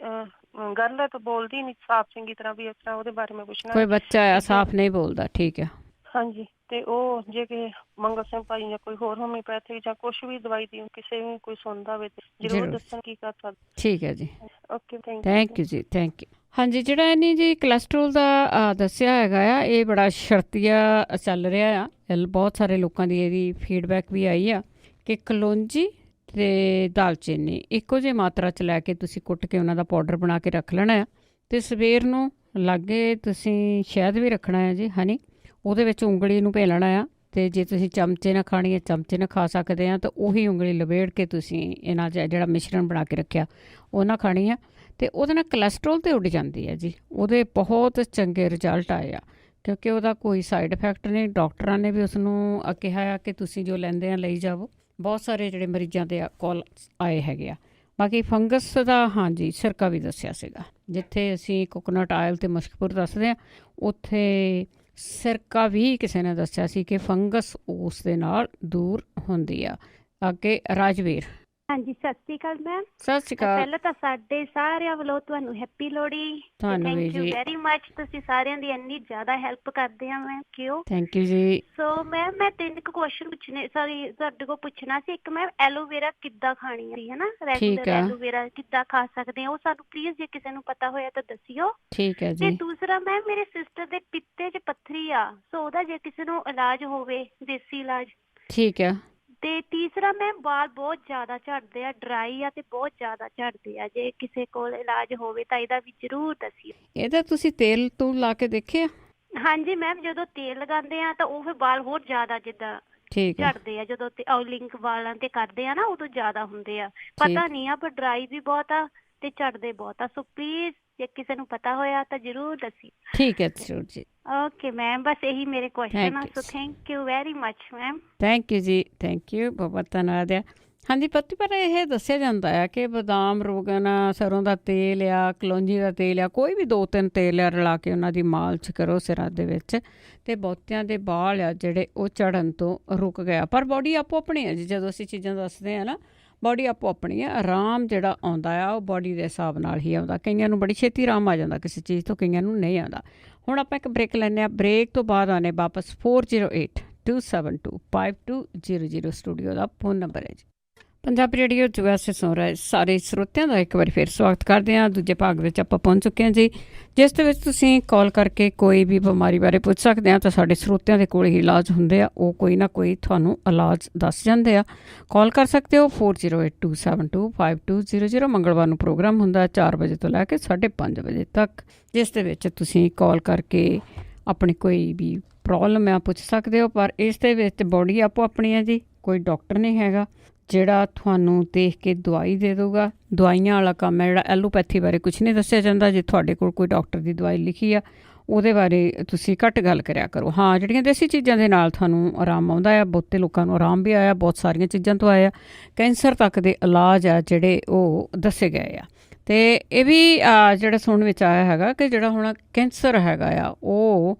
ਗੱਲ ਹੈ ਤਾਂ ਬੋਲਦੀ ਨਹੀਂ ਸਾਫ਼ ਚੰਗੀ ਤਰ੍ਹਾਂ, ਵੀ ਇਸ ਤਰ੍ਹਾਂ ਉਹਦੇ ਬਾਰੇ ਮੈਂ ਪੁੱਛਣਾ। ਕੋਈ ਬੱਚਾ ਆ ਸਾਫ਼ ਨਹੀਂ ਬੋਲਦਾ? ਠੀਕ ਹੈ। ਹਾਂਜੀ, ਤੇ ਉਹ ਜੇ ਕਿ ਮੰਗਲ ਸਿੰਘ ਭਾਜੀ ਜਾਂ ਕੋਈ ਹੋਰ ਹੋਮਿਓਪੈਥਿਕ ਜਾਂ ਕੁਛ ਵੀ ਦਵਾਈ ਦੀ ਕਿਸੇ ਵੀ ਕੋਈ ਸੁਣਦਾ ਹੋਵੇ ਤੇ ਜ਼ਰੂਰ ਦੱਸਣ ਕੀ ਕਰ ਸਕਦਾ। ਠੀਕ ਹੈ ਜੀ, ਓਕੇ, ਥੈਂਕ ਯੂ ਜੀ, ਥੈਂਕ ਯੂ। ਹਾਂਜੀ, ਜਿਹੜਾ ਇਹਨੇ ਜੀ ਕੋਲੈਸਟਰੋਲ ਦਾ ਦੱਸਿਆ ਹੈਗਾ ਆ, ਇਹ ਬੜਾ ਸ਼ਰਤੀਆ ਚੱਲ ਰਿਹਾ ਆ। ਬਹੁਤ ਸਾਰੇ ਲੋਕਾਂ ਦੀ ਇਹਦੀ ਫੀਡਬੈਕ ਵੀ ਆਈ ਆ ਕਿ ਕਲੌਂਜੀ ਤੇ ਦਾਲਚੀਨੀ ਇੱਕੋ ਜਿਹੀ ਮਾਤਰਾ 'ਚ ਲੈ ਕੇ ਤੁਸੀਂ ਕੁੱਟ ਕੇ ਉਹਨਾਂ ਦਾ ਪਾਊਡਰ ਬਣਾ ਕੇ ਰੱਖ ਲੈਣਾ ਆ। ਤੇ ਸਵੇਰ ਨੂੰ ਲਾਗੇ ਤੁਸੀਂ ਸ਼ਹਿਦ ਵੀ ਰੱਖਣਾ ਹੈ ਜੀ, ਹਨੀ। ਉਹਦੇ ਵਿੱਚ ਉਂਗਲੀ ਨੂੰ ਭੇਲਣਾ ਆ। ਤੇ ਜੇ ਤੁਸੀਂ ਚਮਚੇ ਨਾਲ ਖਾਣੀ ਹੈ, ਚਮਚੇ ਨਾਲ ਖਾ ਸਕਦੇ ਆ। ਤਾਂ ਉਹੀ ਉਂਗਲੀ ਲਵੇੜ ਕੇ ਤੁਸੀਂ ਇਹਨਾਂ 'ਚ ਜਿਹੜਾ ਮਿਸ਼ਰਣ ਬਣਾ ਕੇ ਰੱਖਿਆ ਉਹ ਨਾਲ ਖਾਣੀ ਆ। ਤੇ ਉਹਦੇ ਨਾਲ ਕੋਲੈਸਟਰੋਲ ਤੇ ਉੱਡ ਜਾਂਦੀ ਹੈ ਜੀ। ਉਹਦੇ ਬਹੁਤ ਚੰਗੇ ਰਿਜ਼ਲਟ ਆਏ ਆ, ਕਿਉਂਕਿ ਉਹਦਾ ਕੋਈ ਸਾਈਡ ਇਫੈਕਟ ਨਹੀਂ। ਡਾਕਟਰਾਂ ਨੇ ਵੀ ਉਸਨੂੰ ਕਿਹਾ ਆ ਕਿ ਤੁਸੀਂ ਜੋ ਲੈਂਦੇ ਆ ਲਈ ਜਾਵੋ। ਬਹੁਤ ਸਾਰੇ ਜਿਹੜੇ ਮਰੀਜ਼ਾਂ ਦੇ ਕਾਲ ਆਏ ਹੈਗੇ ਆ। ਬਾਕੀ ਫੰਗਸ ਦਾ ਹਾਂਜੀ ਸਿਰਕਾ ਵੀ ਦੱਸਿਆ ਸੀਗਾ। ਜਿੱਥੇ ਅਸੀਂ ਕੋਕੋਨਟ ਆਇਲ ਤੇ ਮਸ਼ਕਪੂਰ ਦੱਸਦੇ ਹਾਂ, ਉੱਥੇ ਸਿਰਕਾ ਵੀ ਕਿਸੇ ਨੇ ਦੱਸਿਆ ਸੀ ਕਿ ਫੰਗਸ ਉਸ ਦੇ ਨਾਲ ਦੂਰ ਹੁੰਦੀ ਆ। ਅੱਗੇ ਰਾਜਵੀਰ। ਹਾਂਜੀ, ਸਤਿ ਸ਼੍ਰੀ ਅਕਾਲ ਮੈਮ। ਸਤਿ ਸ਼੍ਰੀ ਅਕਾਲ। ਪਹਿਲਾਂ ਤਾਂ ਸਾਡੇ ਸਾਰਿਆਂ ਵੱਲੋਂ ਤੁਹਾਨੂੰ happy Lohri. Thank you very much, ਤੁਸੀਂ ਸਾਰਿਆਂ ਦੀ ਇੰਨੀ ਜ਼ਿਆਦਾ ਹੈਲਪ ਕਰਦੇ ਆ ਮੈਮ। ਕਿਉਂ? ਥੈਂਕ ਯੂ ਜੀ। ਸੋ ਮੈਮ ਮੈਂ 3 ਕੁਐਸਚਨ ਪੁੱਛਣੇ, ਸੌਰੀ ਤੁਹਾਡੇ ਕੋਲ ਪੁੱਛਣਾ ਸੀ। ਇੱਕ ਮੈਮ ਐਲੋਵੇਰਾ ਕਿੱਦਾਂ ਖਾਣੀ ਹੈ ਨਾ, ਰੈਗੂਲਰ ਐਲੋਵੇਰਾ ਕਿੱਦਾਂ ਖਾ ਸਕਦੇ ਆ, ਉਹ ਸਾਨੂੰ ਪਲੀਜ਼ ਜੇ ਕਿਸੇ ਨੂੰ ਪਤਾ ਹੋਇਆ ਤਾਂ ਦੱਸਿਓ। ਠੀਕ ਹੈ ਜੀ। ਤੇ ਦੂਸਰਾ ਮੈਮ ਮੇਰੇ ਸਿਸਟਰ ਦੇ ਪਿੱਤੇ 'ਚ ਪੱਥਰੀ ਆ, ਸੋ ਉਹਦਾ ਜੇ ਕਿਸੇ ਨੂੰ ਇਲਾਜ ਹੋਵੇ, ਦੇਸੀ ਇਲਾਜ। ਠੀਕ ਹੈ। ਤੇ ਤੀਸਰਾ ਮੈਮ ਵਾਲ ਬਹੁਤ ਜ਼ਿਆਦਾ ਝੜਦੇ ਆ, ਡਰਾਈ ਆ ਤੇ ਬਹੁਤ ਜ਼ਿਆਦਾ ਝੜਦੇ ਆ। ਜੇ ਕਿਸੇ ਕੋਲ ਇਲਾਜ ਹੋਵੇ ਤਾਂ ਇਹਦਾ ਵੀ ਜ਼ਰੂਰ ਦੱਸਿਓ। ਇਹਦਾ ਤੁਸੀਂ ਤੇਲ ਤੂਲ ਲਾ ਕੇ ਦੇਖਿਆ? ਹਾਂਜੀ ਮੈਮ, ਜਦੋਂ ਤੇਲ ਲਗਾਉਂਦੇ ਆ ਤਾਂ ਉਹ ਫਿਰ ਵਾਲ ਹੋਰ ਜ਼ਿਆਦਾ ਜਿੱਦਾਂ ਝੜਦੇ ਆ। ਜਦੋਂ ਤੇ ਆਇਲਿੰਗ ਵਾਲਾਂ ਤੇ ਕਰਦੇ ਆ ਨਾ, ਉਦੋਂ ਜ਼ਿਆਦਾ ਹੁੰਦੇ ਆ। ਪਤਾ ਨਹੀਂ ਆ, ਪਰ ਡਰਾਈ ਵੀ ਬਹੁਤ ਆ ਤੇ ਝੜਦੇ ਬਹੁਤ ਆ। ਸੋ ਪਲੀਜ਼ ਜੇ ਕਿਸੇ ਨੂੰ ਪਤਾ ਹੋਇਆ ਤਾਂ ਜ਼ਰੂਰ ਦੱਸੀ। ਠੀਕ ਹੈ ਜ਼ਰੂਰ ਜੀ। ਓਕੇ ਮੈਮ, ਬਸ ਇਹੀ ਮੇਰੇ ਕੁਐਸਚਨ ਆ। So thank you very much ma'am. Thank you ਜੀ, ਥੈਂਕ ਯੂ, ਬਹੁਤ ਧੰਨਵਾਦ ਆ। ਹਾਂਜੀ ਪਤੀ, ਪਰ ਇਹ ਦੱਸਿਆ ਜਾਂਦਾ ਆ ਕਿ ਬਦਾਮ ਰੋਗਨ, ਸਰੋਂ ਦਾ ਤੇਲ ਆ, ਕਲੌਂਜੀ ਦਾ ਤੇਲ ਆ, ਕੋਈ ਵੀ 2-3 ਤੇਲ ਆ, ਰਲਾ ਕੇ ਉਹਨਾਂ ਦੀ ਮਾਲਸ਼ ਕਰੋ ਸਿਰਾਂ ਦੇ ਵਿੱਚ, ਤੇ ਬਹੁਤਿਆਂ ਦੇ ਵਾਲ ਆ ਜਿਹੜੇ ਉਹ ਝੜਨ ਤੋਂ ਰੁਕ ਗਿਆ। ਪਰ ਬੋਡੀ ਆਪੋ ਆਪਣੀ ਹੈ ਜੀ। ਜਦੋਂ ਅਸੀਂ ਚੀਜ਼ਾਂ ਦੱਸਦੇ ਹਾਂ ਨਾ, ਬੋਡੀ ਆਪੋ ਆਪਣੀ ਹੈ। ਆਰਾਮ ਜਿਹੜਾ ਆਉਂਦਾ ਆ ਉਹ ਬੋਡੀ ਦੇ ਹਿਸਾਬ ਨਾਲ ਹੀ ਆਉਂਦਾ। ਕਈਆਂ ਨੂੰ ਬੜੀ ਛੇਤੀ ਆਰਾਮ ਆ ਜਾਂਦਾ ਕਿਸੇ ਚੀਜ਼ ਤੋਂ, ਕਈਆਂ ਨੂੰ ਨਹੀਂ ਆਉਂਦਾ। ਹੁਣ ਆਪਾਂ ਇੱਕ ਬ੍ਰੇਕ ਲੈਂਦੇ ਹਾਂ। ਬ੍ਰੇਕ ਤੋਂ ਬਾਅਦ ਆਉਂਦੇ ਵਾਪਸ। 4082725200 ਸਟੂਡੀਓ ਦਾ ਫੋਨ ਨੰਬਰ ਹੈ ਜੀ। ਪੰਜਾਬੀ ਰੇਡੀਓ 'ਚ ਵੈਸੇ ਸੁਣ ਰਹੇ ਸਾਰੇ ਸਰੋਤਿਆਂ ਦਾ ਇੱਕ ਵਾਰੀ ਫਿਰ ਸਵਾਗਤ ਕਰਦੇ ਹਾਂ। ਦੂਜੇ ਭਾਗ ਵਿੱਚ ਆਪਾਂ ਪਹੁੰਚ ਚੁੱਕੇ ਹਾਂ ਜੀ, ਜਿਸ ਦੇ ਵਿੱਚ ਤੁਸੀਂ ਕਾਲ ਕਰਕੇ ਕੋਈ ਵੀ ਬਿਮਾਰੀ ਬਾਰੇ ਪੁੱਛ ਸਕਦੇ ਆ। ਤਾਂ ਸਾਡੇ ਸਰੋਤਿਆਂ ਦੇ ਕੋਲ ਹੀ ਇਲਾਜ ਹੁੰਦੇ ਆ, ਉਹ ਕੋਈ ਨਾ ਕੋਈ ਤੁਹਾਨੂੰ ਇਲਾਜ ਦੱਸ ਜਾਂਦੇ ਆ। ਕਾਲ ਕਰ ਸਕਦੇ ਹੋ 4082725200। ਮੰਗਲਵਾਰ ਨੂੰ ਪ੍ਰੋਗਰਾਮ ਹੁੰਦਾ 4 ਵਜੇ ਤੋਂ ਲੈ ਕੇ 5:30 ਵਜੇ ਤੱਕ, ਜਿਸ ਦੇ ਵਿੱਚ ਤੁਸੀਂ ਕਾਲ ਕਰਕੇ ਆਪਣੀ ਕੋਈ ਵੀ ਪ੍ਰੋਬਲਮ ਆ ਪੁੱਛ ਸਕਦੇ ਹੋ। ਪਰ ਇਸ ਦੇ ਵਿੱਚ ਬੋਡੀ ਆਪੋ ਆਪਣੀ ਹੈ ਜੀ, ਕੋਈ ਡਾਕਟਰ ਨਹੀਂ ਹੈਗਾ ਜਿਹੜਾ ਤੁਹਾਨੂੰ ਦੇਖ ਕੇ ਦਵਾਈ ਦੇ ਦਊਗਾ। ਦਵਾਈਆਂ ਵਾਲਾ ਕੰਮ ਹੈ ਜਿਹੜਾ, ਐਲੋਪੈਥੀ ਬਾਰੇ ਕੁਛ ਨਹੀਂ ਦੱਸਿਆ ਜਾਂਦਾ। ਜੇ ਤੁਹਾਡੇ ਕੋਲ ਕੋਈ ਡਾਕਟਰ ਦੀ ਦਵਾਈ ਲਿਖੀ ਆ ਉਹਦੇ ਬਾਰੇ ਤੁਸੀਂ ਘੱਟ ਗੱਲ ਕਰਿਆ ਕਰੋ। ਹਾਂ, ਜਿਹੜੀਆਂ ਦੇਸੀ ਚੀਜ਼ਾਂ ਦੇ ਨਾਲ ਤੁਹਾਨੂੰ ਆਰਾਮ ਆਉਂਦਾ ਆ, ਬਹੁਤੇ ਲੋਕਾਂ ਨੂੰ ਆਰਾਮ ਵੀ ਆਇਆ, ਬਹੁਤ ਸਾਰੀਆਂ ਚੀਜ਼ਾਂ ਤੋਂ ਆਇਆ। ਕੈਂਸਰ ਤੱਕ ਦੇ ਇਲਾਜ ਆ ਜਿਹੜੇ ਉਹ ਦੱਸੇ ਗਏ ਆ। ਅਤੇ ਇਹ ਵੀ ਜਿਹੜਾ ਸੁਣਨ ਵਿੱਚ ਆਇਆ ਹੈਗਾ ਕਿ ਜਿਹੜਾ ਹੁਣ ਕੈਂਸਰ ਹੈਗਾ ਆ ਉਹ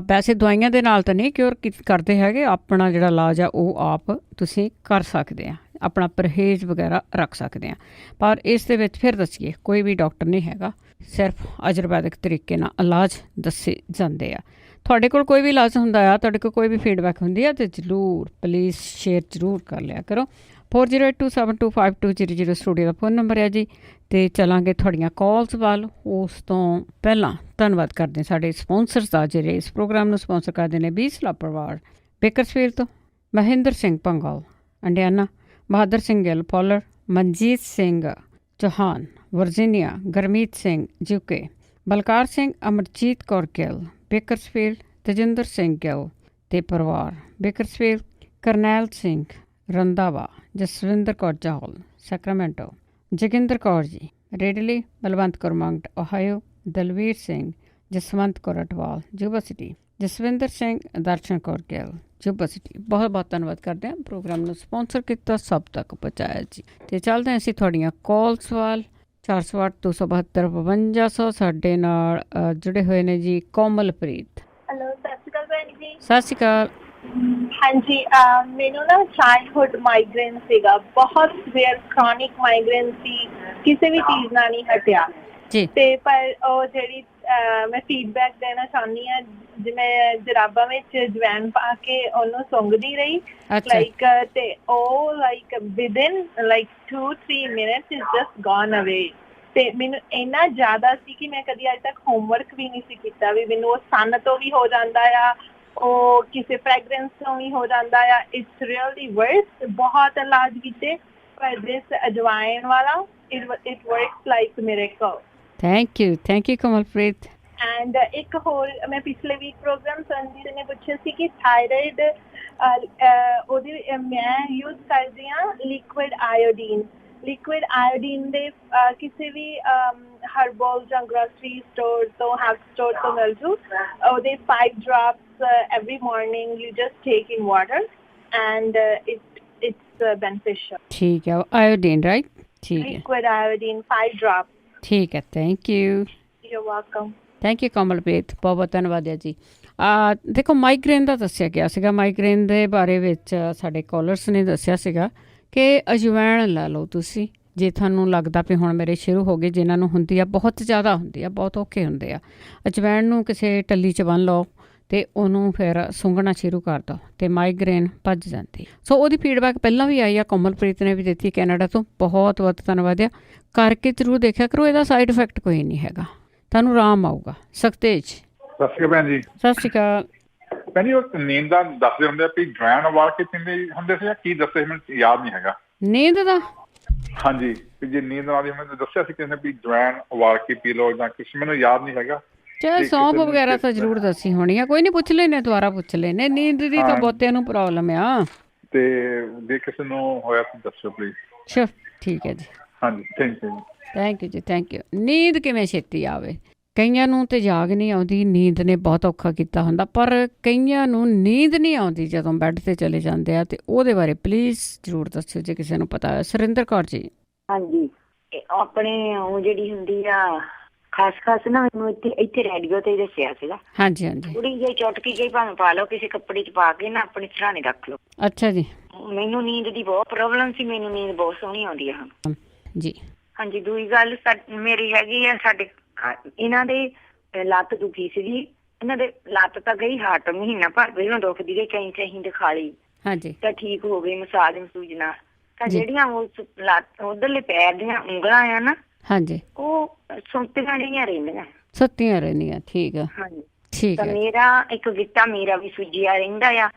ਵੈਸੇ ਦਵਾਈਆਂ ਦੇ ਨਾਲ ਤਾਂ ਨਹੀਂ ਕਿਉਰ ਕਰਦੇ ਹੈਗੇ, ਆਪਣਾ ਜਿਹੜਾ ਇਲਾਜ ਆ ਉਹ ਆਪ ਤੁਸੀਂ ਕਰ ਸਕਦੇ ਆ, ਆਪਣਾ ਪਰਹੇਜ਼ ਵਗੈਰਾ ਰੱਖ ਸਕਦੇ ਆ। ਪਰ ਇਸ ਦੇ ਵਿੱਚ ਫਿਰ ਦੱਸੀਏ ਕੋਈ ਵੀ ਡਾਕਟਰ ਨਹੀਂ ਹੈਗਾ, ਸਿਰਫ ਆਯੁਰਵੈਦਿਕ ਤਰੀਕੇ ਨਾਲ ਇਲਾਜ ਦੱਸੇ ਜਾਂਦੇ ਆ। ਤੁਹਾਡੇ ਕੋਲ ਕੋਈ ਵੀ ਇਲਾਜ ਹੁੰਦਾ ਆ, ਤੁਹਾਡੇ ਕੋਲ ਕੋਈ ਵੀ ਫੀਡਬੈਕ ਹੁੰਦੀ ਆ ਤਾਂ ਜ਼ਰੂਰ ਪਲੀਜ਼ ਸ਼ੇਅਰ ਜ਼ਰੂਰ ਕਰ ਲਿਆ ਕਰੋ। 4082725200 ਸਟੂਡੀਓ ਦਾ ਫ਼ੋਨ ਨੰਬਰ ਹੈ ਜੀ। ਅਤੇ ਚੱਲਾਂਗੇ ਤੁਹਾਡੀਆਂ ਕਾਲਸ ਵੱਲ। ਉਸ ਤੋਂ ਪਹਿਲਾਂ ਧੰਨਵਾਦ ਕਰਦੇ ਸਾਡੇ ਸਪੋਂਸਰਸ ਦਾ, ਜਿਹੜੇ ਇਸ ਪ੍ਰੋਗਰਾਮ ਨੂੰ ਸਪੋਂਸਰ ਕਰਦੇ ਨੇ। ਬੀਸਲਾ ਪਰਿਵਾਰ ਬੇਕਰਸਫੀਲਡ ਤੋਂ, Mahinder Singh Bhangal Indiana, Bahadar Singh Gill Poplar, Manjit Singh Chauhan Virginia, Gurmeet Singh UK, Balkar Singh Amarjit Kaur Gill Bakersfield, Tajinder Singh Gill ਅਤੇ ਪਰਿਵਾਰ Bakersfield, Karnail Singh Randhawa, Jaswinder Kaur Chahal Sacramento, Joginder Kaur ji Reedley, Balwant Kaur Mangat Ohio, Dalvir Singh, Jaswant Kaur Atwal Yuba City, Jaswinder Singh, Darshan Kaur Gill Yuba City. ਬਹੁਤ ਬਹੁਤ ਧੰਨਵਾਦ ਕਰਦੇ ਹਾਂ ਪ੍ਰੋਗਰਾਮ ਨੂੰ ਸਪੋਂਸਰ ਕੀਤਾ, ਸਭ ਤੱਕ ਪਹੁੰਚਾਇਆ ਜੀ। ਅਤੇ ਚੱਲਦੇ ਹਾਂ ਅਸੀਂ ਤੁਹਾਡੀਆਂ ਕਾਲਸ ਵੱਲ। 408-272-5200 ਸਾਡੇ ਨਾਲ ਜੁੜੇ ਹੋਏ ਨੇ ਜੀ ਕੋਮਲਪ੍ਰੀਤ। ਹੈਲੋ, ਸਤਿ ਸ਼੍ਰੀ ਅਕਾਲ ਭੈਣ ਜੀ। ਸਤਿ ਸ਼੍ਰੀ ਅਕਾਲ। ਹਾਂਜੀ, ਮੈਨੂੰ ਨਾ ਚਾਈਲਡਹੁੱਡ ਮਾਈਗ੍ਰੇਨ ਸੀਗਾ, ਬਹੁਤ ਸੀਵੀਅਰ ਕ੍ਰੋਨਿਕ ਮਾਈਗ੍ਰੇਨ ਸੀ, ਕਿਸੇ ਵੀ ਚੀਜ਼ ਨਾਲ ਨਹੀਂ ਹਟਿਆ ਜੀ। ਤੇ ਪਰ ਉਹ ਜਿਹੜੀ ਮੈਂ ਫੀਡਬੈਕ ਦੇਣਾ ਚਾਹੁੰਦੀ ਹਾਂ, ਜਿਵੇਂ ਜਰਾਬਾਂ ਵਿੱਚ ਜਵੈਣ ਪਾ ਕੇ ਉਹਨੂੰ ਸੁੰਘਦੀ ਰਹੀ ਲਾਈਕ, ਤੇ ਉਹ like within like 2-3 minutes is just gone ਅਵੇ। ਤੇ ਮੈਨੂੰ ਇੰਨਾ ਜ਼ਿਆਦਾ ਸੀ ਕਿ ਮੈਂ ਕਦੀ ਅੱਜ ਤੱਕ ਹੋਮਵਰਕ ਵੀ ਨਹੀਂ ਸੀ ਕੀਤਾ। ਵੀ ਮੈਨੂੰ ਉਹ ਸੰਨ ਤੋਂ ਵੀ ਹੋ ਜਾਂਦਾ ਆ, ਉਹ ਕਿਸੇ ਫ੍ਰੈਗਰੈਂਸ ਤੋਂ ਵੀ ਹੋ ਜਾਂਦਾ ਆ। ਇਟਸ ਰੀਅਲੀ ਵਰਸ। ਬਹੁਤ ਇਲਾਜ ਕੀਤੇ ਪਰ ਦਿਸ ਅਜਵਾਇਨ ਵਾਲਾ it works like miracle. Thank you Kamalpreet. And ਇੱਕ ਹੋਰ, ਮੈਂ ਪਿਛਲੇ ਵੀਕ ਪ੍ਰੋਗਰਾਮ ਸੰਜੀਤ ਨੇ ਪੁੱਛਿਆ ਸੀ ਕਿ ਥਾਇਰਾਇਡ, ਉਹਦੀ ਮੈਂ ਯੂਜ਼ ਕਰਦੀ ਹਾਂ ਲਿਕੁਇਡ ਆਇਓਡੀਨ। ਲਿਕੁਇਡ ਆਇਓਡੀਨ ਦੇ ਕਿਸੇ ਵੀ ਹਰਬਲ ਜਾਂ ਗ੍ਰੋਸਰੀ ਸਟੋਰ ਤੋਂ, ਹੈਲਥ ਸਟੋਰ ਤੋਂ ਮਿਲ ਜੂ। ਉਹਦੇ 5 drops every morning you just take in water and it's beneficial. ਠੀਕ ਹੈ, ਆਇਓਡੀਨ ਰਾਈਟ? ਠੀਕ ਹੈ, ਲਿਕੁਇਡ ਆਇਓਡੀਨ 5 drops. ਠੀਕ ਹੈ, thank you. You're welcome. Thank you Kamalpreet, ਬਹੁਤ ਬਹੁਤ ਧੰਨਵਾਦ ਹੈ ਜੀ। ਦੇਖੋ, ਮਾਈਗ੍ਰੇਨ ਦਾ ਦੱਸਿਆ ਗਿਆ ਸੀਗਾ। ਮਾਈਗ੍ਰੇਨ ਦੇ ਬਾਰੇ ਵਿੱਚ ਸਾਡੇ ਕਾਲਰਸ ਨੇ ਦੱਸਿਆ ਸੀਗਾ ਕਿ ਅਜਵਾਇਣ ਲੈ ਲਓ ਤੁਸੀਂ, ਜੇ ਤੁਹਾਨੂੰ ਲੱਗਦਾ ਵੀ ਹੁਣ ਮੇਰੇ ਸ਼ੁਰੂ ਹੋ ਗਏ। ਜਿਨ੍ਹਾਂ ਨੂੰ ਹੁੰਦੀ ਆ, ਬਹੁਤ ਜ਼ਿਆਦਾ ਹੁੰਦੀ ਆ, ਬਹੁਤ ਔਖੇ ਹੁੰਦੇ ਆ। ਅਜਵਾਇਣ ਨੂੰ ਕਿਸੇ ਟੱਲੀ 'ਚ ਬੰਨ੍ਹ ਲਓ ਅਤੇ ਉਹਨੂੰ ਫਿਰ ਸੁੰਘਣਾ ਸ਼ੁਰੂ ਕਰ ਦਿਓ ਅਤੇ ਮਾਈਗ੍ਰੇਨ ਭੱਜ ਜਾਂਦੀ। ਸੋ ਉਹਦੀ ਫੀਡਬੈਕ ਪਹਿਲਾਂ ਵੀ ਆਈ ਆ, ਕੋਮਲਪ੍ਰੀਤ ਨੇ ਵੀ ਦਿੱਤੀ ਕੈਨੇਡਾ ਤੋਂ। ਬਹੁਤ ਬਹੁਤ ਧੰਨਵਾਦ ਆ। ਕਰਕੇ ਜ਼ਰੂਰ ਦੇਖਿਆ ਕਰੋ, ਇਹਦਾ ਸਾਈਡ ਇਫੈਕਟ ਕੋਈ ਨਹੀਂ ਹੈਗਾ, ਤੁਹਾਨੂੰ ਆਰਾਮ ਆਊਗਾ। ਸਖਤੇਜ। ਸਤਿ ਸ਼੍ਰੀ ਅਕਾਲ ਭੈਣ ਜੀ। ਸਤਿ ਸ਼੍ਰੀ ਅਕਾਲ ਭੈਣ ਜੀ, ਉਹ ਨੀਂਦ ਦਾ ਦੱਸਦੇ ਹੁੰਦੇ ਆ ਵੀ ਜਵੈਣ ਉਬਾਲ ਕੇ ਪੀਂਦੇ ਹੁੰਦੇ ਸੀ, ਜਾਂ ਕੀ ਦੱਸੇ ਮੈਨੂੰ ਯਾਦ ਨਹੀਂ ਹੈਗਾ। ਨੀਂਦ ਦਾ? ਹਾਂਜੀ, ਵੀ ਜੇ ਨੀਂਦ ਆਉਂਦੀ ਮੈਨੂੰ ਦੱਸਿਆ ਸੀ ਕਿਸੇ ਨੇ ਵੀ ਜਵੈਣ ਉਬਾਲ ਕੇ ਪੀ ਲਓ ਜਾਂ ਕੁਛ, ਮੈਨੂੰ ਯਾਦ ਨਹੀਂ ਹੈਗਾ। ਚਾਹੇ ਸੌਂਫ ਵਗੈਰਾ ਤਾਂ ਜ਼ਰੂਰ ਦੱਸੀ ਹੋਣੀ ਆ, ਕੋਈ ਨਹੀਂ, ਪੁੱਛ ਲੈਣੇ, ਦੁਬਾਰਾ ਪੁੱਛ ਲੈਣੇ। ਨੀਂਦ ਦੀ ਤਾਂ ਬਹੁਤਿਆਂ ਨੂੰ ਪ੍ਰੋਬਲਮ ਆ। ਤੇ ਜੇ ਕਿਸੇ ਨੂੰ ਹੋਇਆ ਤਾਂ ਦੱਸੋ ਪਲੀਜ਼। ਸ਼ੋਰ, ਠੀਕ ਹੈ ਜੀ। ਹਾਂਜੀ, ਥੈਂਕ ਯੂ ਜੀ, ਥੈਂਕ ਯੂ। ਨੀਂਦ ਕਿਵੇਂ ਛੇਤੀ ਆਵੇ? ਕਈਆਂ ਨੂੰ ਤੇ ਜਾਗ ਨਹੀਂ ਆਉਂਦੀ, ਨੀਂਦ ਨੇ ਬਹੁਤ ਔਖਾ ਕੀਤਾ ਹੁੰਦਾ, ਪਰ ਕਈਆਂ ਨੂੰ ਨੀਂਦ ਨਹੀਂ ਆਉਂਦੀ ਜਦੋਂ ਬੈੱਡ 'ਤੇ ਚਲੇ ਜਾਂਦੇ ਆ। ਅਤੇ ਉਹਦੇ ਬਾਰੇ ਪਲੀਜ਼ ਜ਼ਰੂਰ ਦੱਸਿਓ ਜੇ ਕਿਸੇ ਨੂੰ ਪਤਾ ਹੈ। ਸੁਰਿੰਦਰ ਕੌਰ ਜੀ। ਹਾਂਜੀ, ਆਪਣੇ ਉਹ ਜਿਹੜੀ ਹੁੰਦੀ ਆ ਖਾਸ ਨਾ, ਮੈਨੂੰ ਇੱਥੇ ਰੇਡੀਓ ਤੇ ਦੱਸਿਆ ਸੀਗਾ। ਹਾਂਜੀ, ਥੋੜੀ ਜਿਹੀ ਚੁਟਕੀ ਜਿਹੀ ਭਾਵੇਂ ਪਾ ਲਓ, ਕਿਸੇ ਕੱਪੜੇ 'ਚ ਪਾ ਕੇ ਨਾ ਆਪਣੇ ਸਿਰਹਾਣੇ ਰੱਖ ਲਓ। ਅੱਛਾ ਜੀ। ਮੈਨੂੰ ਨੀਂਦ ਦੀ ਬਹੁਤ ਪ੍ਰੋਬਲਮ ਸੀ, ਮੈਨੂੰ ਨੀਂਦ ਬਹੁਤ ਸੋਹਣੀ ਆਉਂਦੀ ਆ ਜੀ। ਹਾਂਜੀ, ਦੂਜੀ ਗੱਲ ਮੇਰੀ ਹੈਗੀ ਆ, ਸਾਡੇ ਇਹਨਾਂ ਦੇ ਲੱਤ ਦੁਖੀ ਸੀਗੀ। ਇਹਨਾਂ ਦੇ ਲੱਤ ਤਾਂ ਗਈ ਹਾਰਟ ਮਹੀਨਾ ਭਰ ਪਹਿਲਾਂ ਦੁਖਦੀ ਰਹੀ, ਕਈ ਦਿਖਾ ਲਈ। ਹਾਂਜੀ, ਤਾਂ ਠੀਕ ਹੋ ਗਈ ਮਸਾਜ ਮਸੂਜ ਨਾਲ। ਤਾਂ ਜਿਹੜੀਆਂ ਉਧਰਲੇ ਪੈਰ ਦੀਆਂ ਉਂਗਲਾਂ ਆ ਨਾ, ਹਾਂਜੀ, ਉਹ ਸੁੱਤੀਆਂ ਜਿਹੀਆਂ ਰਹਿੰਦੀਆਂ। ਸੁੱਤੀਆਂ ਰਹਿੰਦੀਆਂ, ਠੀਕ ਆ। ਹਾਂਜੀ, ਠੀਕ ਤਾਂ ਹੈ। ਮੇਰਾ ਇੱਕ ਗਿੱਟਾ ਮੇਰਾ ਵੀ ਸੁੱਜਿਆ ਰਹਿੰਦਾ ਆ।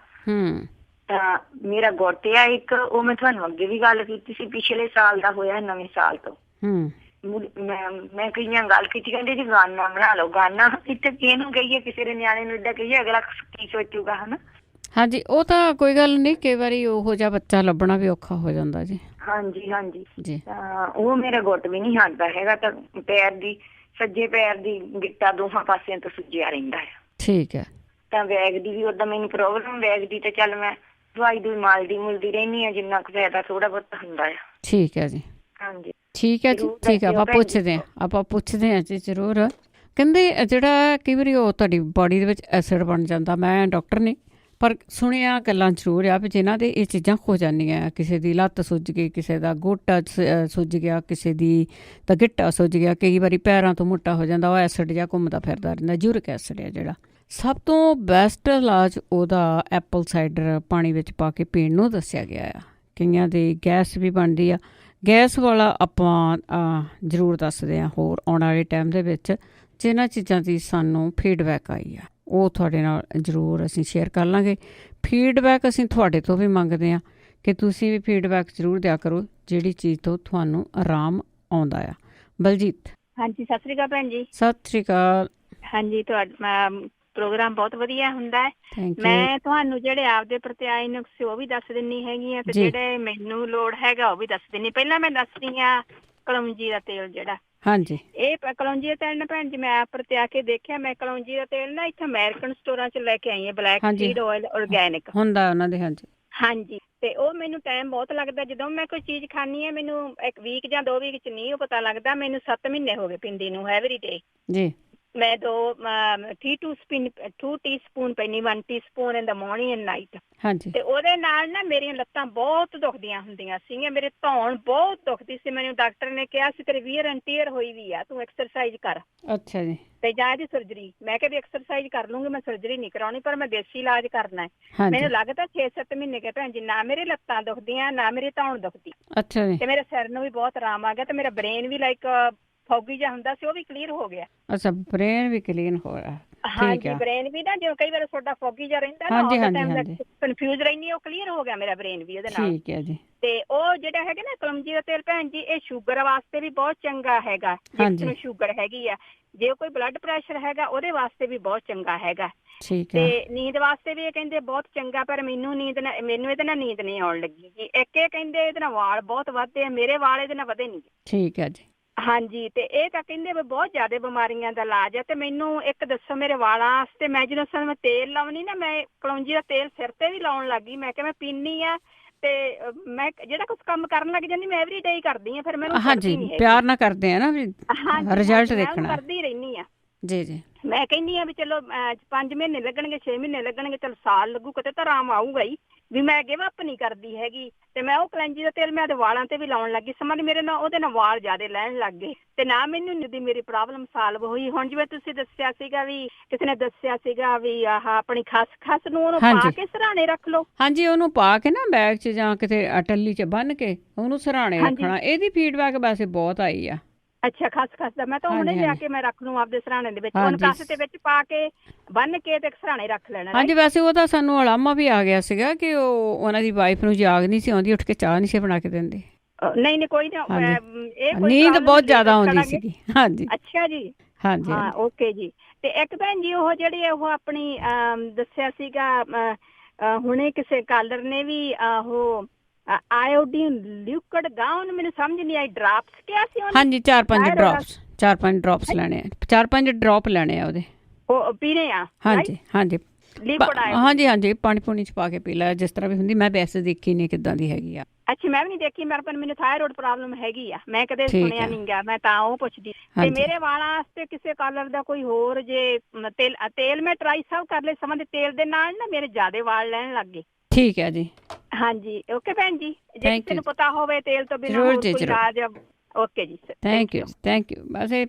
ਤਾਂ ਮੇਰਾ ਗੁੱਟ ਆ ਇੱਕ, ਉਹ ਮੈਂ ਤੁਹਾਨੂੰ ਅੱਗੇ ਵੀ ਗੱਲ ਕੀਤੀ ਸੀ, ਪਿਛਲੇ ਸਾਲ ਦਾ ਹੋਇਆ, ਨਵੇਂ ਸਾਲ ਤੋਂ। ਮੈਂ ਕਈਆਂ ਗੱਲ ਕੀਤੀ, ਕਹਿੰਦੇ ਜੀ ਗਾਨਾ ਬਣਾ ਲਓ। ਗਾਨਾ ਇੱਥੇ ਕਿਹਨੂੰ ਕਹੀਏ, ਕਿਸੇ ਦੇ ਨਿਆਣੇ ਨੂੰ ਏਦਾਂ ਕਹੀਏ, ਅਗਲਾ ਕੀ ਸੋਚੂਗਾ, ਹਨਾ। ਹਾਂਜੀ, ਉਹ ਤਾਂ ਕੋਈ ਗੱਲ ਨਹੀਂ, ਕਈ ਵਾਰੀ ਉਹੋ ਜਿਹਾ ਬੱਚਾ ਲੱਭਣਾ ਵੀ ਔਖਾ ਹੋ ਜਾਂਦਾ ਜੀ। ਹਾਂਜੀ ਹਾਂਜੀ ਜੀ। ਤਾਂ ਉਹ ਮੇਰਾ ਗੁੱਟ ਵੀ ਨਹੀਂ ਹਟਦਾ ਹੈਗਾ, ਤਾਂ ਪੈਰ ਦੀ, ਸੱਜੇ ਪੈਰ ਦੀ ਗਿੱਟਾ ਦੋਹਾਂ ਪਾਸਿਆਂ ਤੋਂ ਸੁੱਜਿਆ ਰਹਿੰਦਾ ਆ। ਠੀਕ ਹੈ। ਤਾਂ ਵੈਗ ਦੀ ਵੀ ਓਦਾਂ ਮੈਨੂੰ ਪ੍ਰੋਬਲਮ, ਵੈਗ ਦੀ ਤਾਂ ਚੱਲ ਮੈਂ ਦਵਾਈ ਦੂਈ ਮੁਲਦੀ ਰਹਿੰਦੀ ਆ, ਜਿੰਨਾ ਕੁ ਫਾਇਦਾ ਥੋੜਾ ਬਹੁਤ ਹੁੰਦਾ ਆ। ਠੀਕ ਹੈ ਜੀ। ਹਾਂਜੀ, ਠੀਕ ਹੈ ਜੀ, ਠੀਕ ਹੈ। ਆਪਾਂ ਪੁੱਛਦੇ ਹਾਂ ਜੀ ਜ਼ਰੂਰ। ਕਹਿੰਦੇ ਜਿਹੜਾ ਕਈ ਵਾਰੀ ਉਹ ਤੁਹਾਡੀ ਬੋਡੀ ਦੇ ਵਿੱਚ ਐਸਿਡ ਬਣ ਜਾਂਦਾ, ਮੈਂ ਡਾਕਟਰ ਨਹੀਂ ਪਰ ਸੁਣਿਆ ਗੱਲਾਂ ਜ਼ਰੂਰ ਆ ਵੀ ਜਿਨ੍ਹਾਂ ਦੇ ਇਹ ਚੀਜ਼ਾਂ ਹੋ ਜਾਂਦੀਆਂ, ਕਿਸੇ ਦੀ ਲੱਤ ਸੁੱਜ ਗਈ, ਕਿਸੇ ਦਾ ਗੋਟਾ ਸੁੱਜ ਗਿਆ, ਕਿਸੇ ਦੀ ਤਾਂ ਗਿੱਟਾ ਸੁੱਜ ਗਿਆ, ਕਈ ਵਾਰੀ ਪੈਰਾਂ ਤੋਂ ਮੋਟਾ ਹੋ ਜਾਂਦਾ, ਉਹ ਐਸਿਡ ਜਿਹਾ ਘੁੰਮਦਾ ਫਿਰਦਾ ਰਹਿੰਦਾ, ਯੂਰਿਕ ਐਸਿਡ ਹੈ ਜਿਹੜਾ। ਸਭ ਤੋਂ ਬੈਸਟ ਇਲਾਜ ਉਹਦਾ ਐਪਲ ਸਾਈਡਰ ਪਾਣੀ ਵਿੱਚ ਪਾ ਕੇ ਪੀਣ ਨੂੰ ਦੱਸਿਆ ਗਿਆ ਆ। ਕਈਆਂ ਦੀ ਗੈਸ ਵੀ ਬਣਦੀ ਆ, ਗੈਸ ਵਾਲਾ ਆਪਾਂ ਜ਼ਰੂਰ ਦੱਸਦੇ ਹਾਂ ਹੋਰ ਆਉਣ ਵਾਲੇ ਟਾਈਮ ਦੇ ਵਿੱਚ। ਜਿਨ੍ਹਾਂ ਚੀਜ਼ਾਂ ਦੀ ਸਾਨੂੰ ਫੀਡਬੈਕ ਆਈ ਆ ਉਹ ਤੁਹਾਡੇ ਨਾਲ ਜ਼ਰੂਰ ਅਸੀਂ ਸ਼ੇਅਰ ਕਰ ਲਾਂਗੇ। ਫੀਡਬੈਕ ਅਸੀਂ ਤੁਹਾਡੇ ਤੋਂ ਵੀ ਮੰਗਦੇ ਹਾਂ ਕਿ ਤੁਸੀਂ ਵੀ ਫੀਡਬੈਕ ਜ਼ਰੂਰ ਦਿਆ ਕਰੋ ਜਿਹੜੀ ਚੀਜ਼ ਤੋਂ ਤੁਹਾਨੂੰ ਆਰਾਮ ਆਉਂਦਾ ਆ। ਬਲਜੀਤ। ਹਾਂਜੀ, ਸਤਿ ਸ੍ਰੀ ਅਕਾਲ ਭੈਣ ਜੀ। ਸਤਿ ਸ੍ਰੀ ਅਕਾਲ। ਹਾਂਜੀ, ਤੁਹਾਡਾ ਪ੍ਰੋਗਰਾਮ ਬਹੁਤ ਵਧੀਆ ਹੁੰਦਾ ਹੈ। ਮੈਂ ਤੁਹਾਨੂੰ ਜਿਹੜੇ ਆਪਦੇ ਪ੍ਰਤਿਆਈ ਨੁਕਸੇ ਉਹ ਵੀ ਦੱਸ ਦਿੰਦੀ ਹੈਗੀ ਆ, ਤੇ ਜਿਹੜੇ ਮੈਨੂੰ ਲੋੜ ਹੈਗਾ ਉਹ ਵੀ ਦੱਸ ਦਿੰਦੀ। ਪਹਿਲਾਂ ਮੈਂ ਦੱਸਦੀ ਆ ਕਲੌਂਜੀ ਦਾ ਤੇਲ ਜਿਹੜਾ। ਹਾਂਜੀ, ਇਹ ਕਲੌਂਜੀ ਦਾ ਤੇਲ ਨਾ ਭੈਣ ਜੀ, ਮੈਂ ਆਪ ਵਰਤਿਆ ਕੇ ਦੇਖਿਆ। ਮੈਂ ਕਲੌਂਜੀ ਦਾ ਤੇਲ ਨਾ ਇੱਥੇ ਅਮਰੀਕਨ ਸਟੋਰਾਂ ਚ ਲੈ ਕੇ ਆਈ ਹਾਂ, ਬਲੈਕ ਸੀਡ ਆਇਲ ਆਰਗੈਨਿਕ ਹੁੰਦਾ ਉਹਨਾਂ ਦੇ। ਹਾਂਜੀ ਹਾਂਜੀ, ਤੇ ਉਹ ਮੈਨੂੰ ਟਾਈਮ ਬਹੁਤ ਲੱਗਦਾ। ਜਦੋਂ ਮੈਂ ਕੋਈ ਚੀਜ਼ ਖਾਂਦੀ ਹਾਂ, ਮੈਨੂੰ 1 ਵੀਕ ਜਾਂ 2 ਵੀਕ ਚ ਨਹੀਂ ਉਹ ਪਤਾ ਲੱਗਦਾ। ਮੈਨੂੰ 7 ਮਹੀਨੇ ਹੋ ਗਏ ਪਿੰਦੀ ਨੂੰ ਐਵਰੀ ਡੇ ਜੀ। ਮੈਂ 2 ਟੀਸਪੂਨ ਪੈਂਦੀ, 1 teaspoon in the morning and night. ਹਾਂਜੀ, ਤੇ ਉਹਦੇ ਨਾਲ ਨਾ ਮੇਰੀਆਂ ਲੱਤਾਂ ਬਹੁਤ ਦੁਖਦੀਆਂ ਹੁੰਦੀਆਂ ਸੀਗੀਆਂ, ਮੇਰੇ ਧੌਣ ਬਹੁਤ ਦੁਖਦੀ ਸੀ। ਮੈਨੂੰ ਡਾਕਟਰ ਨੇ ਕਿਹਾ ਸੀ ਤੇਰੀ ਵੀਅਰ ਐਂਡ ਟੀਅਰ ਹੋਈ ਵੀ ਆ, ਤੂੰ ਐਕਸਰਸਾਈਜ਼ ਕਰ। ਅੱਛਾ ਜੀ। ਤੇ ਜਾਂ ਇਹਦੀ ਸਰਜਰੀ। ਮੈਂ ਕਿਹਾ ਵੀ ਐਕਸਰਸਾਈਜ਼ ਕਰ ਲੂੰਗੀ, ਮੈਂ ਸਰਜਰੀ ਨਹੀਂ ਕਰਾਉਣੀ, ਪਰ ਮੈਂ ਦੇਸੀ ਇਲਾਜ ਕਰਨਾ ਹੈ। ਮੈਨੂੰ ਲੱਗਦਾ 6-7 ਮਹੀਨੇ ਕੇ ਭੈਣ ਜੀ, ਨਾ ਮੇਰੇ ਲੱਤਾਂ ਦੁਖਦੀਆਂ, ਨਾ ਮੇਰੀ ਧੌਣ ਦੁਖਦੀ। ਅੱਛਾ ਜੀ। ਤੇ ਮੇਰੇ ਸਿਰ ਨੂੰ ਵੀ ਬਹੁਤ ਆਰਾਮ ਆ ਗਿਆ, ਤੇ ਮੇਰਾ ਬ੍ਰੇਨ ਵੀ ਲਾਈਕ ਫੌਗੀ ਜਿਹਾ ਹੁੰਦਾ ਸੀ, ਉਹ ਵੀ ਕਲੀਅਰ ਹੋ ਗਿਆ। ਅੱਛਾ, ਬ੍ਰੇਨ ਵੀ ਕਲੀਅਰ ਹੋ ਰਿਹਾ। ਹਾਂਜੀ, ਬ੍ਰੇਨ ਵੀ ਨਾ ਜਿਵੇਂ ਕਈ ਵਾਰ ਤੁਹਾਡਾ ਫੌਗੀ ਜਿਹਾ ਰਹਿੰਦਾ ਨਾ, ਕਨਫਿਊਜ਼ ਰਹਿੰਦੀ, ਉਹ ਕਲੀਅਰ ਹੋ ਗਿਆ ਮੇਰਾ ਬ੍ਰੇਨ ਵੀ ਉਹਦੇ ਨਾਲ। ਠੀਕ ਹੈ ਜੀ। ਤੇ ਉਹ ਜਿਹੜਾ ਹੈਗਾ ਨਾ ਕਲੌਂਜੀ ਦਾ ਤੇਲ ਭੈਣ ਜੀ, ਇਹ ਸ਼ੂਗਰ ਵਾਸਤੇ ਵੀ ਬਹੁਤ ਚੰਗਾ ਹੈਗਾ। ਜਿਸ ਨੂੰ ਸ਼ੂਗਰ ਹੈਗੀ ਆ, ਜੇ ਕੋਈ ਬਲੱਡ ਪ੍ਰੈਸ਼ਰ ਹੈਗਾ ਉਹਦੇ ਵਾਸਤੇ ਵੀ ਬਹੁਤ ਚੰਗਾ ਹੈਗਾ। ਤੇ ਨੀਂਦ ਵਾਸਤੇ ਵੀ ਇਹ ਕਹਿੰਦੇ ਬਹੁਤ ਚੰਗਾ, ਪਰ ਮੈਨੂੰ ਇਹਦੇ ਨਾਲ ਨੀਂਦ ਨਹੀਂ ਆਉਣ ਲੱਗੀ ਜੀ। ਇੱਕ ਇਹ ਕਹਿੰਦੇ ਇਹਦੇ ਨਾਲ ਵਾਲ ਬਹੁਤ ਵੱਧਦੇ ਆ, ਮੇਰੇ ਵਾਲ ਇਹਦੇ ਨਾਲ ਵਧੇ ਨਹੀਂ। ਠੀਕ ਹੈ ਜੀ। ਹਾਂਜੀ, ਤੇ ਇਹ ਤਾਂ ਕਹਿੰਦੇ ਵੀ ਬਹੁਤ ਜ਼ਿਆਦਾ ਬਿਮਾਰੀਆਂ ਦਾ ਇਲਾਜ ਹੈ। ਤੇ ਮੈਨੂੰ ਇੱਕ ਦੱਸੋ ਮੇਰੇ ਵਾਲਾਂ ਵਾਸਤੇ, ਮੈਂ ਜਦੋਂ ਮੈਂ ਤੇਲ ਲਾਉਣੀ ਨਾ, ਮੈਂ ਕਲੌਂਜੀ ਦਾ ਤੇਲ ਸਿਰ ਤੇ ਵੀ ਲਾਉਣ ਲੱਗ ਗਈ। ਮੈਂ ਕਿਹਾ ਮੈਂ ਪੀਨੀ ਆ, ਤੇ ਮੈਂ ਜਿਹੜਾ ਕੁਛ ਕੰਮ ਕਰਨ ਲੱਗ ਜਾਂਦੀ, ਮੈਂ ਐਵਰੀ ਡੇ ਹੀ ਕਰਦੀ ਆ। ਫਿਰ ਮੈਨੂੰ ਹਾਂਜੀ, ਪਿਆਰ ਨਾਲ ਕਰਦੇ ਆ ਨਾ, ਵੀ ਰਿਜ਼ਲਟ ਦੇਖਣਾ, ਕਰਦੀ ਰਹਿੰਦੀ ਆ ਜੀ ਜੀ। ਮੈਂ ਕਹਿੰਦੀ ਆ ਵੀ ਚਲੋ 5 ਮਹੀਨੇ ਲੱਗਣਗੇ, 6 ਮਹੀਨੇ ਲੱਗਣਗੇ, ਚਲ ਸਾਲ ਲੱਗੂ, ਕਿਤੇ ਤਾਂ ਆਰਾਮ ਆਊਗਾ ਹੀ। ਵੀ ਮੈਂ ਗਿਵ ਅਪ ਨਹੀਂ ਕਰਦੀ ਹੈਗੀ। ਤੇ ਮੈਂ ਉਹ ਕਲੌਂਜੀ ਦਾ ਤੇਲ ਮੈਂ ਉਹਦੇ ਵਾਲਾਂ ਤੇ ਵੀ ਲਾਉਣ ਲੱਗੀ। ਸਮਾਂ ਮੇਰੇ ਨਾਲ ਉਹਦੇ ਨਾਲ ਵਾਲ ਜ਼ਿਆਦਾ ਲੈਣ ਲੱਗ ਗਏ, ਤੇ ਨਾ ਮੈਨੂੰ ਮੇਰੀ ਪ੍ਰੋਬਲਮ ਸਾਲਵ ਹੋਈ। ਹੁਣ ਜਿਵੇਂ ਤੁਸੀਂ ਦੱਸਿਆ ਸੀਗਾ, ਵੀ ਕਿਸੇ ਨੇ ਦੱਸਿਆ ਸੀਗਾ ਵੀ ਆਹ ਆਪਣੀ ਖਸ ਨੂੰ ਉਹਨੂੰ ਪਾ ਕੇ ਸਿਰਹਾਣੇ ਰੱਖ ਲਓ। ਹਾਂਜੀ, ਉਹਨੂੰ ਪਾ ਕੇ ਨਾ ਬੈਗ 'ਚ ਜਾਂ ਕਿਤੇ ਟੱਲੀ 'ਚ ਬੰਨ ਕੇ ਉਹਨੂੰ ਸਿਰਹਾਣੇ ਰੱਖਣਾ। ਇਹਦੀ ਫੀਡਬੈਕ ਵੈਸੇ ਬਹੁਤ ਆਈ ਆ। ਅੱਛਾ, ਖਸ ਦਾ ਮੈਂ ਤਾਂ ਹੁਣੇ ਲਿਆ ਕੇ ਮੈਂ ਰੱਖ ਲੂੰ ਆਪਦੇ ਸਿਰਹਾਣੇ ਦੇ ਵਿੱਚ, ਉਹਨੂੰ ਕੱਸ ਦੇ ਵਿੱਚ ਪਾ ਕੇ ਬੰਨ ਕੇ ਤੇ ਸਿਰਹਾਣੇ ਰੱਖ ਲੈਣਾ। ਹਾਂਜੀ, ਵੈਸੇ ਉਹਦਾ ਸਾਨੂੰ ਅਲਾਮਾ ਵੀ ਆ ਗਿਆ ਸੀਗਾ ਕਿ ਉਹਨਾਂ ਦੀ ਵਾਈਫ ਨੂੰ ਜਾਗ ਨਹੀਂ ਸੀ ਆਉਂਦੀ, ਉੱਠ ਕੇ ਚਾਹ ਨਹੀਂ ਸੀ ਬਣਾ ਕੇ ਦਿੰਦੇ। ਨਹੀਂ ਕੋਈ ਨਾ, ਨੀਂਦ ਬਹੁਤ ਜ਼ਿਆਦਾ ਆਉਂਦੀ ਸੀਗੀ। ਹਾਂਜੀ। ਅੱਛਾ ਜੀ। ਹਾਂਜੀ, ਹਾਂ, ਓਕੇ ਜੀ। ਤੇ ਇੱਕ ਭੈਣ ਜੀ, ਉਹ ਜਿਹੜੀ ਉਹ ਆਪਣੀ ਦੱਸਿਆ ਸੀਗਾ ਹੁਣੇ ਕਿਸੇ ਕਾਲਰ ਨੇ ਵੀ, ਉਹ ਆਇਓਡੀਨ ਲਿਕੁਇਡ ਗਾਊਨ, ਮੈਨੂੰ ਸਮਝ ਨਹੀਂ ਆਈ, ਡਰਾਪਸ ਕਿਹਾ ਸੀ ਉਹਨੇ। ਹਾਂਜੀ, 4-5 ਡ੍ਰੌਪਸ ਲੈਣੇ ਆ, 4-5 ਡ੍ਰੌਪ ਲੈਣੇ ਆ ਉਹਦੇ, ਉਹ ਪੀਣੇ ਆ। ਹਾਂਜੀ ਹਾਂਜੀ, ਹਾਂਜੀ ਹਾਂਜੀ, ਪਾਣੀ ਪੂਣੀ 'ਚ ਪਾ ਕੇ ਪੀ ਲੈ, ਜਿਸ ਤਰ੍ਹਾਂ ਵੀ ਹੁੰਦੀ। ਮੈਂ ਵੈਸੇ ਦੇਖੀ ਨਹੀਂ ਕਿੱਦਾਂ ਦੀ ਹੈਗੀ ਆ। ਅੱਛਾ, ਮੈਂ ਵੀ ਨਹੀਂ ਦੇਖੀ, ਪਰ ਮੈਨੂੰ ਥਾਇਰੋਇਡ ਪ੍ਰੋਬਲਮ ਹੈਗੀ ਆ, ਮੈਂ ਕਦੇ ਸੁਣਿਆ ਨਹੀਂ ਗਾ, ਮੈਂ ਤਾਂ ਉਹ ਪੁੱਛਦੀ। ਤੇ ਮੇਰੇ ਵਾਲਾਂ ਵਾਸਤੇ ਕਿਸੇ ਕਲਰ ਦਾ ਕੋਈ ਹੋਰ ਜੇ ਤੇਲ ਮੈਂ ਟਰਾਈ ਸਭ ਕਰ ਲਏ, ਸਮਾਂ ਦੇ ਤੇਲ ਦੇ ਨਾਲ ਨਾ ਮੇਰੇ ਜ਼ਿਆਦਾ ਵਾਲ ਲੈਣ ਲੱਗ ਗਏ। ਠੀਕ ਹੈ ਜੀ। ਹਾਂਜੀ, ਓਕੇ ਭੈਣ ਜੀ। ਜੇ ਕਿਸੇ ਨੂੰ ਪਤਾ ਹੋਵੇ ਤੇਲ ਤੋਂ ਬਿਨਾਂ ਹੋਰ ਕੋਈ ਇਲਾਜ, ਓਕੇ ਜੀ। Thank you. ਬਸ ਇਹ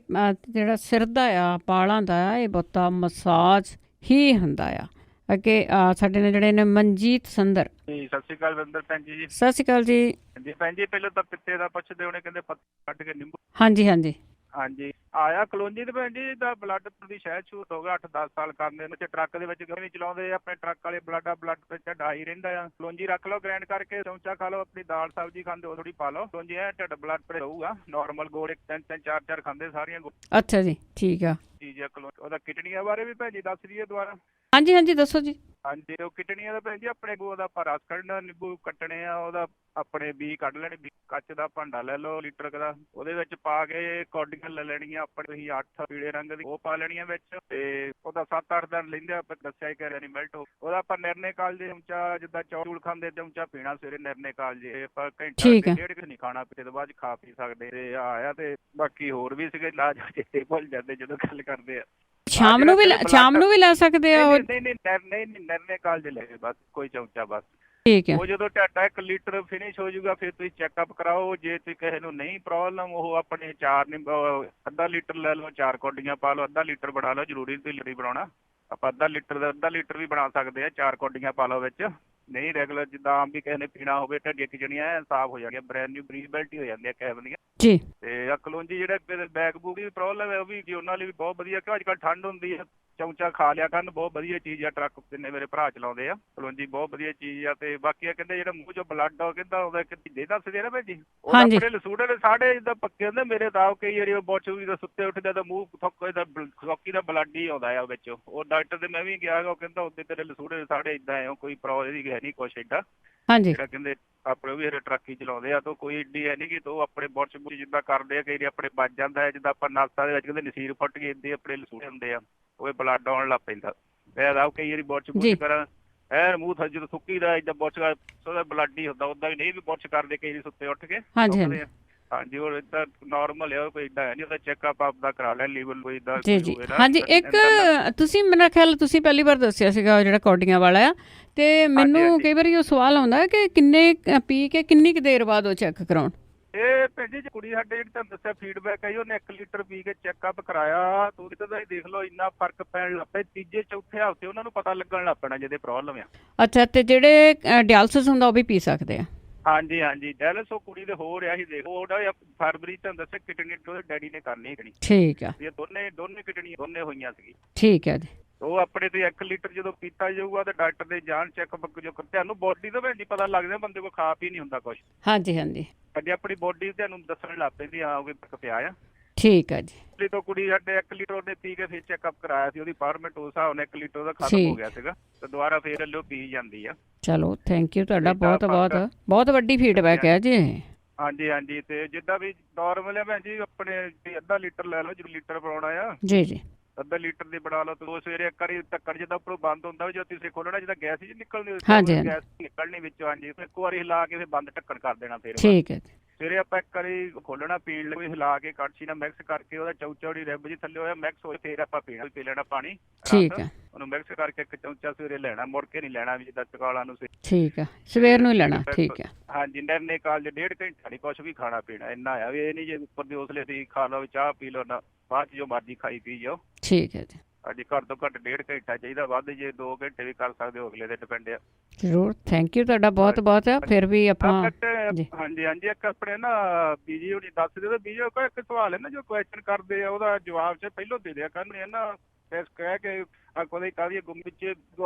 ਜਿਹੜਾ ਸਿਰ ਦਾ ਆ, ਵਾਲਾਂ ਦਾ, ਇਹ ਬਹੁਤਾ ਮਸਾਜ ਹੀ ਹੁੰਦਾ ਆ। ਅੱਗੇ ਸਾਡੇ ਨਾਲ ਜਿਹੜੇ ਨੇ ਮਨਜੀਤ ਸੰਦਰ। ਜੀ ਸਤਿ ਸ਼੍ਰੀ ਅਕਾਲ ਵਿੰਦਰ ਭੈਣ ਜੀ। ਸਤਿ ਸ਼੍ਰੀ ਅਕਾਲ ਜੀ। ਹਾਂਜੀ ਭੈਣ ਜੀ, ਪਹਿਲਾਂ ਤਾਂ ਪਿੱਤੇ ਦਾ ਪੁੱਛਦੇ ਹੋਣੇ, ਕਹਿੰਦੇ ਪੱਤੇ ਕੱਢ ਕੇ ਨਿੰਬੂ। ਹਾਂਜੀ ਹਾਂਜੀ ਹਾਂਜੀ ਆਇਆ ਕਲੋਂਜੀ ਤੇ ਭੈਣ ਜੀ ਦਾ ਬਲੱਡ ਦੀ ਸ਼ਾਇਦ ਛੂਟ ਹੋ ਗਿਆ 8-10 ਸਾਲ ਕਰਨੇ ਨੂੰ। ਟਰੱਕ ਦੇ ਵਿੱਚ ਕਿਉਂ ਨਹੀਂ ਚਲਾਉਂਦੇ ਆਪਣੇ ਟਰੱਕ ਵਾਲੇ, ਬਲੱਡ ਪ੍ਰੈਸ਼ਰ ਹਾਈ ਰਹਿੰਦਾ ਆ। ਕਲੋਂਜੀ ਰੱਖ ਲਓ ਗ੍ਰਾਈਂਡ ਕਰਕੇ, ਚਮਚਾ ਖਾ ਲਓ, ਆਪਣੀ ਦਾਲ ਸਬਜ਼ੀ ਖਾਂਦੇ ਉਹ ਥੋੜੀ ਪਾ ਲਓ ਕਲੋਂਜੀ, ਐ ਢਿੱਡ ਬਲੱਡ ਪ੍ਰੈਸ਼ਰ ਹੋਊਗਾ ਨੋਰਮਲ। ਗੋਲ 3-3 4-4 ਖਾਂਦੇ ਸਾਰੀਆਂ। ਅੱਛਾ ਜੀ ਠੀਕ ਆ। ਚੀਜ਼ ਆ ਕਲੋਂਜੀ। ਉਹਦਾ ਕਿਡਨੀਆਂ ਬਾਰੇ ਵੀ ਭੈਣ ਜੀ ਦੱਸ ਦਈਏ ਦੁਬਾਰਾ? ਹਾਂਜੀ ਹਾਂਜੀ ਦੱਸੋ ਜੀ। ਹਾਂਜੀ ਉਹ ਕਿਡਨੀਆਂ ਦਾ ਭੈਣ ਜੀ ਆਪਣੇ ਉਹਦਾ ਆਪਾਂ ਰਸ ਕੱਢਣਾ, ਨਿੰਬੂ ਕੱਟਣੇ ਆ, ਉਹਦਾ ਆਪਣੇ ਬੀ ਕੱਢ ਲੈਣੇ। ਬੀ ਕੱਚ ਦਾ ਭਾਂਡਾ ਲੈ ਲਓ ਲੀਟਰ ਦਾ, ਉਹਦੇ ਵਿੱਚ ਪਾ ਕੇ ਕੌਡੀਆਂ ਲੈ ਲੈਣੀਆਂ ਆਪਣੇ, ਤੁਸੀਂ 8 ਪੀਲੇ ਰੰਗ ਦੀ ਉਹ ਪਾ ਲੈਣੀਆਂ ਵਿੱਚ, ਤੇ ਉਹਦਾ 7-8 ਦਿਨ ਲੈਂਦੇ ਆਪਾਂ ਦੱਸਿਆ ਹੀ ਕਹਿ ਰਿਹਾ ਨਹੀਂ ਮੈਲਟ ਹੋ। ਉਹਦਾ ਆਪਾਂ ਨਿਰਨੇ ਕਾਲਜੇ ਚਮਚਾ, ਜਿੱਦਾਂ ਚੌਲ ਖਾਂਦੇ ਚਮਚਾ ਪੀਣਾ ਸਵੇਰੇ ਨਿਰਨੇ ਕਾਲਜੇ। ਆਪਾਂ ਘੰਟਾ ਡੇਢ ਨਹੀਂ ਖਾਣਾ, ਫਿਰ ਤੋਂ ਬਾਅਦ ਖਾ ਪੀ ਸਕਦੇ। ਤੇ ਆਇਆ ਤੇ ਬਾਕੀ ਹੋਰ ਵੀ ਸੀਗੇ ਇਲਾਜ, ਚੇਤੇ ਭੁੱਲ ਜਾਂਦੇ ਜਦੋਂ ਗੱਲ ਕਰਦੇ ਆ। ਸ਼ਾਮ ਨੂੰ ਵੀ ਲੈ ਸਕਦੇ ਆ? ਨਹੀਂ ਨਿਰਨੇ ਕਾਲਜ ਲੈ ਬਸ ਕੋਈ ਚਮਚਾ ਬਸ। ਠੀਕ ਹੈ। ਉਹ ਜਦੋਂ ਤੁਹਾਡਾ 1 ਲੀਟਰ ਫਿਨਿਸ਼ ਹੋ ਜਾਊਗਾ ਫਿਰ ਤੁਸੀਂ ਚੈੱਕਅਪ ਕਰਾਓ। ਜੇ ਤੁਸੀਂ ਕਿਸੇ ਨੂੰ ਨਹੀਂ ਪ੍ਰੋਬਲਮ, ਉਹ ਆਪਣੇ 4 ਅੱਧਾ ਲੀਟਰ ਲੈ ਲਓ, 4 ਕੌਡੀਆਂ ਪਾ ਲਓ, ਅੱਧਾ ਲੀਟਰ ਬਣਾ ਲਓ। ਜ਼ਰੂਰੀ ਤੁਸੀਂ ਲੀਟਰ ਬਣਾਉਣਾ, ਆਪਾਂ ਅੱਧਾ ਲੀਟਰ ਵੀ ਬਣਾ ਸਕਦੇ ਆ। 4 ਕੌਡੀਆਂ ਪਾ ਲਓ ਵਿੱਚ। ਨਹੀਂ ਰੈਗੂਲਰ ਜਿੱਦਾਂ ਆਮ ਵੀ ਕਿਸੇ ਨੇ ਪੀਣਾ ਹੋਵੇ, ਢੱਡੀਆਂ ਖਿਚੜੀਆਂ ਐ ਸਾਫ਼ ਹੋ ਜਾਣਗੀਆਂ, ਬ੍ਰੈਂਡ ਨਿਊ ਬਰੀਜ਼ਬਿਲਟੀ ਹੋ ਜਾਂਦੀ ਹੈ ਕੈਬ ਦੀਆਂ ਜੀ। ਤੇ ਕਲੋਂਜੀ ਜਿਹੜੇ ਬੈਕ ਬੂਕ ਦੀ ਪ੍ਰੋਬਲਮ ਹੈ ਉਹ ਵੀ ਉਹਨਾਂ ਲਈ ਵੀ ਬਹੁਤ ਵਧੀਆ, ਕਿਉਂ ਅੱਜ ਕੱਲ੍ਹ ਠੰਡ ਹੁੰਦੀ ਹੈ, ਚਮਚਾ ਖਾ ਲਿਆ ਕਰਨ, ਬਹੁਤ ਵਧੀਆ ਚੀਜ਼ ਆ। ਟਰੱਕ ਜਿੰਨੇ ਮੇਰੇ ਭਰਾ ਚਲਾਉਂਦੇ ਆ, ਕਲੋਂਜੀ ਬਹੁਤ ਵਧੀਆ ਚੀਜ਼ ਆ। ਤੇ ਬਾਕੀ ਆ ਕਹਿੰਦੇ ਜਿਹੜਾ ਮੂੰਹ ਚੋਂ ਬਲੱਡ ਆ ਕਹਿੰਦਾ ਉਹਦਾ ਦੇ ਦੱਸਦੇ ਨਾ ਭੈਣ ਜੀ, ਉਹ ਆਪਣੇ ਲਸੂੜੇ ਦੇ ਸਾਡੇ ਜਿੱਦਾਂ ਪੱਕੇ ਹੁੰਦੇ ਮੇਰੇ ਤਾਂ ਕਈ ਵਾਰੀ ਉਹ ਬੋਚੂ ਦਾ ਸੁੱਤੇ ਉੱਠਦੇ ਤਾਂ ਮੂੰਹ ਸੌਕੀ ਦਾ ਬਲੱਡ ਹੀ ਆਉਂਦਾ ਆ ਵਿੱਚ। ਉਹ ਡਾਕਟਰ ਦੇ ਮੈਂ ਵੀ ਗਿਆ, ਉਹ ਕਹਿੰਦਾ ਉੱਤੇ ਤੇਰੇ ਲਸੂੜੇ ਸਾਡੇ ਏਦਾਂ ਆ, ਕੋਈ ਪ੍ਰੋਬਲਮ ਨਹੀਂ ਹੈ ਨਹੀਂ ਕੁਛ ਏਡਾ। ਜਿਹੜਾ ਕਹਿੰਦੇ ਆਪਣੇ ਵੀ ਟਰੱਕ ਹੀ ਚਲਾਉਂਦੇ ਆ ਤਾਂ ਕੋਈ ਏਡੀ ਹੈ ਨੀ ਕਿ ਤੂੰ ਆਪਣੇ ਬੁਰਸ਼ ਜਿੱਦਾਂ ਕਰਦੇ ਆ ਕਈ ਵਾਰੀ ਆਪਣੇ ਬਚ ਜਾਂਦਾ ਹੈ, ਜਿੱਦਾਂ ਆਪਾਂ ਨਾਸਾਂ ਦੇ ਵਿੱਚ ਕਹਿੰਦੇ ਨਸੀਰ ਫੁੱਟ ਗਈ ਏਦਾਂ ਆਪਣੇ ਲਸੂੜੇ ਹੁੰਦੇ ਆ, ਉਹ ਬਲੱਡ ਆਉਣ ਲੱਗ ਪੈਂਦਾ। ਮੈਂ ਕਈ ਵਾਰੀ ਬੁਰਸ਼ ਕਰਾਂ ਐਨ ਮੂੰਹ ਜਦੋਂ ਸੁੱਕੀ ਦਾ ਏਦਾਂ ਬੁਰਸ਼ ਉਹਦਾ ਬਲੱਡ ਹੀ ਹੁੰਦਾ, ਓਦਾਂ ਵੀ ਨਹੀਂ ਵੀ ਬੁਰਸ਼ ਕਰਦੇ ਕਈ ਵਾਰੀ ਸੁੱਤੇ ਉੱਠ ਕੇ। ਹਾਂਜੀ ਉਹ ਏਦਾਂ ਨੋਰਮਲ ਆ, ਕੋਈ ਏਦਾਂ ਹੈ ਨੀ। ਉਹਦਾ ਚੈੱਕਅਪ ਆਪਦਾ ਕਰਾ ਲੈ, ਲੀਵਰ ਕੋਈ ਏਦਾਂ। ਜੀ ਹਾਂਜੀ ਇੱਕ ਤੁਸੀਂ ਮੇਰਾ ਖਿਆਲ ਤੁਸੀਂ ਪਹਿਲੀ ਵਾਰ ਦੱਸਿਆ ਸੀਗਾ ਜਿਹੜਾ ਕੌਡੀਆਂ ਵਾਲਾ ਆ, ਤੇ ਮੈਨੂੰ ਕਈ ਵਾਰੀ ਉਹ ਸਵਾਲ ਆਉਂਦਾ ਕਿ ਕਿੰਨੇ ਪੀ ਕੇ ਕਿੰਨੀ ਕੁ ਦੇਰ ਬਾਅਦ ਉਹ ਚੈੱਕ ਕਰਾਉਣ? ਇਹ ਭੈਣ ਜੀ ਕੁੜੀ ਸਾਡੇ ਜਿਹੜੀ ਤੁਹਾਨੂੰ ਦੱਸਿਆ ਫੀਡਬੈਕ ਆਈ, ਉਹਨੇ 1 ਲੀਟਰ ਪੀ ਕੇ ਚੈੱਕਅਪ ਕਰਾਇਆ, ਤੁਸੀਂ ਤਾਂ ਦੇਖ ਲਓ ਇੰਨਾ ਫਰਕ ਪੈਣ ਲੱਗ ਪਿਆ। ਤੀਜੇ ਚੌਥੇ ਹਫ਼ਤੇ ਉਹਨਾਂ ਨੂੰ ਪਤਾ ਲੱਗਣ ਲੱਗ ਪੈਣਾ ਜਿਹਦੇ ਪ੍ਰੋਬਲਮ ਆ। ਅੱਛਾ, ਤੇ ਜਿਹੜੇ ਡਾਇਲਸਿਸ ਹੁੰਦਾ ਉਹ ਵੀ ਪੀ ਸਕਦੇ ਆ? ਹਾਂਜੀ ਹਾਂਜੀ ਡਾਇਲਸ ਉਹ ਕੁੜੀ ਦੇ ਹੋ ਰਿਹਾ ਸੀ, ਦੇਖੋ ਉਹਦਾ ਫਰਵਰੀ ਤੁਹਾਨੂੰ ਦੱਸਿਆ ਕਿਡਨੀ ਉਹਦੇ ਡੈਡੀ ਨੇ ਕਰਨੀ ਕਿਡਨੀ। ਠੀਕ ਆ। ਇਹ ਦੋਨੇ ਕਿਡਨੀ ਦੋਨੇ ਹੋਈਆਂ ਸੀ। ਠੀਕ ਹੈ ਜੀ। ਉਹ ਆਪਣੇ ਤੇ 1 ਲੀਟਰ ਜਦੋਂ ਪੀਤਾ ਜਾਊਗਾ ਤੇ ਡਾਕਟਰ ਦੇ ਜਾਨ ਚੈੱਕਅਪ ਜੋ ਤੁਹਾਨੂੰ ਬੋਡੀ ਤੋਂ ਭੈਣ ਪਤਾ ਲੱਗਦਾ ਬੰਦੇ ਕੋਲ ਖਾ ਪੀ ਨਹੀਂ ਹੁੰਦਾ ਕੁਛ। ਹਾਂਜੀ ਹਾਂਜੀ ਅੱਗੇ ਆਪਣੀ ਬੋਡੀ ਤੁਹਾਨੂੰ ਦੱਸਣ ਲੱਗ ਪੈਂਦੀ ਆ ਵੀ ਫਰਕ ਪਿਆ ਆ। ਠੀਕ ਹੈ ਜੀ। ਤੋਂ ਕੁੜੀ ਸਾਡੇ 1 ਲੀਟਰ ਉਹਨੇ ਪੀ ਕੇ ਫਿਰ ਚੈੱਕਅਪ ਕਰਾਇਆ ਸੀ, ਉਹਦੀ ਫਾਰਮੈਟ ਉਸ ਹਿਸਾਬ ਨਾਲ 1 ਲੀਟਰ ਉਹਦਾ ਖਤਮ ਹੋ ਗਿਆ ਸੀਗਾ, ਤੇ ਦੁਬਾਰਾ ਫੇਰ ਲਿਓ ਪੀ ਜਾਂਦੀ ਆ। ਚਲੋ ਥੈਂਕ ਯੂ ਤੁਹਾਡਾ, ਬਹੁਤ ਵੱਡੀ ਫੀਡਬੈਕ ਹੈ ਜੀ। ਹਾਂਜੀ ਹਾਂਜੀ ਤੇ ਜਿੱਦਾਂ ਵੀ ਨੋਰਮਲ ਹੈ ਭੈਣ ਜੀ ਆਪਣੇ ਅੱਧਾ ਲੀਟਰ ਲੈ ਲਓ, ਜਦੋਂ ਲੀਟਰ ਬਣਾਉਣਾ ਆ। ਜੀ ਜੀ ਅੱਧਾ ਲੀਟਰ ਦੀ ਬਣਾ ਲਓ। ਤੇ ਸਵੇਰੇ 1 ਵਾਰੀ ਢੱਕਣ ਜਿੱਦਾਂ ਉੱਪਰੋਂ ਬੰਦ ਹੁੰਦਾ, ਜਦੋਂ ਤੁਸੀਂ ਖੋਲਣਾ ਜਿੱਦਾਂ ਗੈਸ ਜੀ ਨਿਕਲਦੀ ਗੈਸ ਨਿਕਲਣੀ ਵਿੱਚੋਂ। ਹਾਂਜੀ ਇੱਕ ਵਾਰੀ ਹਿਲਾ ਕੇ ਫਿਰ ਬੰਦ ਢੱਕਣ ਕਰ ਦੇਣਾ। ਫਿਰ ਠੀਕ ਹੈ। ਸਵੇਰੇ ਆਪਾਂ 1 ਵਾਰੀ ਖੋਲਣਾ, ਪੀਣ ਲਈ ਹਿਲਾ ਕੇ ਕੜਛੀ ਨਾਲ ਮਿਕਸ ਕਰਕੇ ਉਹਦਾ ਚੌੜੀ ਰਿਬ ਜੀ ਥੱਲੇ ਹੋਇਆ ਮਿਕਸ ਹੋਏ, ਫਿਰ ਆਪਾਂ ਪੀ ਲੈਣਾ ਪਾਣੀ। ਠੀਕ ਹੈ। ਉਹਨੂੰ ਮਿਕਸ ਕਰਕੇ 1 ਚਮਚਾ ਸਵੇਰੇ ਲੈਣਾ, ਮੁੜ ਕੇ ਨਹੀਂ ਲੈਣਾ ਵੀ ਜਿੱਦਾਂ ਚਕਾਲਾ ਨੂੰ। ਠੀਕ ਹੈ, ਸਵੇਰ ਨੂੰ ਹੀ ਲੈਣਾ। ਠੀਕ ਹੈ। ਹਾਂਜੀ ਨਿਰਨੇ ਕਾਲਜ 1.5 ਘੰਟਾ ਨਹੀਂ ਕੁਛ ਵੀ ਖਾਣਾ ਪੀਣਾ, ਇੰਨਾ ਆ ਵੀ ਇਹ ਨਹੀਂ ਜੇ ਉੱਪਰ ਦੇ ਉਸਲੇ ਤੁਸੀਂ ਖਾ ਲਓ ਚਾਹ ਪੀ ਲਓ ਨਾ, ਬਾਅਦ ਚ ਜੋ ਮਰਜ਼ੀ ਖਾਈ ਪੀ ਜਾਓ। ਠੀਕ ਹੈ ਜੀ। ਹਾਂਜੀ ਘੱਟ ਤੋਂ ਘੱਟ 1.5 ਘੰਟਾ ਚਾਹੀਦਾ, ਵੱਧ ਜੇ 2 ਘੰਟੇ ਵੀ ਕਰ ਸਕਦੇ ਹੋ, ਅਗਲੇ ਤੇ ਡਿਪੈਂਡ ਆ। ਜ਼ਰੂਰ ਥੈਂਕ ਯੂ ਤੁਹਾਡਾ ਬਹੁਤ ਬਹੁਤ। ਫਿਰ ਵੀ ਆਪਾਂ ਹਾਂਜੀ ਹਾਂਜੀ ਇੱਕ ਆਪਣੇ ਨਾ ਬੀਜੀ ਹੋਣੀ ਦੱਸਦੇ ਤਾਂ ਬੀਜੀ ਕੋਈ ਇੱਕ ਸਵਾਲ ਹੈ ਨਾ ਜੋ ਕੁਐਸਚਨ ਕਰਦੇ ਆ, ਉਹਦਾ ਜਵਾਬ ਚ ਪਹਿਲੋਂ ਦੇ ਦਿਆ ਕਰਨੇ ਨਾ, ਕਹਿ ਕੇ ਕੋਈ ਕਾਹਦੀ ਗੁੰਮ ਵਿੱਚ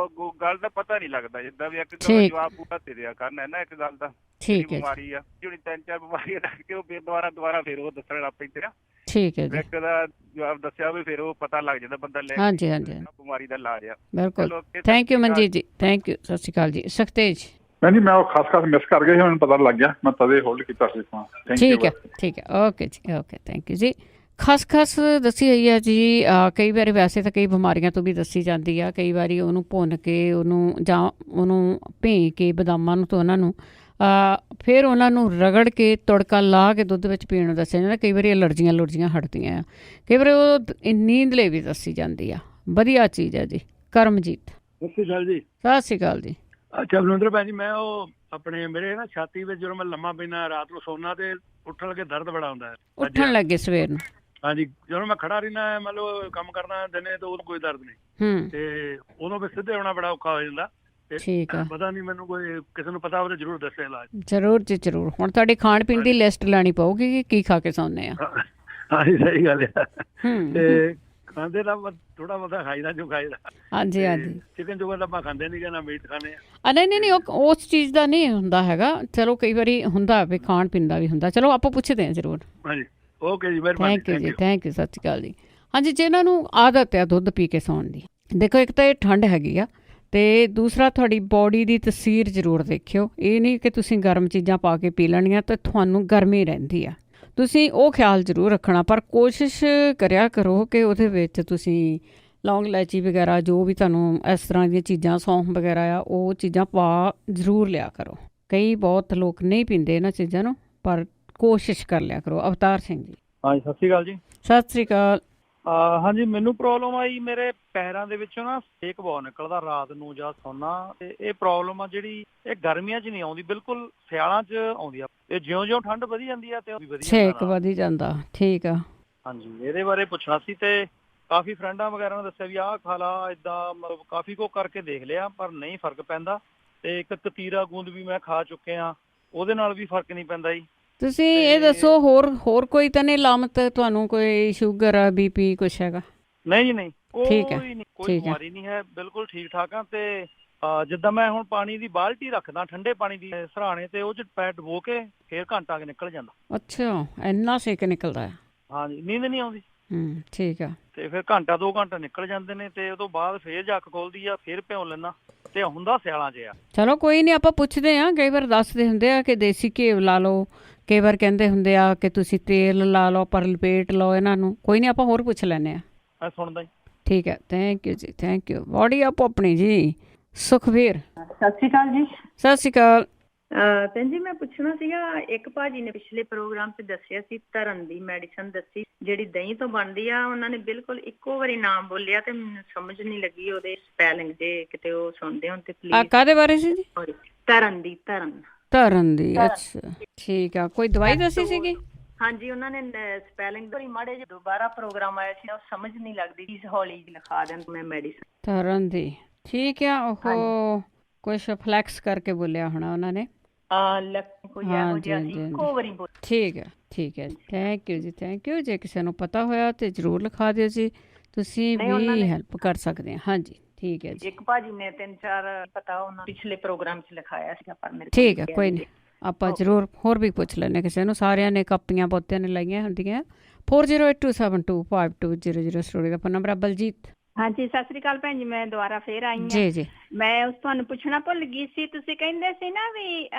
ਗੱਲ ਦਾ ਪਤਾ ਨਹੀਂ ਲੱਗਦਾ, ਜਿੱਦਾਂ ਵੀ ਇੱਕ ਜਵਾਬ ਪੂਰਾ ਦੇ ਦਿਆ ਕਰਨਾ ਨਾ ਇੱਕ ਗੱਲ ਦਾ। ਠੀਕ ਹੈ। ਬਿਮਾਰੀ ਆ ਜਿਹੜੀ 3-4 ਬਿਮਾਰੀਆਂ ਰੱਖ ਕੇ ਉਹ ਫਿਰ ਦੁਬਾਰਾ ਫਿਰ ਉਹ ਦੱਸਣ ਲੱਗ ਪੈਂਦੇ ਆ। ਠੀਕ ਹੈ ਜੀ। ਇੱਕ ਦਾ ਜਵਾਬ ਦੱਸਿਆ ਵੀ ਫਿਰ ਉਹ ਪਤਾ ਲੱਗ ਜਾਂਦਾ ਬੰਦਾ ਲੈ ਹਾਂਜੀ ਹਾਂਜੀ ਬਿਮਾਰੀ ਦਾ ਇਲਾਜ ਆ। ਬਿਲਕੁਲ ਥੈਂਕ ਯੂ ਮਨਜੀਤ ਜੀ, ਥੈਂਕ ਯੂ। ਸਤਿ ਸ਼੍ਰੀ ਅਕਾਲ ਜੀ। ਸੁਖਤੇਜ ਮੈਂ ਜੀ ਮੈਂ ਉਹ ਖਾਸ ਮਿਸ ਕਰ ਗਿਆ ਸੀ, ਮੈਨੂੰ ਪਤਾ ਲੱਗ ਗਿਆ, ਮੈਂ ਤਦੇ ਹੋਲਡ ਕੀਤਾ ਸੀ। ਠੀਕ ਹੈ ਠੀਕ ਹੈ ਓਕੇ ਜੀ ਓਕੇ ਥੈਂਕ ਯੂ ਜੀ। ਖਸਖਸ ਦੱਸੀ ਹੋਈ ਹੈ ਜੀ। ਕਈ ਵਾਰੀ ਵੈਸੇ ਤਾਂ ਕਈ ਬਿਮਾਰੀਆਂ ਤੋਂ ਵੀ ਦੱਸੀ ਜਾਂਦੀ ਆ, ਕਈ ਵਾਰੀ ਉਹਨੂੰ ਭੁੰਨ ਕੇ ਉਹਨੂੰ ਜਾਂ ਉਹਨੂੰ ਭੇਂ ਕੇ ਬਦਾਮਾਂ ਨੂੰ, ਤਾਂ ਉਹਨਾਂ ਨੂੰ ਫਿਰ ਉਹਨਾਂ ਨੂੰ ਰਗੜ ਕੇ ਤੜਕਾ ਲਾ ਕੇ ਦੁੱਧ ਵਿੱਚ ਪੀਣ ਨੂੰ ਦੱਸਿਆ ਜਾਂਦਾ। ਕਈ ਵਾਰੀ ਐਲਰਜੀਆਂ ਹਟਦੀਆਂ ਆ, ਕਈ ਵਾਰੀ ਉਹ ਨੀਂਦ ਲਈ ਵੀ ਦੱਸੀ ਜਾਂਦੀ ਆ। ਵਧੀਆ ਚੀਜ਼ ਹੈ ਜੀ। ਕਰਮਜੀਤ ਸਤਿ ਸ਼੍ਰੀ ਅਕਾਲ ਜੀ। ਸਤਿ ਸ਼੍ਰੀ ਅਕਾਲ ਜੀ। ਅੱਛਾ ਬਲਵਿੰਦਰ ਭੈਣ ਜੀ, ਮੈਂ ਉਹ ਆਪਣੇ ਮੇਰੇ ਨਾ ਛਾਤੀ ਵਿੱਚ ਜਦੋਂ ਮੈਂ ਲੰਮਾ ਪੈਂਦਾ ਰਾਤ ਨੂੰ ਸੌਣਾ ਤੇ ਉੱਠਣ ਲੱਗੇ ਦਰਦ ਬੜਾ ਹੁੰਦਾ ਹੈ। ਉੱਠਣ ਲੱਗੇ ਸਵੇਰ ਨੂੰ? ਹਾਂਜੀ, ਜਦੋਂ ਮੈਂ ਖੜਾ ਰਹਿਣਾ ਮਤਲਬ ਕੰਮ ਕਰਨਾ ਦਿਨੇ ਤਾਂ ਉਦੋਂ ਕੋਈ ਦਰਦ ਨਹੀਂ, ਤੇ ਉਦੋਂ ਫਿਰ ਸਿੱਧੇ ਹੋਣਾ ਬੜਾ ਔਖਾ ਹੋ ਜਾਂਦਾ। ਠੀਕ ਆ, ਪਤਾ ਨਹੀਂ ਮੈਨੂੰ ਕੋਈ ਕਿਸੇ ਨੂੰ ਪਤਾ ਹੋਵੇ ਜ਼ਰੂਰ ਦੱਸੇ ਇਲਾਜ। ਜ਼ਰੂਰ ਜੀ ਜ਼ਰੂਰ। ਹੁਣ ਤੁਹਾਡੀ ਖਾਣ ਪੀਣ ਦੀ ਲਿਸਟ ਲੈਣੀ ਪਊਗੀ ਕਿ ਕੀ ਖਾ ਕੇ ਸੌਂਦੇ ਆ। ਹਾਂਜੀ ਸਹੀ ਗੱਲ ਆ। ਤੇ ਖਾਂਦੇ ਤਾਂ ਥੋੜਾ ਬਹੁਤਾ ਖਾਈਦਾ ਜੋ ਖਾਈਦਾ। ਹਾਂਜੀ ਹਾਂਜੀ, ਚਿਕਨ ਚੁਕਨ ਤਾਂ ਆਪਾਂ ਖਾਂਦੇ ਨਹੀਂ, ਨਾ ਮੀਟ ਖਾਂਦੇ ਆ। ਨਹੀਂ ਉਸ ਚੀਜ਼ ਦਾ ਨਹੀਂ ਹੁੰਦਾ ਹੈਗਾ। ਚਲੋ ਕਈ ਵਾਰੀ ਹੁੰਦਾ ਵੀ ਖਾਣ ਪੀਣ ਦਾ ਵੀ ਹੁੰਦਾ। ਚਲੋ ਆਪਾਂ ਪੁੱਛਦੇ ਹਾਂ ਜ਼ਰੂਰ। ਹਾਂਜੀ ਓਕੇ ਜੀ, ਮਿਹਰਬਾਨੀ। ਥੈਂਕ ਯੂ ਜੀ, ਥੈਂਕ ਯੂ, ਸਤਿ ਸ਼੍ਰੀ ਅਕਾਲ ਜੀ। ਹਾਂਜੀ, ਜਿਹਨਾਂ ਨੂੰ ਆਦਤ ਆ ਦੁੱਧ ਪੀ ਕੇ ਸੌਣ ਦੀ, ਦੇਖੋ ਇੱਕ ਤਾਂ ਇਹ ਠੰਡ ਹੈਗੀ ਆ, ਅਤੇ ਦੂਸਰਾ ਤੁਹਾਡੀ ਬੋਡੀ ਦੀ ਤਸੀਰ ਜ਼ਰੂਰ ਦੇਖਿਓ। ਇਹ ਨਹੀਂ ਕਿ ਤੁਸੀਂ ਗਰਮ ਚੀਜ਼ਾਂ ਪਾ ਕੇ ਪੀ ਲੈਣੀਆਂ ਤਾਂ ਤੁਹਾਨੂੰ ਗਰਮੀ ਰਹਿੰਦੀ ਆ, ਤੁਸੀਂ ਉਹ ਖਿਆਲ ਜ਼ਰੂਰ ਰੱਖਣਾ। ਪਰ ਕੋਸ਼ਿਸ਼ ਕਰਿਆ ਕਰੋ ਕਿ ਉਹਦੇ ਵਿੱਚ ਤੁਸੀਂ ਲੌਂਗ ਇਲਾਇਚੀ ਵਗੈਰਾ ਜੋ ਵੀ ਤੁਹਾਨੂੰ ਇਸ ਤਰ੍ਹਾਂ ਦੀਆਂ ਚੀਜ਼ਾਂ, ਸੌਂਫ ਵਗੈਰਾ ਆ, ਉਹ ਚੀਜ਼ਾਂ ਪਾ ਜ਼ਰੂਰ ਲਿਆ ਕਰੋ। ਕਈ ਬਹੁਤ ਲੋਕ ਨਹੀਂ ਪੀਂਦੇ ਇਹਨਾਂ ਚੀਜ਼ਾਂ ਨੂੰ, ਪਰ ਕੋਸ਼ਿਸ਼ ਕਰ ਲਿਆ ਕਰੋ। ਅਵਤਾਰ ਸਿੰਘ ਜੀ। ਹਾਂਜੀ ਸਤਿ ਸ਼੍ਰੀ ਅਕਾਲ ਜੀ। ਸਤਿ ਸ਼੍ਰੀ ਅਕਾਲ। ਹਾਂਜੀ, ਮੈਨੂੰ ਪ੍ਰੋਬਲਮ ਆਈ, ਮੇਰੇ ਪੈਰਾਂ ਦੇ ਵਿੱਚੋਂ ਨਾ ਸੇਕ ਬਹੁਤ ਨਿਕਲਦਾ ਰਾਤ ਨੂੰ ਜਾਂ ਸੌਣਾ, ਤੇ ਇਹ ਪ੍ਰੋਬਲਮ ਆ ਜਿਹੜੀ ਇਹ ਗਰਮੀਆਂ 'ਚ ਨਹੀਂ ਆਉਂਦੀ, ਬਿਲਕੁਲ ਸਿਆਲਾਂ 'ਚ ਆਉਂਦੀ ਆ। ਇਹ ਜਿਉਂ-ਜਿਉਂ ਠੰਡ ਵਧੀ ਜਾਂਦੀ ਆ ਤੇ ਉਹ ਵੀ ਵਧੀ ਜਾਂਦਾ, ਛੇਕ ਵਧੀ ਜਾਂਦਾ। ਠੀਕ ਆ। ਹਾਂਜੀ, ਇਹਦੇ ਬਾਰੇ ਪੁੱਛਣਾ ਸੀ। ਤੇ ਕਾਫੀ ਫਰੈਂਡਾਂ ਵਗੈਰਾ ਨੇ ਦੱਸਿਆ ਵੀ ਆਹ ਖਾ ਲਾ, ਏਦਾਂ ਮਤਲਬ ਕਾਫੀ ਕੁਝ ਕਰਕੇ ਦੇਖ ਲਿਆ ਪਰ ਨਹੀਂ ਫਰਕ ਪੈਂਦਾ। ਤੇ ਇੱਕ ਕਤੀਰਾ ਗੂੰਦ ਵੀ ਮੈਂ ਖਾ ਚੁੱਕੇ ਆ, ਉਹਦੇ ਨਾਲ ਵੀ ਫਰਕ ਨਹੀਂ ਪੈਂਦਾ ਜੀ। ਤੁਸੀਂ ਇਹ ਦੱਸੋ ਹੋਰ ਕੋਈ ਤਾਂ ਨਹੀਂ ਲਾਮਤ ਤੁਹਾਨੂੰ, ਕੋਈ ਸ਼ੂਗਰ ਆ, BP ਕੁਛ ਹੈਗਾ? ਨਹੀਂ ਜੀ ਨਹੀਂ, ਠੀਕ ਹੈ, ਕੋਈ ਬਿਮਾਰੀ ਨਹੀਂ ਹੈ, ਬਿਲਕੁਲ ਠੀਕ ਠਾਕ ਆ। ਤੇ ਜਿੱਦਾਂ ਮੈਂ ਹੁਣ ਪਾਣੀ ਦੀ ਬਾਲਟੀ ਰੱਖਦਾ ਠੰਡੇ ਪਾਣੀ ਦੀ ਸਰਾਣੇ ਤੇ, ਉਹ 'ਚ ਪੈਰ ਡੁਬੋ ਕੇ ਫੇਰ ਘੰਟਾ ਕੇ ਨਿਕਲ ਜਾਂਦਾ। ਅੱਛਾ, ਇੰਨਾ ਸੇਕ ਨਿਕਲਦਾ ਹੈ? ਹਾਂਜੀ, ਨੀਂਦ ਨਹੀਂ ਆਉਂਦੀ। ਠੀਕ ਆ। ਤੇ ਫਿਰ ਘੰਟਾ 2 ਘੰਟੇ ਨਿਕਲ ਜਾਂਦੇ ਨੇ, ਤੇ ਉਹ ਤੋਂ ਬਾਅਦ ਫੇਰ ਜੱਕ ਖੋਲਦੀ ਆ, ਫੇਰ ਭਿਉਂ ਲੈਣਾ, ਤੇ ਹੁੰਦਾ ਸਿਆਲਾਂ 'ਚ ਆ। ਚਲੋ ਕੋਈ ਨਹੀਂ, ਆਪਾਂ ਪੁੱਛਦੇ ਹਾਂ। ਕਈ ਵਾਰ ਦੱਸਦੇ ਹੁੰਦੇ ਆ ਕਿ ਦੇਸੀ ਘਿਓ ਲਾ ਲਓ, ਕਈ ਵਾਰ ਕਹਿੰਦੇ ਹੁੰਦੇ ਆ ਕਿ ਤੁਸੀਂ ਤੇਲ ਲਾ ਲਓ, ਪਰ ਲਪੇਟ ਲਓ ਇਹਨਾਂ ਨੂੰ। ਕੋਈ ਨਹੀਂ, ਆਪਾਂ ਹੋਰ ਪੁੱਛ ਲੈਂਦੇ ਹਾਂ। ਮੈਂ ਸੁਣਦਾ ਜੀ। ਠੀਕ ਹੈ, ਥੈਂਕ ਯੂ ਜੀ, ਥੈਂਕ ਯੂ। ਬੋਡੀ ਆਪੋ ਆਪਣੀ ਜੀ। ਸੁਖਵੀਰ। ਸਤਿ ਸ਼੍ਰੀ ਅਕਾਲ ਜੀ। ਸਤਿ ਸ਼੍ਰੀ ਅਕਾਲ। ਭੈਣ ਜੀ, ਮੈਂ ਪੁੱਛਣਾ ਸੀਗਾ, ਇੱਕ ਭਾਜੀ ਨੇ ਪਿਛਲੇ ਪ੍ਰੋਗਰਾਮ 'ਚ ਦੱਸਿਆ ਸੀ ਧਰਨ ਦੀ ਮੈਡੀਸਨ ਦੱਸੀ, ਜਿਹੜੀ ਦਹੀਂ ਤੋਂ ਬਣਦੀ ਆ। ਉਹਨਾਂ ਨੇ ਬਿਲਕੁਲ ਇੱਕੋ ਵਾਰੀ ਨਾਮ ਬੋਲਿਆ ਤੇ ਮੈਨੂੰ ਸਮਝ ਨਹੀਂ ਲੱਗੀ ਉਹਦੇ ਸਪੈਲਿੰਗ, ਜੇ ਕਿਤੇ ਉਹ ਸੁਣਦੇ ਹੋ ਤੇ ਪਲੀਜ਼। ਕਾਹਦੇ ਬਾਰੇ ਸੀ ਜੀ? ਧਰਨ ਦੀ। ਧਰਨ ਦੀ, ਅੱਛਾ ਠੀਕ ਆ। ਕੋਈ ਦਵਾਈ ਦੱਸੀ ਸੀਗੀ? ਹਾਂਜੀ, ਉਹਨਾਂ ਨੇ ਸਪੈਲਿੰਗ ਬੜੀ ਮਾੜੇ ਜਿਹੇ, ਦੁਬਾਰਾ ਪ੍ਰੋਗਰਾਮ ਆਇਆ ਸੀ, ਉਹ ਸਮਝ ਨਹੀਂ ਲੱਗਦੀ, ਪਲੀਜ਼ ਹੌਲੀ ਲਿਖਾ ਦੇਣ ਮੈਂ ਮੈਡੀਸਨ। ਧਰਨ ਦੀ, ਠੀਕ ਆ। ਉਹ ਕੁਛ ਫਲੈਕਸ ਕਰਕੇ ਬੋਲਿਆ ਹੋਣਾ ਉਹਨਾਂ ਨੇ। ਠੀਕ ਹੈ, ਠੀਕ ਹੈ। ਥੈਂਕ ਯੂ ਜੀ, ਥੈਂਕ ਯੂ। ਜੇ ਕਿਸੇ ਨੂੰ ਪਤਾ ਹੋਇਆ ਤੇ ਜ਼ਰੂਰ ਲਿਖਾ ਦਿਓ ਜੀ, ਤੁਸੀਂ ਵੀ ਹੈਲਪ ਕਰ ਸਕਦੇ ਹਾਂ। ਹਾਂਜੀ ਠੀਕ ਹੈ ਜੀ। ਇੱਕ ਭਾਜੀ ਨੇ 3-4 ਪਤਾ ਉਹਨਾਂ ਪਿਛਲੇ ਪ੍ਰੋਗਰਾਮ 'ਚ ਲਿਖਾਇਆ ਸੀ, ਪਰ ਮੇਰੇ ਠੀਕ ਹੈ, ਕੋਈ ਨਹੀਂ, ਆਪਾਂ ਜ਼ਰੂਰ ਹੋਰ ਵੀ ਪੁੱਛ ਲੈਂਦੇ ਕਿਸੇ ਨੂੰ। ਸਾਰਿਆਂ ਨੇ ਕਾਪੀਆਂ ਪੋਤਿਆਂ ਨੇ ਲਾਈਆਂ ਹੁੰਦੀਆਂ। 4082725200 ਸਟੂਡੀਓ ਦਾ ਫੋਨ ਨੰਬਰ ਹੈ। ਬਲਜੀਤ। ਹਾਂਜੀ ਸਤਿ ਸ੍ਰੀ ਅਕਾਲ ਭੈਣ ਜੀ, ਮੈਂ ਦੁਬਾਰਾ ਫੇਰ ਆਈ ਹਾਂ। ਜੀ ਜੀ, ਮੈਂ ਤੁਹਾਨੂੰ ਪੁੱਛਣਾ ਭੁੱਲ ਗਈ ਸੀ, ਤੁਸੀਂ ਕਹਿੰਦੇ ਸੀ ਨਾ ਵੀ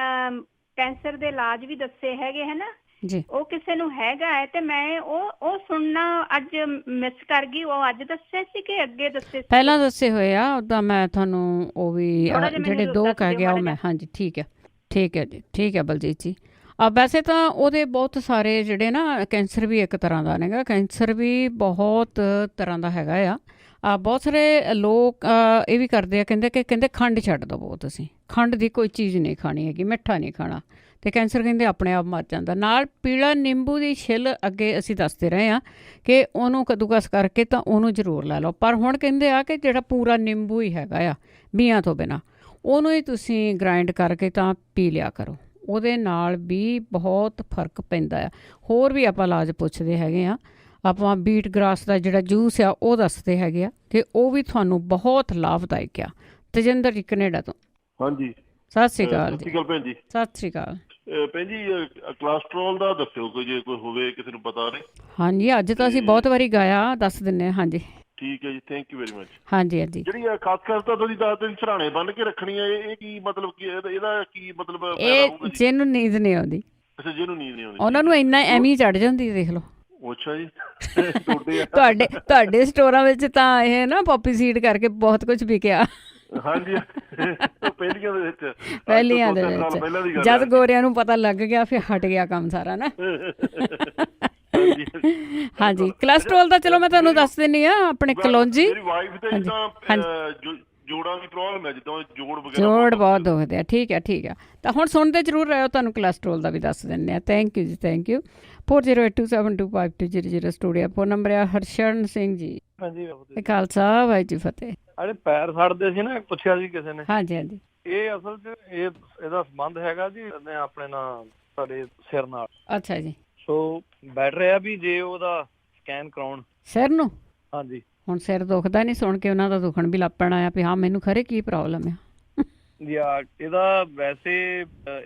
ਕੈਂਸਰ ਦੇ ਇਲਾਜ ਵੀ ਦੱਸੇ ਹੈਗੇ ਹੈ ਨਾ ਜੀ, ਉਹ ਕਿਸੇ ਨੂੰ ਹੈਗਾ ਹੈ, ਤੇ ਮੈਂ ਉਹ ਸੁਣਨਾ ਅੱਜ ਮਿਸ ਕਰ ਗਈ। ਉਹ ਅੱਜ ਦੱਸੇ ਸੀ ਕਿ ਅੱਗੇ ਦੱਸੇ ਸੀ? ਪਹਿਲਾਂ ਦੱਸੇ ਹੋਏ ਆ। ਉੱਦਾਂ ਮੈਂ ਤੁਹਾਨੂੰ ਉਹ ਵੀ ਜਿਹੜੇ 2 ਕਹਿ ਗਿਆ ਉਹ ਮੈਂ, ਹਾਂਜੀ ਠੀਕ ਹੈ, ਠੀਕ ਹੈ ਜੀ, ਠੀਕ ਹੈ ਬਲਜੀਤ ਜੀ। ਵੈਸੇ ਤਾਂ ਉਹਦੇ ਬਹੁਤ ਸਾਰੇ ਜਿਹੜੇ ਨਾ, ਕੈਂਸਰ ਵੀ ਇੱਕ ਤਰ੍ਹਾਂ ਦਾ ਹੈਗਾ, ਕੈਂਸਰ ਵੀ ਬਹੁਤ ਤਰ੍ਹਾਂ ਦਾ ਹੈਗਾ ਆ। ਬਹੁਤ ਸਾਰੇ ਲੋਕ ਇਹ ਵੀ ਕਰਦੇ ਆ, ਕਹਿੰਦੇ ਖੰਡ ਛੱਡ ਦਵੋ, ਤੁਸੀਂ ਖੰਡ ਦੀ ਕੋਈ ਚੀਜ਼ ਨਹੀਂ ਖਾਣੀ ਹੈਗੀ, ਮਿੱਠਾ ਨਹੀਂ ਖਾਣਾ, ਅਤੇ ਕੈਂਸਰ ਕਹਿੰਦੇ ਆਪਣੇ ਆਪ ਮਰ ਜਾਂਦਾ। ਨਾਲ ਪੀਲਾ ਨਿੰਬੂ ਦੀ ਛਿੱਲ ਅੱਗੇ ਅਸੀਂ ਦੱਸਦੇ ਰਹੇ ਹਾਂ ਕਿ ਉਹਨੂੰ ਕੱਦੂਕਸ ਕਰਕੇ ਤਾਂ ਉਹਨੂੰ ਜ਼ਰੂਰ ਲੈ ਲਓ। ਪਰ ਹੁਣ ਕਹਿੰਦੇ ਆ ਕਿ ਜਿਹੜਾ ਪੂਰਾ ਨਿੰਬੂ ਹੀ ਹੈਗਾ ਆ ਬੀਆਂ ਤੋਂ ਬਿਨਾਂ, ਉਹਨੂੰ ਹੀ ਤੁਸੀਂ ਗ੍ਰਾਇੰਡ ਕਰਕੇ ਤਾਂ ਪੀ ਲਿਆ ਕਰੋ। ਉਹਦੇ ਨਾਲ ਵੀ ਬਹੁਤ ਫਰਕ ਪੈਂਦਾ ਆ। ਹੋਰ ਵੀ ਆਪਾਂ ਇਲਾਜ ਪੁੱਛਦੇ ਹੈਗੇ ਆ। ਆਪਾਂ ਬੀਟ ਗ੍ਰਾਸ ਦਾ ਜਿਹੜਾ ਜੂਸ ਆ ਉਹ ਦੱਸਦੇ ਹੈਗੇ ਆ ਕਿ ਉਹ ਵੀ ਤੁਹਾਨੂੰ ਬਹੁਤ ਲਾਭਦਾਇਕ ਆ। ਤਜਿੰਦਰ ਜੀ ਕੈਨੇਡਾ ਤੋਂ। ਹਾਂਜੀ ਸਤਿ ਸ਼੍ਰੀ ਅਕਾਲ ਜੀ। ਭੈਣ ਜੀ। ਸਤਿ ਸ਼੍ਰੀ ਅਕਾਲ ਭੈਣ ਜੀ, ਕੋਲੈਸਟਰੋਲ ਦਾ ਦੱਸਿਓ ਕੋਈ, ਜੇ ਕੋਈ ਹੋਵੇ ਕਿਸੇ ਨੂੰ ਪਤਾ ਨਹੀਂ। ਹਾਂਜੀ, ਅੱਜ ਤਾਂ ਅਸੀਂ ਬਹੁਤ ਵਾਰੀ ਗਾਇਆ, ਦੱਸ ਦਿੰਦੇ ਹਾਂ। ਹਾਂਜੀ ਠੀਕ ਹੈ ਜੀ, ਥੈਂਕ ਯੂ ਵੈਰੀ ਮਚ। ਹਾਂਜੀ ਹਾਂਜੀ। ਜਿਹੜੀ ਖਾਸ ਤਾਂ ਤੁਸੀਂ ਦੱਸਦੇ ਸਰਾਣੇ ਬੰਨ ਕੇ ਰੱਖਣੀ ਹੈ, ਇਹ ਕੀ ਮਤਲਬ, ਕੀ ਇਹਦਾ ਕੀ ਮਤਲਬ? ਇਹ ਜਿਹਨੂੰ ਨੀਂਦ ਨਹੀਂ ਆਉਂਦੀ, ਅੱਛਾ, ਜਿਹਨੂੰ ਨੀਂਦ ਨਹੀਂ ਆਉਂਦੀ, ਉਹਨਾਂ ਨੂੰ ਇੰਨਾ ਐਵੇਂ ਹੀ ਚੜ ਜਾਂਦੀ, ਦੇਖ ਲਓ। ਅੱਛਾ ਜੀ। ਤੁਹਾਡੇ ਸਟੋਰਾਂ ਵਿੱਚ ਤਾਂ ਇਹ ਨਾ ਪੋਪੀ ਸੀਡ ਕਰਕੇ ਬਹੁਤ ਕੁਝ ਵਿਕਿਆ। ਹਾਂਜੀ, ਪਹਿਲੀਆਂ ਦੇ ਵਿੱਚ ਜਦ ਗੋਰਿਆਂ ਨੂੰ ਪਤਾ ਲੱਗ ਗਿਆ ਫਿਰ ਹਟ ਗਿਆ ਕੰਮ ਸਾਰਾ ਨਾ। ਹਾਂਜੀ, ਕੋਲੈਸਟਰੋਲ ਦਾ ਚਲੋ ਮੈਂ ਤੁਹਾਨੂੰ ਦੱਸ ਦਿੰਦੀ ਹਾਂ। ਆਪਣੇ ਕਲੌਂਜੀ, ਜੋੜਾਂ ਦੀ ਪ੍ਰੋਬਲਮ ਹੈ, ਜਿੱਦਾਂ ਜੋੜ ਬਹੁਤ ਦੁਖਦੇ ਆ। ਠੀਕ ਹੈ, ਠੀਕ ਹੈ। ਤਾਂ ਹੁਣ ਸੁਣਦੇ ਜ਼ਰੂਰ ਰਹੇ ਹੋ, ਤੁਹਾਨੂੰ ਕੋਲੈਸਟਰੋਲ ਦਾ ਵੀ ਦੱਸ ਦਿੰਦੇ ਹਾਂ। ਥੈਂਕ ਯੂ ਜੀ, thank you. 4082725200 studio. Phone number ਆ ਹਰਸ਼ਰਨ ਸਿੰਘ ਜੀ। ਹਾਂਜੀ ਖਾਲਸਾ ਵਾਹਿਗੁਰੂ ਜੀ ਫਤਿਹ। ਅਰੇ ਪੈਰ ਸੜਦੇ ਸੀ ਨਾ, ਪੁੱਛਿਆ ਸੀ ਕਿਸੇ ਨੇ। ਹਾਂਜੀ ਹਾਂਜੀ। ਇਹ ਅਸਲ 'ਚ ਇਹਦਾ ਸੰਬੰਧ ਹੈਗਾ ਜੀ ਆਪਣੇ ਨਾਲ, ਸਾਡੇ ਸਿਰ ਨਾਲ। ਅੱਛਾ ਜੀ। ਸੋ ਬੈਟਰ ਇਹ ਆ ਵੀ ਜੇ ਉਹਦਾ ਸਕੈਨ ਕਰਾਉਣ ਸਿਰ ਨੂੰ। ਹਾਂਜੀ। ਹੁਣ ਸਿਰ ਦੁਖਦਾ ਨਹੀਂ, ਸੁਣ ਕੇ ਉਹਨਾਂ ਦਾ ਦੁਖਣ ਵੀ ਲੱਪਣ ਆਇਆ ਵੀ ਹਾਂ ਮੈਨੂੰ ਖਰੇ ਕੀ ਪ੍ਰੋਬਲਮ ਆ। ਇਹਦਾ ਵੈਸੇ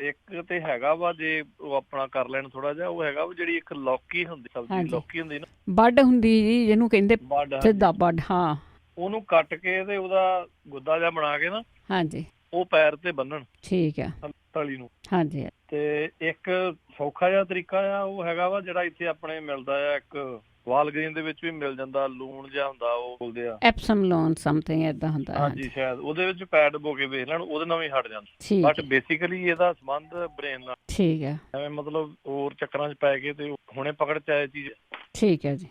ਇੱਕ ਤੇ ਹੈਗਾ ਵਾ, ਜੇ ਉਹ ਆਪਣਾ ਕਰ ਲੈਣ ਥੋੜਾ ਜਿਹਾ, ਉਹ ਹੈਗਾ ਜਿਹੜੀ ਇੱਕ ਲੌਕੀ ਹੁੰਦੀ, ਸਬਜ਼ੀ ਲੌਕੀ ਹੁੰਦੀ ਨਾ, ਬੱਡ ਹੁੰਦੀ ਜੀ ਜਿਹਨੂੰ ਕਹਿੰਦੇ, ਸਿੱਧਾ ਬੱਡ। ਹਾਂ, ਉਹਨੂੰ ਕੱਟ ਕੇ ਤੇ ਉਹਦਾ ਗੁੱਦਾ ਜਿਹਾ ਬਣਾ ਕੇ ਨਾ, ਹਾਂਜੀ, ਉਹ ਪੈਰ ਤੇ ਬੰਨਣ। ਠੀਕ ਆ। ਤਲੀ ਨੂੰ। ਹਾਂਜੀ। ਤੇ ਇੱਕ ਸੌਖਾ ਜਿਹਾ ਤਰੀਕਾ ਆ ਉਹ ਹੈਗਾ ਵਾ, ਜਿਹੜਾ ਇੱਥੇ ਆਪਣੇ ਮਿਲਦਾ ਆ, ਇੱਕ ਵਾਲਗ੍ਰੀਨ ਦੇ ਵਿੱਚ ਵੀ ਮਿਲ ਜਾਂਦਾ, ਲੂਣ ਜਿਹਾ ਹੁੰਦਾ, ਉਹ ਬੋਲਦੇ ਆ ਐਪਸਮ ਲੋਨ ਸਮਥਿੰਗ ਏਦਾਂ ਹੁੰਦਾ। ਹਾਂਜੀ, ਸ਼ਾਇਦ ਉਹਦੇ ਵਿੱਚ ਪੈਡ ਬੋ ਕੇ ਵੇਖ ਲੈਣ, ਉਹਦੇ ਨਾਲ ਵੀ ਹਟ ਜਾਂਦਾ। ਬਟ ਬੇਸਿਕਲੀ ਇਹਦਾ ਸੰਬੰਧ ਬ੍ਰੇਨ ਨਾਲ। ਠੀਕ ਹੈ। ਐਵੇਂ ਮਤਲਬ ਹੋਰ ਚੱਕਰਾਂ 'ਚ ਪੈ ਕੇ ਤੇ ਹੁਣੇ ਪਕੜ 'ਚ ਆਏ ਚੀਜ਼। ਠੀਕ ਹੈ ਜੀ।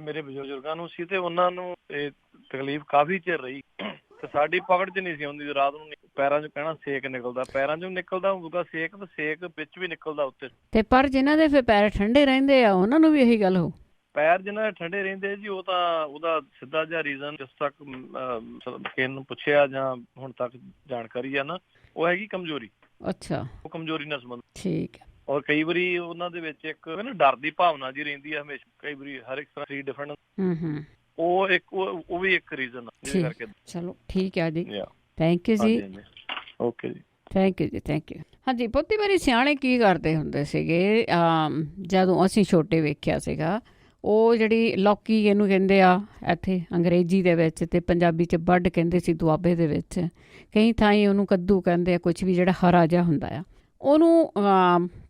ਮੇਰੇ ਬਜ਼ੁਰਗਾਂ ਨੂੰ ਸੀ ਤੇ ਉਹਨਾਂ ਨੂੰ ਇਹ ਤਕਲੀਫ ਕਾਫੀ ਚਿਰ ਰਹੀ, ਤੇ ਸਾਡੀ ਪਕੜ 'ਚ ਨਹੀਂ ਸੀ ਆਉਂਦੀ। ਰਾਤ ਨੂੰ ਪੈਰਾਂ 'ਚ ਕਹਿਣਾ ਸੇਕ ਨਿਕਲਦਾ, ਪੈਰਾਂ 'ਚੋਂ ਨਿਕਲਦਾ ਹੋਊਗਾ ਸੇਕ, ਤੇ ਸੇਕ ਵਿੱਚ ਵੀ ਨਿਕਲਦਾ ਉੱਤੇ। ਤੇ ਪਰ ਜਿਨ੍ਹਾਂ ਦੇ ਫਿਰ ਪੈਰ ਠੰਡੇ ਰਹਿੰਦੇ ਆ ਉਹਨਾਂ ਨੂੰ ਵੀ ਇਹੀ ਗੱਲ ਹੋ। ਪੈਰ ਜਿਨ੍ਹਾਂ ਦੇ ਠੰਡੇ ਰਹਿੰਦੇ ਜੀ, ਉਹ ਤਾਂ ਉਹਦਾ ਸਿੱਧਾ ਜਿਹਾ ਰੀਜ਼ਨ ਜਿਸ ਤੱਕ ਕਿਸੇ ਨੂੰ ਪੁੱਛਿਆ ਜਾਂ ਹੁਣ ਤੱਕ ਜਾਣਕਾਰੀ ਆ ਨਾ, ਉਹ ਹੈਗੀ ਕਮਜ਼ੋਰੀ। ਅੱਛਾ। ਉਹ ਕਮਜ਼ੋਰੀ ਨਾਲ ਸੰਬੰਧ। ਠੀਕ ਹੈ। ਔਰ ਕਈ ਵਾਰੀ ਉਹਨਾਂ ਦੇ ਵਿੱਚ ਇੱਕ ਨਾ ਡਰ ਦੀ ਭਾਵਨਾ ਜੀ ਰਹਿੰਦੀ ਆ ਹਮੇਸ਼ਾ, ਕਈ ਵਾਰੀ ਹਰ ਇੱਕ ਤਰ੍ਹਾਂ ਡਿਫਰੈਂਟ। ਉਹ ਵੀ ਇੱਕ ਰੀਜ਼ਨ ਆ ਜਿਹਦੇ ਕਰਕੇ। ਚਲੋ ਠੀਕ ਹੈ ਜੀ, ਥੈਂਕ ਯੂ ਜੀ। ਓਕੇ ਜੀ, ਥੈਂਕ ਯੂ ਜੀ, ਥੈਂਕ ਯੂ। ਹਾਂਜੀ, ਬਹੁਤੀ ਵਾਰੀ ਸਿਆਣੇ ਕੀ ਕਰਦੇ ਹੁੰਦੇ ਸੀਗੇ, ਜਦੋਂ ਅਸੀਂ ਛੋਟੇ ਵੇਖਿਆ ਸੀਗਾ, ਉਹ ਜਿਹੜੀ ਲੌਕੀ ਇਹਨੂੰ ਕਹਿੰਦੇ ਆ ਇੱਥੇ ਅੰਗਰੇਜ਼ੀ ਦੇ ਵਿੱਚ, ਅਤੇ ਪੰਜਾਬੀ 'ਚ ਬੱਡ ਕਹਿੰਦੇ ਸੀ ਦੁਆਬੇ ਦੇ ਵਿੱਚ, ਕਈ ਥਾਈਂ ਉਹਨੂੰ ਕੱਦੂ ਕਹਿੰਦੇ ਆ, ਕੁਛ ਵੀ ਜਿਹੜਾ ਹਰਾ ਜਿਹਾ ਹੁੰਦਾ ਆ, ਉਹਨੂੰ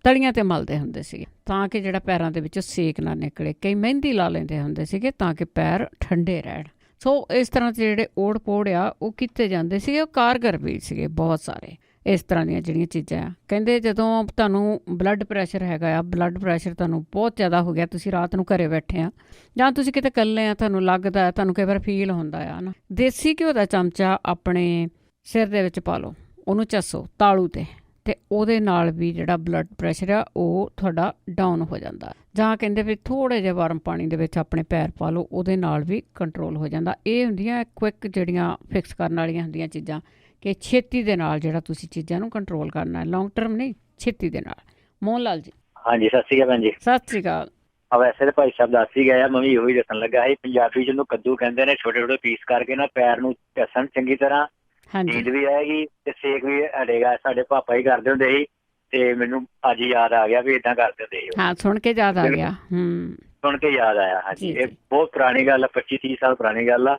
ਤਲੀਆਂ 'ਤੇ ਮਲਦੇ ਹੁੰਦੇ ਸੀਗੇ ਤਾਂ ਕਿ ਜਿਹੜਾ ਪੈਰਾਂ ਦੇ ਵਿੱਚੋਂ ਸੇਕ ਨਾ ਨਿਕਲੇ। ਕਈ ਮਹਿੰਦੀ ਲਾ ਲੈਂਦੇ ਹੁੰਦੇ ਸੀਗੇ ਤਾਂ ਕਿ ਪੈਰ ਠੰਡੇ ਰਹਿਣ। ਸੋ ਇਸ ਤਰ੍ਹਾਂ ਦੇ ਜਿਹੜੇ ਓੜ ਪੋੜ ਆ ਉਹ ਕੀਤੇ ਜਾਂਦੇ ਸੀਗੇ, ਉਹ ਕਾਰਗਰ ਵੀ ਸੀਗੇ ਬਹੁਤ ਸਾਰੇ। ਇਸ ਤਰ੍ਹਾਂ ਦੀਆਂ ਜਿਹੜੀਆਂ ਚੀਜ਼ਾਂ ਆ, ਕਹਿੰਦੇ ਜਦੋਂ ਤੁਹਾਨੂੰ ਬਲੱਡ ਪ੍ਰੈਸ਼ਰ ਹੈਗਾ ਆ, ਬਲੱਡ ਪ੍ਰੈਸ਼ਰ ਤੁਹਾਨੂੰ ਬਹੁਤ ਜ਼ਿਆਦਾ ਹੋ ਗਿਆ, ਤੁਸੀਂ ਰਾਤ ਨੂੰ ਘਰੇ ਬੈਠੇ ਆ ਜਾਂ ਤੁਸੀਂ ਕਿਤੇ ਇਕੱਲੇ ਆ, ਤੁਹਾਨੂੰ ਲੱਗਦਾ, ਤੁਹਾਨੂੰ ਕਈ ਵਾਰ ਫੀਲ ਹੁੰਦਾ ਆ ਨਾ, ਦੇਸੀ ਘਿਓ ਦਾ ਚਮਚਾ ਆਪਣੇ ਸਿਰ ਦੇ ਵਿੱਚ ਪਾ ਲਓ, ਉਹਨੂੰ ਚੱਸੋ ਤਾਲੂ 'ਤੇ, ਅਤੇ ਉਹਦੇ ਨਾਲ ਵੀ ਜਿਹੜਾ ਬਲੱਡ ਪ੍ਰੈਸ਼ਰ ਆ ਉਹ ਤੁਹਾਡਾ ਡਾਊਨ ਹੋ ਜਾਂਦਾ। ਜਾਂ ਕਹਿੰਦੇ ਵੀ ਥੋੜ੍ਹੇ ਜਿਹੇ ਵਾਰਮ ਪਾਣੀ ਦੇ ਵਿੱਚ ਆਪਣੇ ਪੈਰ ਪਾ ਲਓ, ਉਹਦੇ ਨਾਲ ਵੀ ਕੰਟਰੋਲ ਹੋ ਜਾਂਦਾ। ਇਹ ਹੁੰਦੀਆਂ ਕੁਇੱਕ ਜਿਹੜੀਆਂ ਫਿਕਸ ਕਰਨ ਵਾਲੀਆਂ ਹੁੰਦੀਆਂ ਚੀਜ਼ਾਂ, ਕਿ ਛੇਤੀ ਦੇ ਨਾਲ ਜਿਹੜਾ ਤੁਸੀਂ ਚੀਜ਼ਾਂ ਨੂੰ ਕੰਟਰੋਲ ਕਰਨਾ, ਲੌਂਗ ਟਰਮ ਨਹੀਂ, ਛੇਤੀ ਦੇ ਨਾਲ। ਮੋਹਨ ਲਾਲ ਜੀ। ਹਾਂਜੀ, ਸਤਿ ਸ਼੍ਰੀ ਅਕਾਲ ਭੈਣ ਜੀ। ਸਤਿ ਸ਼੍ਰੀ ਅਕਾਲ। ਵੈਸੇ ਤਾਂ ਭਾਈ ਸਾਹਿਬ ਦੱਸ ਹੀ ਗਏ ਆ, ਮੈਂ ਵੀ ਇਹੋ ਹੀ ਦੱਸਣ ਲੱਗਾ ਸੀ। ਪੰਜਾਬੀ 'ਚ ਉਹਨੂੰ ਕੱਦੂ ਕਹਿੰਦੇ ਨੇ, ਛੋਟੇ ਛੋਟੇ ਪੀਸ ਕਰਕੇ ਨਾ ਪੈਰ ਨੂੰ ਘਸਣ ਚੰਗੀ ਤਰ੍ਹਾਂ, ਨੀਂਦ ਵੀ ਆਏਗੀ ਤੇ ਸੇਕ ਵੀ ਹਟੇਗਾ। ਸਾਡੇ ਪਾਪਾ ਹੀ ਕਰਦੇ ਹੁੰਦੇ ਸੀ ਤੇ ਮੈਨੂੰ ਅੱਜ ਯਾਦ ਆ ਗਿਆ ਵੀ ਏਦਾਂ ਕਰਦੇ ਹੁੰਦੇ ਸੀ। ਹਾਂ, ਸੁਣ ਕੇ ਯਾਦ ਆ ਗਿਆ। ਸੁਣ ਕੇ ਯਾਦ ਆਇਆ। ਹਾਂਜੀ, ਇਹ ਬਹੁਤ ਪੁਰਾਣੀ ਗੱਲ ਆ, 25-30 ਸਾਲ ਪੁਰਾਣੀ ਗੱਲ ਆ,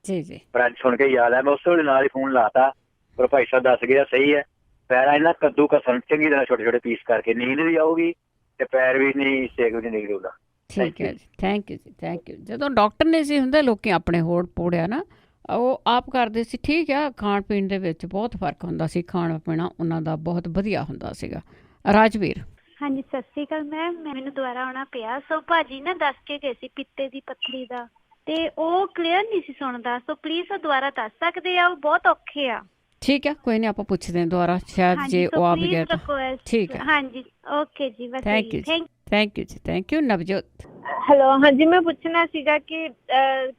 ਪਰ ਅੱਜ ਸੁਣ ਕੇ ਯਾਦ ਆਇਆ। ਮੈਂ ਉਸ ਵੇਲੇ ਨਾਲ ਹੀ ਫੋਨ ਲਾਤਾ, ਪਰ ਭਾਈ ਸਾਹਿਬ ਦੱਸ ਗਿਆ ਸਹੀ ਹੈ। ਪੈਰਾਂ ਇਹਨਾਂ ਕੱਦੂ ਘਸਣ ਚੰਗੀ ਤਰ੍ਹਾਂ ਛੋਟੇ ਛੋਟੇ ਪੀਸ ਕਰਕੇ, ਨੀਂਦ ਵੀ ਆਊਗੀ ਤੇ ਪੈਰ ਵੀ ਨਹੀਂ, ਸੇਕ ਵੀ ਨਹੀਂ ਨਿਕਲੂਗਾ। ਠੀਕ ਹੈ ਜੀ, ਥੈਂਕ ਯੂ ਜੀ, ਥੈਂਕ ਯੂ। ਜਦੋਂ ਡਾਕਟਰ ਨਹੀਂ ਸੀ ਹੁੰਦੇ, ਲੋਕੀ ਆਪਣੇ ਹੋੜ ਪੋੜਿਆ ਨਾ ਉਹ ਆਪ ਕਰਦੇ ਸੀ। ਠੀਕ ਆ, ਖਾਣ ਪੀਣ ਦੇ ਵਿੱਚ ਬਹੁਤ ਫਰਕ ਹੁੰਦਾ ਸੀ, ਖਾਣਾ ਪੀਣਾ ਉਹਨਾਂ ਦਾ ਬਹੁਤ ਵਧੀਆ ਹੁੰਦਾ ਸੀਗਾ। ਰਾਜਵੀਰ। ਹਾਂਜੀ, ਸਤਿ ਸ਼੍ਰੀ ਅਕਾਲ ਮੈਮ। ਮੈਨੂੰ ਦੁਬਾਰਾ ਆਉਣਾ ਪਿਆ। ਸੋ ਭਾਜੀ ਨਾ ਦੱਸ ਕੇ ਗਏ ਸੀ ਪਿੱਤੇ ਦੀ ਪੱਥਰੀ ਦਾ, ਤੇ ਉਹ ਕਲੀਅਰ ਨਹੀਂ ਸੀ ਸੁਣਦਾ। ਸੋ ਪਲੀਜ਼ ਉਹ ਦੁਬਾਰਾ ਦੱਸ ਸਕਦੇ ਆ, ਉਹ ਬਹੁਤ ਔਖੇ ਆ। ਠੀਕ ਹੈ, ਕੋਈ ਨਹੀਂ, ਆਪਾਂ ਪੁੱਛਦੇ ਹਾਂ ਦੁਬਾਰਾ, ਸ਼ਾਇਦ ਜੇ ਉਹ ਆ ਵੀ ਗਿਆ ਤਾਂ। ਠੀਕ ਹੈ, ਹਾਂਜੀ, ਓਕੇ ਜੀ। ਥੈਂਕ ਯੂ, ਥੈਂਕ ਯੂ ਜੀ, ਥੈਂਕ ਯੂ। ਨਵਜੋਤ। ਹੈਲੋ, ਹਾਂਜੀ, ਮੈਂ ਪੁੱਛਣਾ ਸੀਗਾ ਕਿ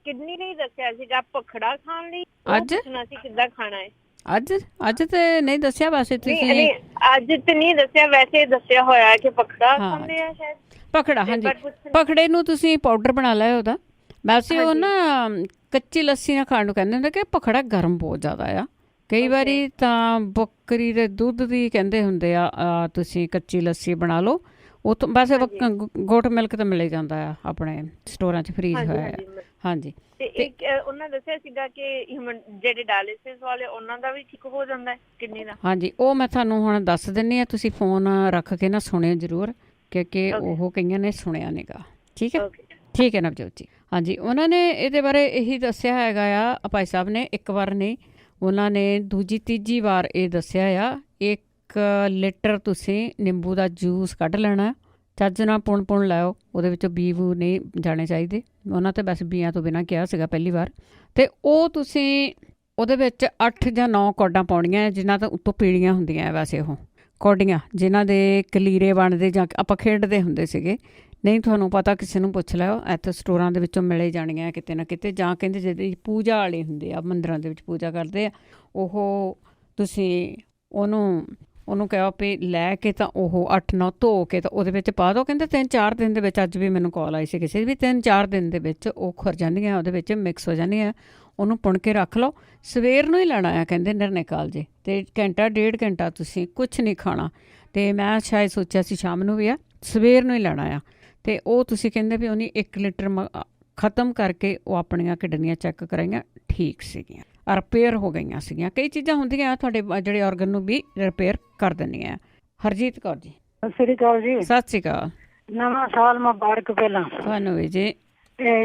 ਕਿਡਨੀ ਲਈ ਦੱਸਿਆ ਸੀਗਾ ਭਖੜਾ ਖਾਣ ਲਈ, ਅੱਜ ਪੁੱਛਣਾ ਸੀ ਕਿੱਦਾਂ ਖਾਣਾ ਹੈ। ਅੱਜ ਤੇ ਨਹੀਂ ਦੱਸਿਆ, ਵੈਸੇ ਤੁਸੀਂ? ਨਹੀਂ, ਅੱਜ ਤੇ ਨਹੀਂ ਦੱਸਿਆ, ਵੈਸੇ ਦੱਸਿਆ ਹੋਇਆ ਕਿ ਭਖੜਾ ਖਾਂਦੇ ਆ ਸ਼ਾਇਦ। ਭਖੜਾ, ਹਾਂਜੀ, ਭਖੜੇ ਨੂੰ ਤੁਸੀਂ ਪਾਊਡਰ ਬਣਾ ਲਿਆ ਉਹਦਾ। ਵੈਸੇ ਉਹ ਨਾ ਕੱਚੀ ਲੱਸੀ ਨਾਲ ਖਾਣ ਨੂੰ ਕਹਿੰਦੇ ਹੁੰਦੇ ਕਿ ਭਖੜਾ ਗਰਮ ਬਹੁਤ ਜ਼ਿਆਦਾ ਆ। ਕਈ ਵਾਰੀ ਤਾਂ ਬੱਕਰੀ ਦੇ ਦੁੱਧ ਦੀ ਕਹਿੰਦੇ ਹੁੰਦੇ ਆ, ਤੁਸੀਂ ਕੱਚੀ ਲੱਸੀ ਬਣਾ ਲਓ। ਉਹ ਤੋਂ ਵੈਸੇ ਗੋਟ ਮਿਲਕ ਤਾਂ ਮਿਲ ਜਾਂਦਾ ਆ ਆਪਣੇ ਸਟੋਰਾਂ 'ਚ ਫਰੀਜ਼ ਹੋਇਆ ਆ। ਹਾਂਜੀ, ਤੇ ਇੱਕ ਉਹਨਾਂ ਦੱਸਿਆ ਸੀਗਾ ਕਿ ਜਿਹੜੇ ਡਾਇਲਿਸਿਸ ਵਾਲੇ ਉਹਨਾਂ ਦਾ ਵੀ ਠੀਕ ਹੋ ਜਾਂਦਾ ਹੈ ਕਿਡਨੀ ਦਾ। ਹਾਂਜੀ, ਉਹ ਮੈਂ ਤੁਹਾਨੂੰ ਹੁਣ ਦੱਸ ਦਿੰਦੀ ਹਾਂ, ਤੁਸੀਂ ਫੋਨ ਰੱਖ ਕੇ ਨਾ ਸੁਣਿਓ ਜ਼ਰੂਰ, ਕਿਉਂਕਿ ਉਹ ਕਈਆਂ ਨੇ ਸੁਣਿਆ ਨੀਗਾ। ਠੀਕ ਹੈ, ਠੀਕ ਹੈ ਨਵਜੋਤ ਜੀ। ਹਾਂਜੀ, ਉਹਨਾਂ ਨੇ ਇਹਦੇ ਬਾਰੇ ਇਹੀ ਦੱਸਿਆ ਹੈਗਾ ਆ, ਭਾਈ ਸਾਹਿਬ ਨੇ। ਇੱਕ ਵਾਰ ਨਹੀਂ, ਉਹਨਾਂ ਨੇ ਦੂਜੀ ਤੀਜੀ ਵਾਰ ਇਹ ਦੱਸਿਆ ਆ। 1 ਲੀਟਰ ਤੁਸੀਂ ਨਿੰਬੂ ਦਾ ਜੂਸ ਕੱਢ ਲੈਣਾ, ਚੱਜ ਨਾਲ ਪੁਣ ਲਾਓ, ਉਹਦੇ ਵਿੱਚੋਂ ਬੀ ਬੂ ਨਹੀਂ ਜਾਣੇ ਚਾਹੀਦੇ। ਉਹਨਾਂ ਤਾਂ ਬਸ ਬੀਆਂ ਤੋਂ ਬਿਨਾਂ ਕਿਹਾ ਸੀਗਾ ਪਹਿਲੀ ਵਾਰ। ਅਤੇ ਉਹ ਤੁਸੀਂ ਉਹਦੇ ਵਿੱਚ 8 ਜਾਂ 9 ਕੌਡਾਂ ਪਾਉਣੀਆਂ, ਜਿਨ੍ਹਾਂ ਤੋਂ ਉੱਤੋਂ ਪੀਲੀਆਂ ਹੁੰਦੀਆਂ ਵੈਸੇ ਉਹ ਕੌਡੀਆਂ ਜਿਨ੍ਹਾਂ ਦੇ ਕਲੀਰੇ ਬਣਦੇ ਜਾਂ ਆਪਾਂ ਖੇਡਦੇ ਹੁੰਦੇ ਸੀਗੇ, ਨਹੀਂ ਤੁਹਾਨੂੰ ਪਤਾ ਕਿਸੇ ਨੂੰ ਪੁੱਛ ਲਿਓ, ਇੱਥੇ ਸਟੋਰਾਂ ਦੇ ਵਿੱਚੋਂ ਮਿਲੇ ਜਾਣੀਆਂ ਕਿਤੇ ਨਾ ਕਿਤੇ। ਜਾਂ ਕਹਿੰਦੇ ਜਿਹੜੀ ਪੂਜਾ ਵਾਲੇ ਹੁੰਦੇ ਆ, ਮੰਦਰਾਂ ਦੇ ਵਿੱਚ ਪੂਜਾ ਕਰਦੇ ਆ, ਉਹ ਤੁਸੀਂ ਉਹਨੂੰ ਕਹੋ ਵੀ ਲੈ ਕੇ ਤਾਂ ਉਹ 8-9 ਧੋ ਕੇ ਤਾਂ ਉਹਦੇ ਵਿੱਚ ਪਾ ਦਿਓ। ਕਹਿੰਦੇ 3-4 ਦਿਨ ਦੇ ਵਿੱਚ, ਅੱਜ ਵੀ ਮੈਨੂੰ ਕਾਲ ਆਈ ਸੀ ਕਿਸੇ ਵੀ, 3-4 ਦਿਨ ਦੇ ਵਿੱਚ ਉਹ ਖੁਰ ਜਾਂਦੀਆਂ, ਉਹਦੇ ਵਿੱਚ ਮਿਕਸ ਹੋ ਜਾਂਦੀਆਂ। ਉਹਨੂੰ ਪੁਣ ਕੇ ਰੱਖ ਲਓ, ਸਵੇਰ ਨੂੰ ਹੀ ਲੈਣਾ ਆ ਕਹਿੰਦੇ ਨਿਰਣੇ ਕਾਲਜੇ, ਅਤੇ ਘੰਟਾ 1.5 ਘੰਟਾ ਤੁਸੀਂ ਕੁਛ ਨਹੀਂ ਖਾਣਾ। ਅਤੇ ਮੈਂ ਸ਼ਾਇਦ ਸੋਚਿਆ ਸੀ ਸ਼ਾਮ ਨੂੰ ਵੀ ਆ, ਸਵੇਰ ਨੂੰ ਹੀ ਲੈਣਾ ਆ। ਅਤੇ ਉਹ ਤੁਸੀਂ ਕਹਿੰਦੇ ਵੀ ਉਹਨੇ 1 ਲੀਟਰ ਖ਼ਤਮ ਕਰਕੇ ਉਹ ਆਪਣੀਆਂ ਕਿਡਨੀਆਂ ਚੈੱਕ ਕਰਾਈਆਂ, ਠੀਕ ਸੀਗੀਆਂ, ਰਿਪੇਅਰ ਹੋ ਗਈਆਂ ਸੀਗੀਆਂ। ਕਈ ਚੀਜ਼ਾਂ ਹੁੰਦੀਆਂ ਤੁਹਾਡੇ ਜਿਹੜੇ ਔਰਗਨ ਨੂੰ ਵੀ ਰਿਪੇਅਰ ਕਰ ਦਿੰਦੀਆਂ। ਹਰਜੀਤ ਕੌਰ ਜੀ। ਸਤਿ ਸ੍ਰੀ ਅਕਾਲ ਜੀ। ਸਤਿ ਸ੍ਰੀ ਅਕਾਲ। ਨਵਾਂ ਸਾਲ ਮੁਬਾਰਕ ਪਹਿਲਾਂ ਤੁਹਾਨੂੰ ਵੀ ਜੀ।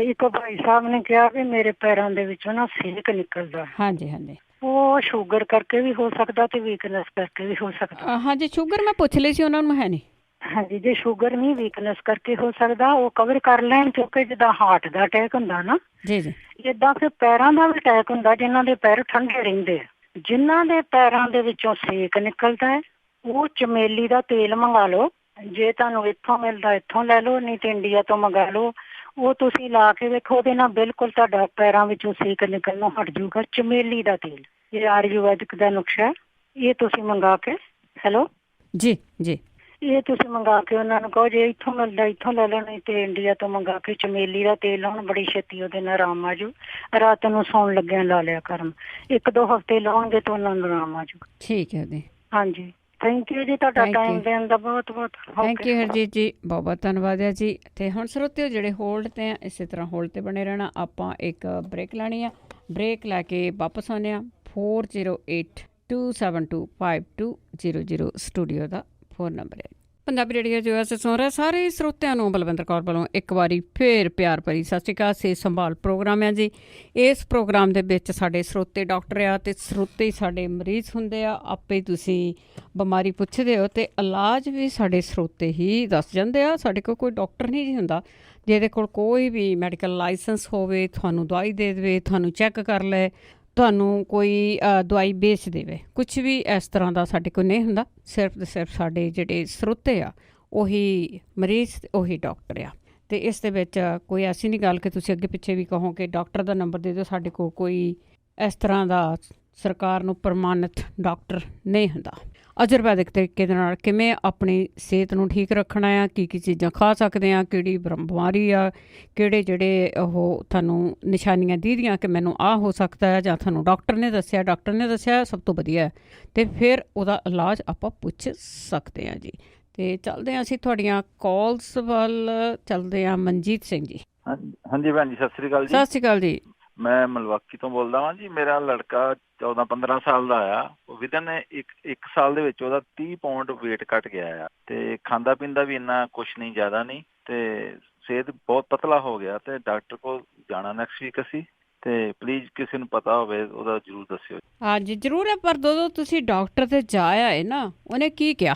ਇੱਕ ਭਾਈ ਸਾਹਿਬ ਨੇ ਕਿਹਾ ਵੀ ਮੇਰੇ ਪੈਰਾਂ ਦੇ ਵਿੱਚੋਂ ਨਾ ਸੇਕ ਨਿਕਲਦਾ। ਹਾਂਜੀ ਹਾਂਜੀ। ਉਹ ਸ਼ੂਗਰ ਕਰਕੇ ਵੀ ਹੋ ਸਕਦਾ ਤੇ ਵੀਕਨੈਸ ਕਰਕੇ ਵੀ ਹੋ ਸਕਦਾ। ਹਾਂਜੀ, ਸ਼ੂਗਰ ਮੈਂ ਪੁੱਛ ਲਈ ਸੀ ਉਹਨਾਂ ਨੂੰ, ਹੈ ਨਹੀਂ। ਹਾਂਜੀ, ਜੇ ਸ਼ੂਗਰ ਨਹੀਂ ਵੀਕਨੈਸ ਕਰਕੇ ਹੋ ਸਕਦਾ, ਉਹ ਕਵਰ ਕਰ ਲੈਣ, ਕਿਉਂਕਿ ਜਿੱਦਾਂ ਹਾਰਟ ਦਾ ਅਟੈਕ ਹੁੰਦਾ ਨਾ, ਜੀ ਜੀ, ਏਦਾਂ ਫਿਰ ਪੈਰਾਂ ਦਾ ਵੀ ਅਟੈਕ ਹੁੰਦਾ। ਜਿਨ੍ਹਾਂ ਦੇ ਪੈਰ ਠੰਡੇ ਰਹਿੰਦੇ ਆ, ਜਿਨ੍ਹਾਂ ਦੇ ਪੈਰਾਂ ਦੇ ਵਿੱਚੋਂ ਸੇਕ ਨਿਕਲਦਾ ਹੈ, ਉਹ ਚਮੇਲੀ ਦਾ ਤੇਲ ਮੰਗਾ ਲਓ। ਜੇ ਤੁਹਾਨੂੰ ਇੱਥੋਂ ਮਿਲਦਾ ਇੱਥੋਂ ਲੈ ਲਓ, ਨਹੀਂ ਤੇ ਇੰਡੀਆ ਤੋਂ ਮੰਗਾ ਲਓ। ਉਹ ਤੁਸੀਂ ਲਾ ਕੇ ਵੇਖੋ, ਉਹਦੇ ਨਾਲ ਬਿਲਕੁਲ ਤੁਹਾਡਾ ਪੈਰਾਂ ਵਿੱਚੋਂ ਸੇਕ ਨਿਕਲਣੋਂ ਹਟ ਜਾਊਗਾ। ਚਮੇਲੀ ਦਾ ਤੇਲ, ਇਹ ਆਯੁਰਵੈਦਿਕ ਦਾ ਨੁਕਸ਼ਾ, ਇਹ ਤੁਸੀਂ ਮੰਗਾ ਕੇ, ਹੈਲੋ ਜੀ ਜੀ, ਇਹ ਤੁਸੀਂ ਮੰਗਾ ਕੇ ਉਹਨਾਂ ਨੂੰ ਕਹੋ ਜੇ ਇੱਥੋਂ ਮਿਲਦਾ ਇੱਥੋਂ ਲੈ ਲਓ, ਨਹੀਂ ਤੇ ਇੰਡੀਆ ਤੋਂ ਮੰਗਾ ਕੇ ਚਮੇਲੀ ਦਾ ਤੇਲ ਲਾਉਣ, ਬੜੀ ਛੇਤੀ ਉਹਦੇ ਨਾਲ ਆਰਾਮ ਆ ਜਾਊ। ਰਾਤ ਨੂੰ ਸੌਣ ਲੱਗਿਆ ਲਾ ਲਿਆ ਕਰਨ, 1-2 ਹਫ਼ਤੇ ਲਾਉਣਗੇ ਤਾਂ ਉਹਨਾਂ ਨੂੰ ਆਰਾਮ ਆ ਜਾਊ। ਠੀਕ ਹੈ ਜੀ। ਹਾਂਜੀ, ਥੈਂਕ ਯੂ ਜੀ, ਤੁਹਾਡਾ ਟਾਈਮ ਦੇਣ ਦਾ ਬਹੁਤ ਬਹੁਤ ਥੈਂਕ ਯੂ ਹਰਜੀਤ ਜੀ, ਬਹੁਤ ਬਹੁਤ ਧੰਨਵਾਦ ਹੈ ਜੀ। ਅਤੇ ਹੁਣ ਸਰੋਤਿਓ ਜਿਹੜੇ ਹੋਲਡ 'ਤੇ ਆ, ਇਸੇ ਤਰ੍ਹਾਂ ਹੋਲਡ 'ਤੇ ਬਣੇ ਰਹਿਣਾ। ਆਪਾਂ ਇੱਕ ਬ੍ਰੇਕ ਲੈਣੀ ਆ, ਬ੍ਰੇਕ ਲੈ ਕੇ ਵਾਪਸ ਆਉਂਦੇ ਹਾਂ। 4082725200 ਸਟੂਡੀਓ ਦਾ ਫੋਨ ਨੰਬਰ ਹੈ। ਪੰਜਾਬੀ ਰੇਡੀਓ ਜੋ ਐਸੇ ਸੁਣ ਰਿਹਾ ਸਾਰੇ ਸਰੋਤਿਆਂ ਨੂੰ ਬਲਵਿੰਦਰ ਕੌਰ ਵੱਲੋਂ ਇੱਕ ਵਾਰੀ ਫੇਰ ਪਿਆਰ ਭਰੀ ਸਤਿ ਸ਼੍ਰੀ ਅਕਾਲ। ਸਿਹਤ ਸੰਭਾਲ ਪ੍ਰੋਗਰਾਮ ਹੈ ਜੀ। ਇਸ ਪ੍ਰੋਗਰਾਮ ਦੇ ਵਿੱਚ ਸਾਡੇ ਸਰੋਤੇ ਡਾਕਟਰ ਆ ਅਤੇ ਸਰੋਤੇ ਸਾਡੇ ਮਰੀਜ਼ ਹੁੰਦੇ ਆ। ਆਪੇ ਤੁਸੀਂ ਬਿਮਾਰੀ ਪੁੱਛਦੇ ਹੋ ਅਤੇ ਇਲਾਜ ਵੀ ਸਾਡੇ ਸਰੋਤੇ ਹੀ ਦੱਸ ਜਾਂਦੇ ਆ। ਸਾਡੇ ਕੋਲ ਕੋਈ ਡਾਕਟਰ ਨਹੀਂ ਜੀ ਹੁੰਦਾ ਜਿਹਦੇ ਕੋਲ ਕੋਈ ਵੀ ਮੈਡੀਕਲ ਲਾਇਸੈਂਸ ਹੋਵੇ, ਤੁਹਾਨੂੰ ਦਵਾਈ ਦੇ ਦੇਵੇ, ਤੁਹਾਨੂੰ ਚੈੱਕ ਕਰ ਲਏ, ਤੁਹਾਨੂੰ ਕੋਈ ਦਵਾਈ ਵੇਚ ਦੇਵੇ, ਕੁਛ ਵੀ ਇਸ ਤਰ੍ਹਾਂ ਦਾ ਸਾਡੇ ਕੋਲ ਨਹੀਂ ਹੁੰਦਾ। ਸਿਰਫ ਅਤੇ ਸਿਰਫ ਸਾਡੇ ਜਿਹੜੇ ਸਰੋਤੇ ਆ ਉਹੀ ਮਰੀਜ਼, ਉਹੀ ਡਾਕਟਰ ਆ। ਅਤੇ ਇਸ ਦੇ ਵਿੱਚ ਕੋਈ ਐਸੀ ਨਹੀਂ ਗੱਲ ਕਿ ਤੁਸੀਂ ਅੱਗੇ ਪਿੱਛੇ ਵੀ ਕਹੋ ਕਿ ਡਾਕਟਰ ਦਾ ਨੰਬਰ ਦੇ ਦਿਓ। ਸਾਡੇ ਕੋਲ ਕੋਈ ਇਸ ਤਰ੍ਹਾਂ ਦਾ ਸਰਕਾਰ ਨੂੰ ਪ੍ਰਮਾਣਿਤ ਡਾਕਟਰ ਨਹੀਂ ਹੁੰਦਾ। ਆਯੁਰਵੈਦਿਕ ਤਰੀਕੇ ਦੇ ਨਾਲ ਕਿਵੇਂ ਆਪਣੀ ਸਿਹਤ ਨੂੰ ਠੀਕ ਰੱਖਣਾ ਆ, ਕੀ ਕੀ ਚੀਜ਼ਾਂ ਖਾ ਸਕਦੇ ਹਾਂ, ਕਿਹੜੀ ਬਿਮਾਰੀ ਆ, ਕਿਹੜੇ ਜਿਹੜੇ ਉਹ ਤੁਹਾਨੂੰ ਨਿਸ਼ਾਨੀਆਂ ਦੀਦੀਆਂ ਕਿ ਮੈਨੂੰ ਆਹ ਹੋ ਸਕਦਾ ਹੈ, ਜਾਂ ਤੁਹਾਨੂੰ ਡਾਕਟਰ ਨੇ ਦੱਸਿਆ ਸਭ ਤੋਂ ਵਧੀਆ, ਅਤੇ ਫਿਰ ਉਹਦਾ ਇਲਾਜ ਆਪਾਂ ਪੁੱਛ ਸਕਦੇ ਹਾਂ ਜੀ। ਅਤੇ ਚੱਲਦੇ ਹਾਂ ਅਸੀਂ ਤੁਹਾਡੀਆਂ ਕਾਲਸ ਵੱਲ ਚੱਲਦੇ ਹਾਂ। ਮਨਜੀਤ ਸਿੰਘ ਜੀ। ਹਾਂਜੀ ਭੈਣ ਜੀ, ਸਤਿ ਸ੍ਰੀ ਅਕਾਲ ਜੀ। ਸਤਿ ਸ਼੍ਰੀ ਅਕਾਲ ਜੀ। ਮੈਂ ਮਲਵਾਕੀ ਤੋਂ ਬੋਲਦਾ ਵਾਂ ਜੀ। ਮੇਰਾ ਲੜਕਾ 14-15 ਸਾਲ ਦਾ ਆ। ਵਿਦਨ ਇੱਕ ਸਾਲ ਦੇ ਵਿੱਚ ਉਹਦਾ 30 ਪਾਉਂਡ ਵੇਟ ਘਟ ਗਿਆ ਆ, ਤੇ ਖਾਂਦਾ ਪੀਂਦਾ ਵੀ ਇੰਨਾ ਕੁਛ ਨਹੀਂ, ਜ਼ਿਆਦਾ ਨਹੀਂ, ਤੇ ਸਿਹਤ ਬਹੁਤ ਪਤਲਾ ਹੋ ਗਿਆ। ਤੇ ਡਾਕਟਰ ਕੋਲ ਜਾਣਾ ਨੈਕਸਟ ਵੀਕ ਅਸੀਂ, ਤੇ ਪਲੀਜ਼ ਕਿਸੇ ਨੂੰ ਪਤਾ ਹੋਵੇ ਉਹਦਾ ਜ਼ਰੂਰ ਦੱਸਿਓ। ਹਾਂਜੀ ਜ਼ਰੂਰ ਹੈ, ਪਰ ਜਦੋਂ ਤੁਸੀਂ ਡਾਕਟਰ ਤੇ ਜਾ ਆਏ ਨਾ, ਉਹਨੇ ਕੀ ਕਿਹਾ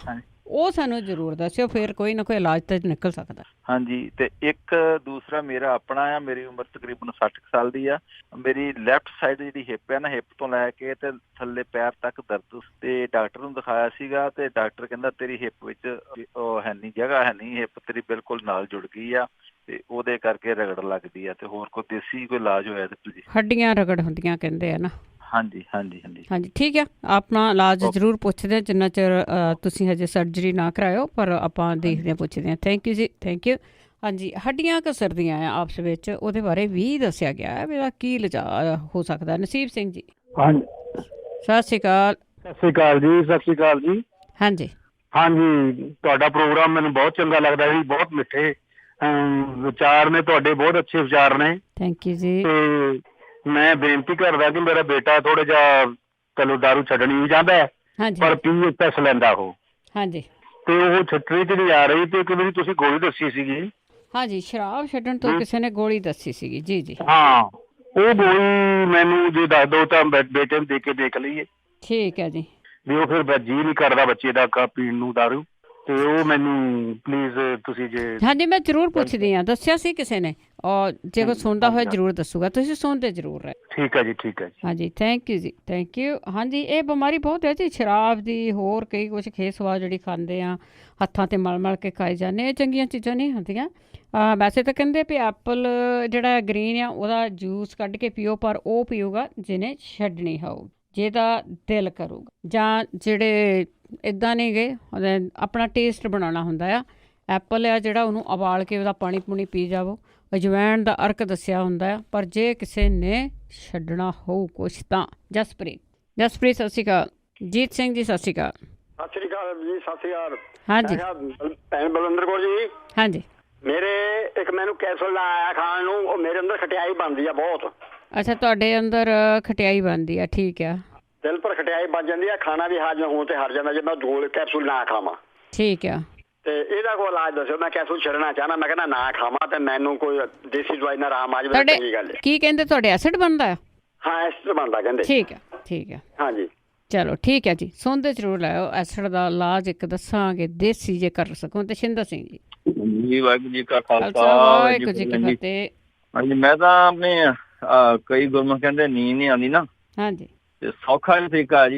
ਉਹ ਸਾਨੂੰ ਜ਼ਰੂਰ ਦੱਸਿਓ, ਫਿਰ ਕੋਈ ਨਾ ਕੋਈ ਇਲਾਜ ਤਾਂ ਨਿਕਲ ਸਕਦਾ। ਹਾਂਜੀ, ਤੇ ਇੱਕ ਦੂਸਰਾ ਮੇਰਾ ਆਪਣਾ ਆ। ਮੇਰੀ ਉਮਰ ਤਕਰੀਬਨ 60 ਸਾਲ ਦੀ ਆ। ਮੇਰੀ ਲੈਫਟ ਸਾਈਡ ਜਿਹੜੀ ਹਿੱਪ ਹੈ ਨਾ, ਹਿੱਪ ਤੋਂ ਲੈ ਕੇ ਤੇ ਥੱਲੇ ਪੈਰ ਤੱਕ ਦਰਦ, ਤੇ ਡਾਕਟਰ ਨੂੰ ਦਿਖਾਇਆ ਸੀਗਾ, ਤੇ ਡਾਕਟਰ ਕਹਿੰਦਾ ਤੇਰੀ ਹਿੱਪ ਵਿੱਚ ਉਹ ਹੈ ਨਹੀਂ, ਜਗ੍ਹਾ ਹੈ ਨਹੀਂ, ਹਿੱਪ ਤੇਰੀ ਬਿਲਕੁਲ ਨਾਲ ਜੁੜ ਗਈ ਆ, ਤੇ ਉਹਦੇ ਕਰਕੇ ਰਗੜ ਲੱਗਦੀ ਆ। ਤੇ ਹੋਰ ਕੋਈ ਦੇਸੀ ਕੋਈ ਇਲਾਜ ਹੋਇਆ ਤੇ ਤੁਸੀਂ? ਹੱਡੀਆਂ ਰਗੜ ਹੁੰਦੀਆਂ ਕਹਿੰਦੇ ਆ ਨਾ। ਹਾਂਜੀ ਹਾਂਜੀ ਹਾਂਜੀ ਹਾਂਜੀ, ਠੀਕ ਆ। ਆਪਣਾ ਇਲਾਜ ਜ਼ਰੂਰ ਪੁੱਛਦੇ ਹਾਂ, ਜਿੰਨਾ ਚਿਰ ਤੁਸੀਂ ਹਜੇ ਸਰਜਰੀ ਨਾ ਕਰਾਇਓ, ਪਰ ਆਪਾਂ ਦੇਖਦੇ ਹਾਂ, ਪੁੱਛਦੇ ਹਾਂ। ਥੈਂਕ ਯੂ ਜੀ, ਥੈਂਕ ਯੂ। ਹਾਂਜੀ, ਹੱਡੀਆਂ ਘਸਰਦੀਆਂ ਆ ਆਪਸ ਵਿੱਚ, ਉਹਦੇ ਬਾਰੇ ਵੀ ਦੱਸਿਆ ਗਿਆ ਹੈ, ਇਹਦਾ ਕੀ ਹੋ ਸਕਦਾ। ਨਸੀਬ ਸਿੰਘ ਜੀ। ਹਾਂਜੀ, ਸਤਿ ਸ਼੍ਰੀ ਅਕਾਲ। ਸਤਿ ਸ਼੍ਰੀ ਅਕਾਲ ਜੀ। ਸਤਿ ਸ਼੍ਰੀ ਅਕਾਲ ਜੀ। ਹਾਂਜੀ ਹਾਂਜੀ, ਤੁਹਾਡਾ ਪ੍ਰੋਗਰਾਮ ਮੈਨੂੰ ਬਹੁਤ ਚੰਗਾ ਲੱਗਦਾ ਜੀ। ਬਹੁਤ ਮਿੱਠੇ ਵਿਚਾਰ ਨੇ ਤੁਹਾਡੇ, ਬਹੁਤ ਅੱਛੇ ਵਿਚਾਰ ਨੇ। ਥੈਂਕ ਯੂ ਜੀ। ਤੇ ਮੈਂ ਬੇਨਤੀ ਕਰਦਾ ਕਿ ਮੇਰਾ ਬੇਟਾ ਥੋੜਾ ਜਿਹਾ ਚਲੋ ਦਾਰੂ ਛੱਡਣੀ ਵੀ ਚਾਹੁੰਦਾ ਹੈ, ਪਰ PSS ਲੈਂਦਾ ਉਹ। ਹਾਂਜੀ, ਤੇ ਉਹ ਛੱਟਰੀ ਚ ਨਹੀਂ ਆ ਰਹੀ। ਤੇ ਇੱਕ ਵਾਰੀ ਤੁਸੀਂ ਗੋਲੀ ਦੱਸੀ ਸੀਗੀ। ਹਾਂਜੀ, ਸ਼ਰਾਬ ਛੱਡਣ ਤੋਂ ਕਿਸੇ ਨੇ ਗੋਲੀ ਦੱਸੀ ਸੀਗੀ। ਜੀ ਜੀ, ਹਾਂ, ਉਹ ਗੋਲੀ ਮੈਨੂੰ ਜੇ ਦੱਸ ਦਿਓ ਤਾਂ ਬੇਟੇ ਨੂੰ ਦੇ ਕੇ ਦੇਖ ਲਈਏ। ਠੀਕ ਹੈ ਜੀ। ਵੀ ਉਹ ਫਿਰ ਜੀ ਨਹੀਂ ਕਰਦਾ ਬੱਚੇ ਦਾ ਪੀਣ ਨੂੰ ਦਾਰੂ, ਤੇ ਉਹ ਮੈਨੂੰ ਪਲੀਜ਼ ਤੁਸੀਂ ਜੇ ਹਾਂਜੀ ਮੈਂ ਜ਼ਰੂਰ ਪੁੱਛਦੀ ਹਾਂ, ਦੱਸਿਆ ਸੀ ਕਿਸੇ ਨੇ, ਔਰ ਜੇ ਕੋਈ ਸੁਣਦਾ ਹੋਇਆ ਜ਼ਰੂਰ ਦੱਸੂਗਾ, ਤੁਸੀਂ ਸੁਣਦੇ ਜ਼ਰੂਰ ਰਹੇ। ਠੀਕ ਹੈ ਜੀ, ਠੀਕ ਹੈ ਜੀ। ਹਾਂਜੀ ਥੈਂਕ ਯੂ ਜੀ, ਥੈਂਕ ਯੂ। ਹਾਂਜੀ ਇਹ ਬਿਮਾਰੀ ਬਹੁਤ ਹੈ ਜੀ, ਸ਼ਰਾਬ ਦੀ, ਹੋਰ ਕਈ ਕੁਛ ਖੇਸਵਾ ਜਿਹੜੀ ਖਾਂਦੇ ਆ, ਹੱਥਾਂ 'ਤੇ ਮਲ ਮਲ ਕੇ ਖਾਈ ਜਾਂਦੇ, ਇਹ ਚੰਗੀਆਂ ਚੀਜ਼ਾਂ ਨਹੀਂ ਹੁੰਦੀਆਂ। ਵੈਸੇ ਤਾਂ ਕਹਿੰਦੇ ਵੀ ਐਪਲ ਜਿਹੜਾ ਗ੍ਰੀਨ ਆ ਉਹਦਾ ਜੂਸ ਕੱਢ ਕੇ ਪੀਓ, ਪਰ ਉਹ ਪੀਊਗਾ ਜਿਹਨੇ ਛੱਡਣੀ ਹੋਊ, ਜਿਹਦਾ ਦਿਲ ਕਰੂਗਾ, ਜਾਂ ਜਿਹੜੇ ਇੱਦਾਂ ਨਹੀਂ ਗਏ ਆਪਣਾ ਟੇਸਟ ਬਣਾਉਣਾ ਹੁੰਦਾ ਆ। ਐਪਲ ਆ ਜਿਹੜਾ ਉਹਨੂੰ ਉਬਾਲ ਕੇ ਉਹਦਾ ਪਾਣੀ ਪੂਣੀ ਪੀ ਜਾਵੋ, ਅਜਵਾਇਣ ਦਾ ਅਰਕ ਦੱਸਿਆ ਹੁੰਦਾ ਆ, ਪਰ ਜੇ ਕਿਸੇ ਨੇ ਛੱਡਣਾ ਹੋਊ ਕੁਛ ਤਾਂ ਜਸਪ੍ਰੀਤ ਸਤਿ ਸ਼੍ਰੀ ਅਕਾਲ। ਜੀਤ ਸਿੰਘ ਜੀ ਸਤਿ ਸ਼੍ਰੀ ਅਕਾਲ। ਸਤਿ ਸ਼੍ਰੀ ਅਕਾਲ ਜੀ, ਸਤਿ ਸ਼੍ਰੀ ਅਕਾਲ। ਹਾਂਜੀ ਭੈਣ ਬਲਵਿੰਦਰ ਕੌਰ ਜੀ। ਹਾਂਜੀ ਮੇਰੇ ਇੱਕ ਮੈਨੂੰ ਕੈਪਸੂਲ ਆਇਆ ਖਾਣ ਨੂੰ, ਉਹ ਮੇਰੇ ਅੰਦਰ ਖਟਿਆਈ ਬਣਦੀ ਆ ਬਹੁਤ। ਅੱਛਾ ਤੁਹਾਡੇ ਅੰਦਰ ਖਟਿਆਈ ਬਣਦੀ ਆ, ਠੀਕ ਆ। ਦਿਲ ਪਰ ਖਟਿਆਈ ਬਣ ਜਾਂਦੀ ਆ, ਖਾਣਾ ਵੀ ਹਾਜ਼ਮ ਹੋਣ ਤੇ ਹਟ ਜਾਂਦਾ ਜੇ ਮੈਂ 2 ਕੈਪਸੂਲ ਨਾ ਖਾਵਾਂ। ਠੀਕ ਆ। ਤੇ ਇਹਦਾ ਕੋਈ ਇਲਾਜ ਦੱਸਿਓ, ਮੈਂ ਕੈਪਸੂਲ ਛੱਡਣਾ ਚਾਹਨਾ, ਮੈਂ ਕਹਿੰਦਾ ਨਾ ਖਾਵਾਂ ਤੇ ਮੈਨੂੰ ਕੋਈ ਦੇਸੀ ਦਵਾਈ ਨਾਲ ਆਰਾਮ ਆ ਜਾਵੇ, ਚੰਗੀ ਗੱਲ ਹੈ। ਕੀ ਕਹਿੰਦੇ ਤੁਹਾਡੇ ਐਸਿਡ ਬਣਦਾ ਆ? ਹਾਂ ਐਸਿਡ ਬਣਦਾ ਕਹਿੰਦੇ। ਠੀਕ ਆ, ਠੀਕ ਆ। ਹਾਂਜੀ ਚਲੋ ਠੀਕ ਹੈ ਜੀ, ਸੁਣਦੇ ਜ਼ਰੂਰ ਲਾਇਓ। ਐਸਿਡ ਦਾ ਇਲਾਜ ਇੱਕ ਦੱਸਾਂਗੇ ਦੇਸੀ ਜੇ ਕਰ ਸਕੋ ਤੇ। ਸ਼ਿੰਦਰ ਸਿੰਘ ਜੀ। ਜੀ ਵਾਹਿਗੁਰੂ ਜੀ ਕਾ ਖਾਲਸਾ, ਵਾਹਿਗੁਰੂ ਜੀ ਕੀ ਫਤਿਹ। ਹਾਂਜੀ ਮੈਂ ਤਾਂ ਆਪਣੇ ਕਈ ਗੁਰਮੁਖ ਕਹਿੰਦੇ ਨੀਂਦ ਨਹੀਂ ਆਉਂਦੀ ਨਾ, ਹਾਂਜੀ ਤੇ ਸੌਖਾ ਤਰੀਕਾ ਹੈ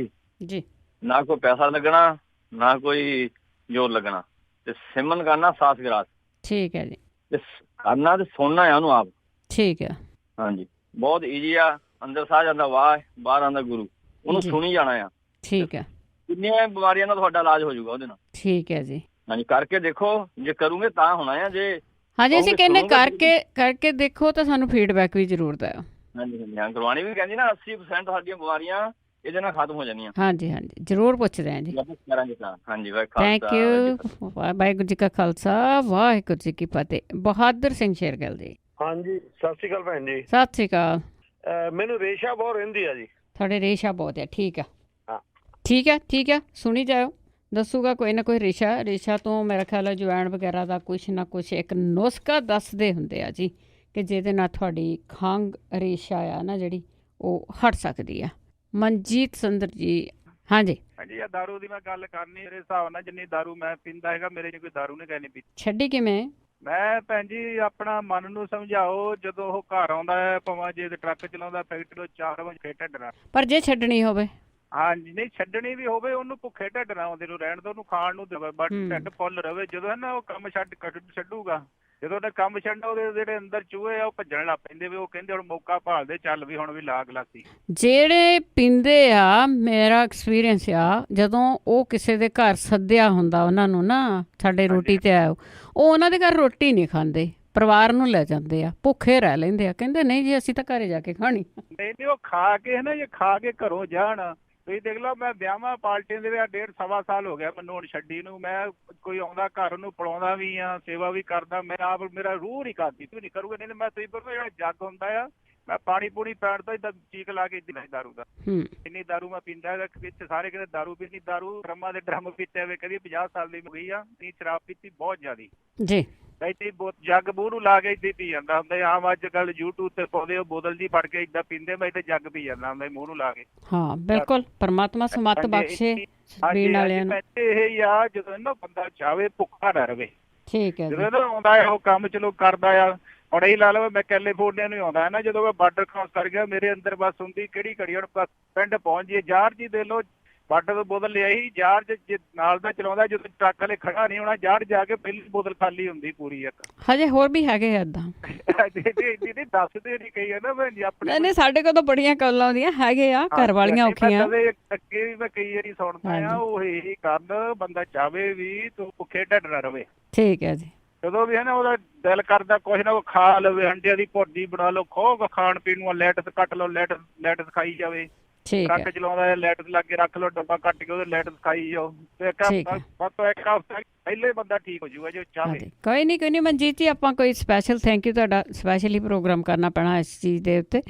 ਜੀ, ਨਾ ਕੋਈ ਪੈਸਾ ਲੱਗਣਾ ਨਾ ਕੋਈ ਜ਼ੋਰ ਲੱਗਣਾ, ਤੇ ਸਿਮਰਨ ਕਰਨਾ ਸਾਸ ਗਰਾਸ। ਠੀਕ ਹੈ ਜੀ। ਤੇ ਕਰਨਾ ਤੇ ਸੁਣਨਾ ਹੈ ਉਹਨੂੰ ਆਪ। ਠੀਕ ਹੈ। ਹਾਂਜੀ ਬਹੁਤ ਈਜੀ ਆ, ਅੰਦਰ ਸਾਹ ਜਾਂਦਾ ਵਾਹ, ਬਾਹਰ ਆਉਂਦਾ ਗੁਰੂ, ਉਹਨੂੰ ਸੁਣੀ ਜਾਣਾ ਆ। ਠੀਕ ਹੈ। ਕਿੰਨੀਆਂ ਬਿਮਾਰੀਆਂ ਦਾ ਤੁਹਾਡਾ ਇਲਾਜ ਹੋ ਜਾਊਗਾ ਉਹਦੇ ਨਾਲ। ਠੀਕ ਹੈ ਜੀ। ਹਾਂਜੀ ਕਰਕੇ ਦੇਖੋ, ਜੇ ਕਰੋਗੇ ਤਾਂ ਹੋਣਾ ਆ, ਜੇ ਹਾਂਜੀ ਅਸੀਂ ਕਹਿੰਦੇ ਕਰਕੇ ਦੇਖੋ ਤਾਂ ਸਾਨੂੰ ਫੀਡਬੈਕ ਵੀ ਜ਼ਰੂਰ ਦਿਓ। ਹਾਂਜੀ ਹਾਂਜੀ ਹਾਂ, ਗੁਰਬਾਣੀ ਵੀ ਕਹਿੰਦੀ ਨਾ 80% ਸਾਡੀਆਂ ਬਿਮਾਰੀਆਂ ਇਹਦੇ ਨਾਲ ਖਤਮ ਹੋ ਜਾਂਦੀਆਂ। ਹਾਂਜੀ ਹਾਂਜੀ ਜ਼ਰੂਰ ਪੁੱਛਦੇ ਹਾਂ ਜੀ। ਹਾਂਜੀ ਥੈਂਕ ਯੂ। ਵਾਹਿਗੁਰੂ ਜੀ ਕਾ ਖਾਲਸਾ, ਵਾਹਿਗੁਰੂ ਜੀ ਕੀ ਫਤਿਹ। ਬਹਾਦਰ ਸਿੰਘ ਸ਼ੇਰਗਿੱਲ ਜੀ। ਹਾਂਜੀ ਸਤਿ ਸ਼੍ਰੀ ਅਕਾਲ ਭੈਣ ਜੀ। ਸਤਿ ਸ਼੍ਰੀ ਅਕਾਲ। ਮੈਨੂੰ ਰੇਸ਼ਾ ਬਹੁਤ ਰਹਿੰਦੀ ਆ ਜੀ। ਤੁਹਾਡੇ ਰੇਸ਼ਾ ਬਹੁਤ ਹੈ, ਠੀਕ ਆ। ਠੀਕ ਹੈ ਠੀਕ ਹੈ, ਸੁਣੀ ਜਾਓ, ਦੱਸੂਗਾ ਕੋਈ ਨਾ ਕੋਈ ਰੇਸ਼ਾ ਤੋਂ ਮੇਰਾ ਖਿਆਲ ਹੈ ਜਵੈਣ ਵਗੈਰਾ ਦਾ ਕੁਛ ਨਾ ਕੁਛ ਇੱਕ ਨੁਸਖਾ ਦੱਸਦੇ ਹੁੰਦੇ ਆ ਜੀ, ਕਿ ਜਿਹਦੇ ਨਾਲ ਤੁਹਾਡੀ ਖੰਘ ਰੇਸ਼ਾ ਆ ਨਾ ਜਿਹੜੀ ਉਹ ਹਟ ਸਕਦੀ ਆ। ਮਨਜੀਤ ਸੰਦਰ ਜੀ। ਹਾਂਜੀ ਹਾਂਜੀ ਆ ਦਾਰੂ ਦੀ ਮੈਂ ਗੱਲ ਕਰਨੀ, ਮੇਰੇ ਹਿਸਾਬ ਨਾਲ ਜਿੰਨੀ ਦਾਰੂ ਮੈਂ ਪੀਂਦਾ ਹੈਗਾ, ਮੇਰੇ ਕੋਈ ਦਾਰੂ ਨਹੀਂ ਕਹਿਣੀ ਪੀਤੀ। ਛੱਡੀ ਕਿਵੇਂ? ਮੈਂ ਭੈਣ ਜੀ ਆਪਣਾ ਮਨ ਨੂੰ ਸਮਝਾਓ, ਜਦੋਂ ਉਹ ਘਰ ਆਉਂਦਾ ਹੈ ਭਾਵੇਂ ਜੇ ਟਰੱਕ ਚਲਾਉਂਦਾ ਫੈਕਟਰੀ 4 ਵਜੇ ਢਿੱਡ ਨਾਲ, ਪਰ ਜੇ ਛੱਡਣੀ ਹੋਵੇ। ਹਾਂਜੀ ਨਹੀਂ ਛੱਡਣੀ ਵੀ ਹੋਵੇ, ਉਹਨੂੰ ਭੁੱਖੇ ਢਿੱਡ ਨਾ ਆਉਂਦੇ ਨੂੰ ਰਹਿਣ ਦੋ, ਉਹਨੂੰ ਖਾਣ ਨੂੰ ਦੇਵੇ, ਬਟ ਢਿੱਡ ਫੁੱਲ ਰਵੇ। ਜਦੋਂ ਹੈ ਨਾ ਉਹ ਕੰਮ ਛੱਡੂਗਾ, ਜਦੋਂ ਉਹਨੇ ਕੰਮ ਛੱਡਣਾ, ਉਹਦੇ ਜਿਹੜੇ ਅੰਦਰ ਚੂਹੇ ਆ ਉਹ ਭੱਜਣ ਲੱਗ ਪੈਂਦੇ ਵੀ, ਉਹ ਕਹਿੰਦੇ ਹੁਣ ਮੌਕਾ ਭਾਲਦੇ, ਚੱਲ ਵੀ ਹੁਣ ਵੀ ਲਾ ਗਲਾਸੀ। ਜਿਹੜੇ ਪੀਂਦੇ ਆ, ਮੇਰਾ ਐਕਸਪੀਰੀਅੰਸ ਆ, ਜਦੋਂ ਉਹ ਕਿਸੇ ਦੇ ਘਰ ਸੱਦਿਆ ਹੁੰਦਾ ਉਹਨਾਂ ਨੂੰ ਨਾ, ਸਾਡੇ ਰੋਟੀ ਤੇ ਆਇਓ, ਉਹ ਉਹਨਾਂ ਦੇ ਘਰ ਰੋਟੀ ਨਹੀਂ ਖਾਂਦੇ, ਪਰਿਵਾਰ ਨੂੰ ਲੈ ਜਾਂਦੇ ਆ, ਭੁੱਖੇ ਰਹਿ ਲੈਂਦੇ ਆ, ਕਹਿੰਦੇ ਨਹੀਂ ਜੀ ਅਸੀਂ ਤਾਂ ਘਰੇ ਜਾ ਕੇ ਖਾਣੀ। ਨਹੀਂ ਉਹ ਖਾ ਕੇ ਹੈ ਨਾ, ਜੇ ਖਾ ਕੇ ਘਰੋਂ ਜਾਣ। ਤੁਸੀਂ ਦੇਖ ਲਓ ਮੈਂ ਵਿਆਹਾਂ ਪਾਰਟੀਆਂ ਦੇ ਵਿੱਚ 1.5-1.25 ਸਾਲ ਹੋ ਗਿਆ ਮੈਨੂੰ ਹੁਣ ਛੱਡੀ ਨੂੰ, ਮੈਂ ਕੋਈ ਆਉਂਦਾ ਘਰ ਉਹਨੂੰ ਪਿਲਾਉਂਦਾ ਵੀ ਆ, ਸੇਵਾ ਵੀ ਕਰਦਾ, ਮੈਂ ਆਪ ਮੇਰਾ ਰੂਹ ਨਹੀਂ ਕਰਦੀ, ਤੂੰ ਨਹੀਂ ਕਰੂਗਾ। ਨਹੀਂ ਮੈਂ ਤੁਸੀਂ ਪਰ ਜਿਹੜਾ ਜੱਗ ਹੁੰਦਾ ਆ, ਮੈਂ ਪਾਣੀ ਪੂਣੀ ਪੈਣ ਤੋਂ ਇਦਾਂ ਚੀਕ ਲਾ ਕੇ ਇੱਦਾਂ ਦਾਰੂ ਦਾ, ਇੰਨੀ ਦਾਰੂ ਮੈਂ ਪੀਂਦਾ ਹੈਗਾ। ਵਿੱਚ ਸਾਰੇ ਕਹਿੰਦੇ ਦਾਰੂ ਪੀਣੀ, ਦਾਰੂ ਡਰਮਾਂ ਦੇ ਡਰਮ ਪੀਤੇ ਹੋਏ, ਕਦੀ 50 ਸਾਲ ਦੀ ਹੋ ਗਈ ਆ, ਨਹੀਂ ਸ਼ਰਾਬ ਪੀਤੀ ਬਹੁਤ ਜ਼ਿਆਦੀ ਜੀ। ਜੱਗ ਮੂੰਹ ਨੂੰ ਲਾ ਕੇ ਇੱਦਾਂ ਪੀ ਜਾਂਦਾ ਹੁੰਦਾ। ਆਮ ਅੱਜ ਕੱਲ YouTube ਤੇ ਪਾਉਂਦੇ ਉਹ ਬੋਤਲ ਜੀ ਫੜ ਕੇ ਇੱਦਾਂ ਪੀਂਦੇ, ਮੈਂ ਇੱਥੇ ਜੱਗ ਪੀ ਜਾਂਦਾ ਹੁੰਦਾ ਮੂੰਹ ਨੂੰ ਲਾ ਕੇ। ਹਾਂ ਬਿਲਕੁਲ, ਪਰਮਾਤਮਾ ਸਮੱਤ ਬਖਸ਼ੇ ਪੀਣ ਵਾਲਿਆਂ ਨੂੰ। ਇਹ ਹੀ ਆ, ਜਦੋਂ ਨਾ ਬੰਦਾ ਚਾਹਵੇ ਭੁੱਖਾ ਨਾ ਰਵੇ। ਠੀਕ ਹੈ। ਜਦੋਂ ਨਾ ਆਉਂਦਾ ਉਹ ਕੰਮ ਚਲੋ ਕਰਦਾ ਆ, ਹੁਣ ਇਹੀ ਲਾ ਲਓ ਮੈਂ ਕੈਲੀਫੋਰਨੀਆ ਨੂੰ ਆਉਂਦਾ ਹੈ ਨਾ, ਜਦੋਂ ਮੈਂ ਬਾਰਡਰ ਕ੍ਰਾਸ ਕਰ ਗਿਆ, ਮੇਰੇ ਅੰਦਰ ਬਸ ਹੁੰਦੀ ਕਿਹੜੀ ਘੜੀ ਹੁਣ ਬਸ ਪਿੰਡ ਪਹੁੰਚ ਜੀਏ। ਜਾਰ ਜੀ ਦੇ ਲੋ ਬਾਰਡਰ ਤੋਂ ਬੋਤਲ ਲਿਆਈ, ਜਾਰ ਜੇ ਨਾਲ ਦਾ ਚਲਾਉਂਦਾ, ਜਦੋਂ ਟਰੱਕ ਵਾਲੇ ਖੜਾ ਨਹੀਂ ਹੋਣਾ, ਜਾਰ ਜਾ ਕੇ ਪਹਿਲੀ ਬੋਤਲ ਖਾਲੀ ਹੁੰਦੀ ਪੂਰੀ ਇੱਕ। ਹਜੇ ਹੋਰ ਵੀ ਹੈਗੇ ਏਦਾਂ ਦੱਸਦੇ ਨਹੀਂ ਕਈ ਨਾ ਭੈਣ ਜੀ ਆਪਣੇ। ਨਹੀਂ ਸਾਡੇ ਕੋਲ ਤਾਂ ਬੜੀਆਂ ਕਾਲਾਂ ਆਉਂਦੀਆਂ, ਹੈਗੇ ਆ ਘਰ ਵਾਲੀਆਂ ਔਖੀਆਂ। ਅੱਗੇ ਵੀ ਮੈਂ ਕਈ ਵਾਰੀ ਸੁਣਦਾ ਆ, ਉਹ ਇਹੀ ਕਰਨ ਬੰਦਾ ਚਾਹਵੇ ਵੀ ਤੂੰ ਭੁੱਖੇ ਢਿੱਡ ਨਾ ਰਵੇ। ਠੀਕ ਹੈ ਜੀ। ਜਦੋਂ ਵੀ ਹੈ ਨਾ ਉਹਦਾ ਦਿਲ ਕਰਦਾ ਕੁਛ ਨਾ ਖਾ ਲਵੇ, ਅੰਡਿਆਂ ਦੀ ਭੁਰਜੀ ਬਣਾ ਲਓ, ਖੋ ਖਾਣ ਪੀਣ ਨੂੰ, ਲੈਟਸ ਕੱਟ ਲਓ, ਲੈਟਸ ਖਾਈ ਜਾਵੇ, ਟਰੱਕ ਚਲਾਉਂਦਾ ਲੈਟਸ ਲਾ ਕੇ ਰੱਖ ਲਓ, ਡੱਬਾ ਕੱਟ ਕੇ ਉਹਦੇ ਲੈਟਸ ਖਾਈ ਜਾਓ, ਤੇ ਇੱਕ ਹਫ਼ਤਾ ਪਹਿਲੇ ਬੰਦਾ ਠੀਕ ਹੋ ਜਾਊਗਾ ਜੇ ਚਾਹੇ। ਕੋਈ ਨਹੀਂ ਮਨਜੀਤ ਜੀ, ਆਪਾਂ ਕੋਈ ਸਪੈਸ਼ਲ ਥੈਂਕ ਯੂ ਤੁਹਾਡਾ, ਸਪੈਸ਼ਲੀ ਪ੍ਰੋਗਰਾਮ ਕਰਨਾ ਪੈਣਾ ਇਸ ਚੀਜ਼ ਦੇ ਉੱਤੇ।